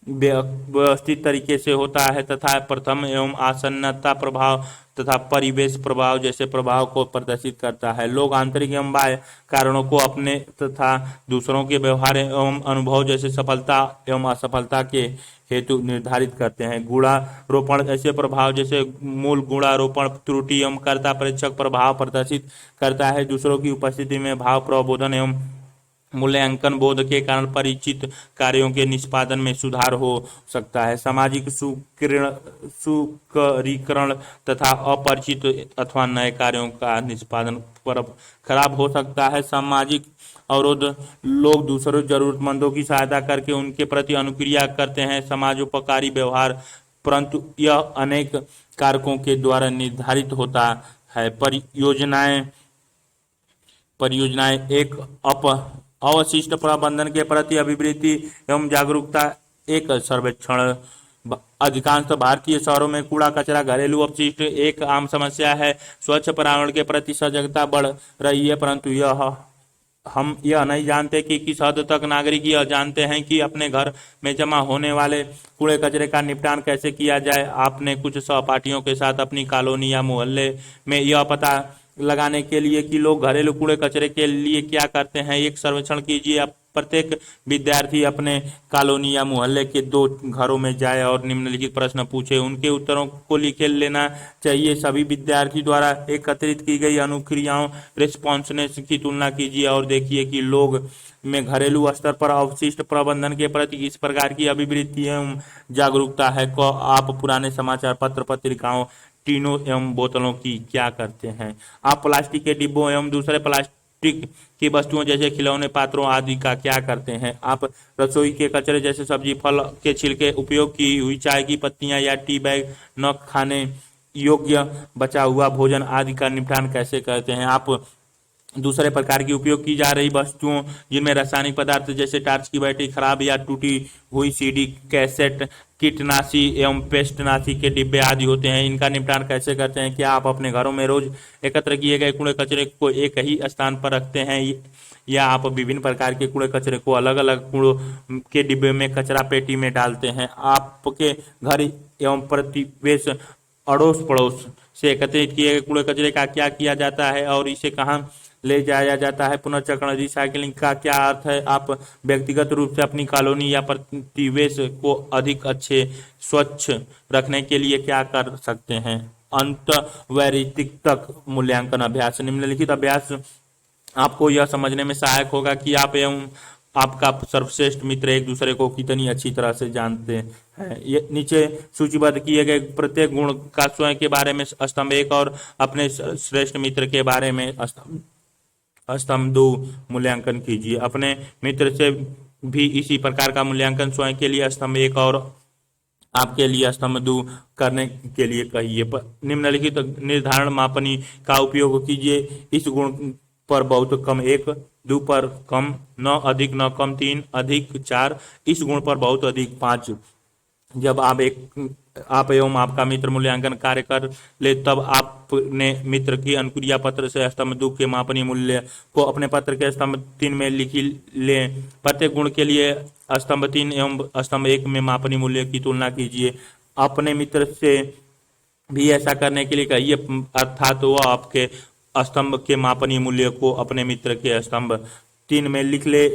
व्यवस्थित तरीके से होता है तथा प्रथम एवं आसन्नता प्रभाव तथा परिवेश प्रभाव जैसे प्रभाव को प्रदर्शित करता है। लोग आंतरिक एवं बाह्य कारणों को अपने तथा दूसरों के व्यवहार एवं अनुभव जैसे सफलता एवं असफलता के हेतु निर्धारित करते हैं। गुणारोपण ऐसे प्रभाव जैसे मूल गुणारोपण त्रुटि एवं कर्ता प्रेक्षक प्रभाव प्रदर्शित करता है। दूसरों की उपस्थिति में भाव प्रबोधन एवं मूल्यांकन बोध के कारण परिचित कार्यों के निष्पादन में सुधार हो सकता है। सामाजिक सुकरीकरण तथा अपरिचित अथवा नए कार्यों का निष्पादन पर खराब हो सकता है। सामाजिक अवरोध, लोग दूसरों जरूरतमंदों की सहायता करके उनके प्रति अनुक्रिया करते हैं। समाजोपकारी व्यवहार, परंतु यह अनेक कारकों के द्वारा निर्धारित होता है। परियोजनाएं एक अवशिष्ट प्रबंधन के प्रति अभिवृत्ति एवं जागरूकता। एक सर्वेक्षण, अधिकांश भारतीय शहरों में कूड़ा कचरा घरेलू अपशिष्ट एक आम समस्या है। स्वच्छ पर्यावरण के प्रति सजगता बढ़ रही है, परंतु हम यह नहीं जानते कि किस हद तक नागरिक यह जानते हैं कि अपने घर में जमा होने वाले कूड़े कचरे का निपटान कैसे किया जाए। आपने कुछ सहपाठियों के साथ अपनी कॉलोनी या मोहल्ले में यह पता लगाने के लिए कि लोग घरेलू कूड़े कचरे के लिए क्या करते हैं, एक सर्वेक्षण कीजिए। आप प्रत्येक विद्यार्थी अपने कॉलोनी या मोहल्ले के 2 घरों में जाए और निम्नलिखित प्रश्न पूछे। उनके उत्तरों को लिखे लेना चाहिए। सभी विद्यार्थी द्वारा एकत्रित की गई अनुक्रियाओं रिस्पॉन्सनेस की तुलना कीजिए और देखिए कि लोग में घरेलू स्तर पर अवशिष्ट प्रबंधन के प्रति किस प्रकार की अभिवृत्ति एवं जागरूकता है। को आप पुराने समाचार पत्र पत्रिकाओं, टीनों एवं बोतलों की क्या करते हैं। आप प्लास्टिक के डिब्बों एवं दूसरे प्लास्टिक की वस्तुओं जैसे खिलौने, पात्रों आदि का क्या करते हैं। आप रसोई के कचरे जैसे सब्जी फल के छिलके, उपयोग की हुई चाय की पत्तियां या टी बैग, न खाने योग्य बचा हुआ भोजन आदि का निपटान कैसे करते हैं। आप दूसरे प्रकार की उपयोग की जा रही वस्तुओं जिनमें रासायनिक पदार्थ जैसे टार्च की बैटरी, खराब या टूटी हुई सीडी, कैसेट, कीटनाशी एवं पेस्टनाशी के डिब्बे आदि होते हैं, इनका निपटान कैसे करते हैं। क्या आप अपने घरों में रोज एकत्र किए गए कूड़े कचरे को एक ही स्थान पर रखते हैं, या आप विभिन्न प्रकार के कूड़े कचरे को अलग अलग कूड़ों के डिब्बे में कचरा पेटी में डालते हैं। आपके घर एवं प्रतिवेश अड़ोस पड़ोस से एकत्रित किए गए कूड़े कचरे का क्या किया जाता है और इसे कहाँ ले जाया जाता है। पुनर्चक्रण रिसाइकलिंग का क्या अर्थ है। आप व्यक्तिगत रूप से अपनी कॉलोनी या प्रतिवेश को अधिक अच्छे स्वच्छ रखने के लिए क्या कर सकते हैं। अंत वैयक्तिक मूल्यांकन अभ्यास, निम्नलिखित अभ्यास आपको यह समझने में सहायक होगा कि आप एवं आपका सर्वश्रेष्ठ मित्र एक दूसरे को कितनी अच्छी तरह से जानते हैं। ये नीचे सूचीबद्ध किए गए प्रत्येक गुण का स्वयं के बारे में स्तंभ 1 और अपने श्रेष्ठ मित्र के बारे में स्तंभ 2 मूल्यांकन कीजिए। अपने मित्र से भी इसी प्रकार का मूल्यांकन स्वयं के लिए स्तंभ 1 और आपके लिए स्तंभ 2 करने के लिए कहिए। निम्नलिखित निर्धारण मापनी का उपयोग कीजिए। इस गुण पर बहुत कम 1, 2 पर कम, न अधिक न कम 3, अधिक 4, इस गुण पर बहुत अधिक 5। जब आप एवं आपका मित्र मूल्यांकन कार्य कर ले, तब आपने मित्र की अनुक्रिया पत्र से स्तंभ 2 के मापनीय मूल्य को अपने पत्र के स्तंभ 3 में लिख ले। प्रत्येक गुण के लिए स्तंभ 3 एवं स्तंभ 1 में मापनीय मूल्य की तुलना कीजिए। अपने मित्र से भी ऐसा करने के लिए कहिए, अर्थात वह आपके स्तंभ के मापनीय मूल्य को अपने मित्र के स्तंभ 3 में लिख ले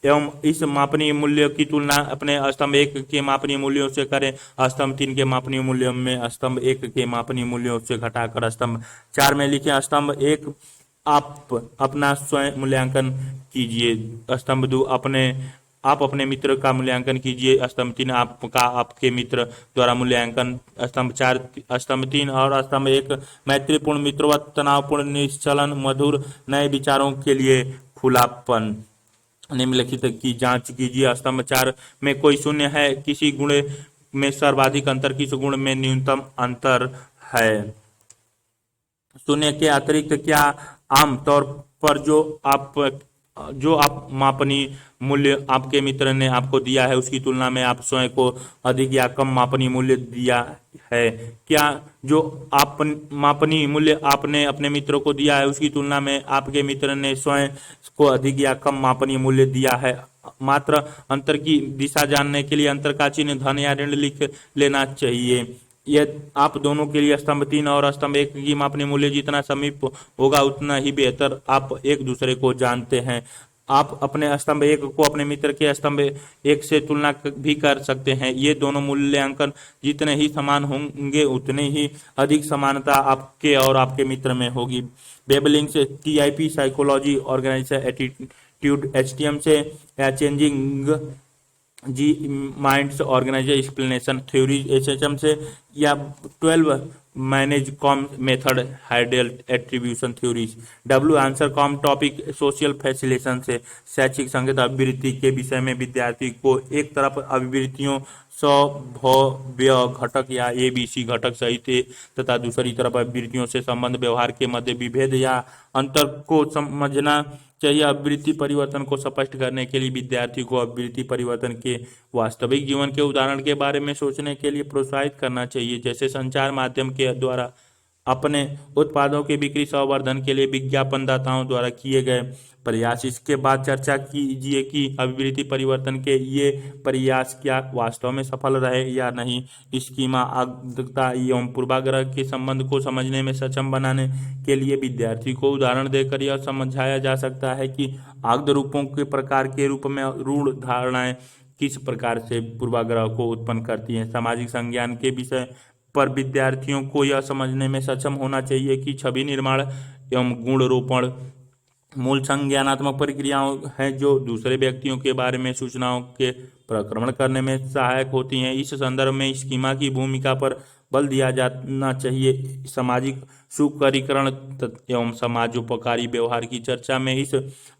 एवं इस मापनीय मूल्य की तुलना अपने स्तंभ 1 के मापनीय मूल्यों से करें। स्तंभ 3 के मापनीय मूल्यों में स्तंभ 1 के मापनीय मूल्यों से घटाकर स्तंभ 4 में लिखें। स्तंभ 1 आप अपना स्वयं मूल्यांकन कीजिए। स्तंभ 2, आप अपने मित्र का मूल्यांकन कीजिए। स्तंभ 3, आपका आपके मित्र द्वारा मूल्यांकन। स्तंभ 4, स्तंभ 3 और स्तंभ 1, मैत्रीपूर्ण, मित्रवत, तनावपूर्ण, निश्चलन, मधुर, नए विचारों के लिए खुलापन। निम्नलिखित की जांच कीजिए। स्तंभ 4 में कोई शून्य है, किसी गुण में सर्वाधिक अंतर, किस गुण में न्यूनतम अंतर है। शून्य के अतिरिक्त क्या आम तौर पर जो आप मापनीय मूल्य आपके मित्र ने आपको दिया है उसकी तुलना में आप स्वयं को अधिक या कम मापनीय मूल्य दिया है। क्या जो आप मापनीय मूल्य आपने अपने मित्र को दिया है उसकी तुलना में आपके मित्र ने स्वयं को अधिक या कम मापनीय मूल्य दिया है। मात्र अंतर की दिशा जानने के लिए अंतर का चिन्ह धन या ऋण लिख लेना चाहिए। यह आप दोनों के लिए स्तंभ 3 और स्तंभ 1 की मापनीय मूल्य जितना समीप होगा उतना ही बेहतर आप एक दूसरे को जानते हैं। आप अपने स्तंभ 1 को अपने मित्र के स्तंभ 1 से तुलना भी कर सकते हैं। ये दोनों मूल्यांकन जितने ही समान होंगे उतने ही अधिक समानता आपके और आपके मित्र में होगी। बेबलिंग से TIP psychology organisation attitude, HTM से या चेंजिंग जी minds organiser explanation theories, HHM से या 12 मैनेज कॉम method Heider attribution theories, W answer कॉम टॉपिक सोशल फैसिलेशन से शैक्षिक संगत अभिवृत्ति के विषय में विद्यार्थी को एक तरफ अभिवृत्तियों स्वभव्य घटक या ABC घटक सहित तथा दूसरी तरफ अभिवृत्तियों से संबंध व्यवहार के मध्य विभेद या अंतर को समझना चाहिए। अभिवृत्ति परिवर्तन को स्पष्ट करने के लिए विद्यार्थी को अभिवृत्ति परिवर्तन के वास्तविक जीवन के उदाहरण के बारे में सोचने के लिए प्रोत्साहित करना चाहिए, जैसे संचार माध्यम के द्वारा अपने उत्पादों के बिक्री संवर्धन के लिए विज्ञापनदाताओं द्वारा किए गए प्रयास। इसके बाद चर्चा कीजिए कि अभिवृत्ति परिवर्तन के ये प्रयास क्या वास्तव में सफल रहे या नहीं। स्कीमा आगता एवं पूर्वाग्रह के संबंध को समझने में सक्षम बनाने के लिए विद्यार्थी को उदाहरण देकर यह समझाया जा सकता है कि आगत रूपों के प्रकार के रूप में रूढ़ धारणाएं किस प्रकार से पूर्वाग्रह को उत्पन्न करती हैं। सामाजिक संज्ञान के विषय पर विद्यार्थियों को यह समझने में सक्षम होना चाहिए कि छवि निर्माण एवं गुणरोपण मूल संज्ञानात्मक प्रक्रियाओं हैं जो दूसरे व्यक्तियों के बारे में सूचनाओं के प्रक्रमण करने में सहायक होती हैं। इस संदर्भ में स्कीमा की भूमिका पर बल दिया जाना चाहिए। सामाजिक सुकरीकरण एवं समाजोपकारी व्यवहार की चर्चा में इस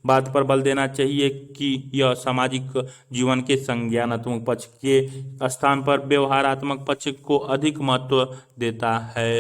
बात पर बल देना चाहिए कि यह सामाजिक जीवन के संज्ञानात्मक पक्ष के स्थान पर व्यवहारात्मक पक्ष को अधिक महत्व देता है।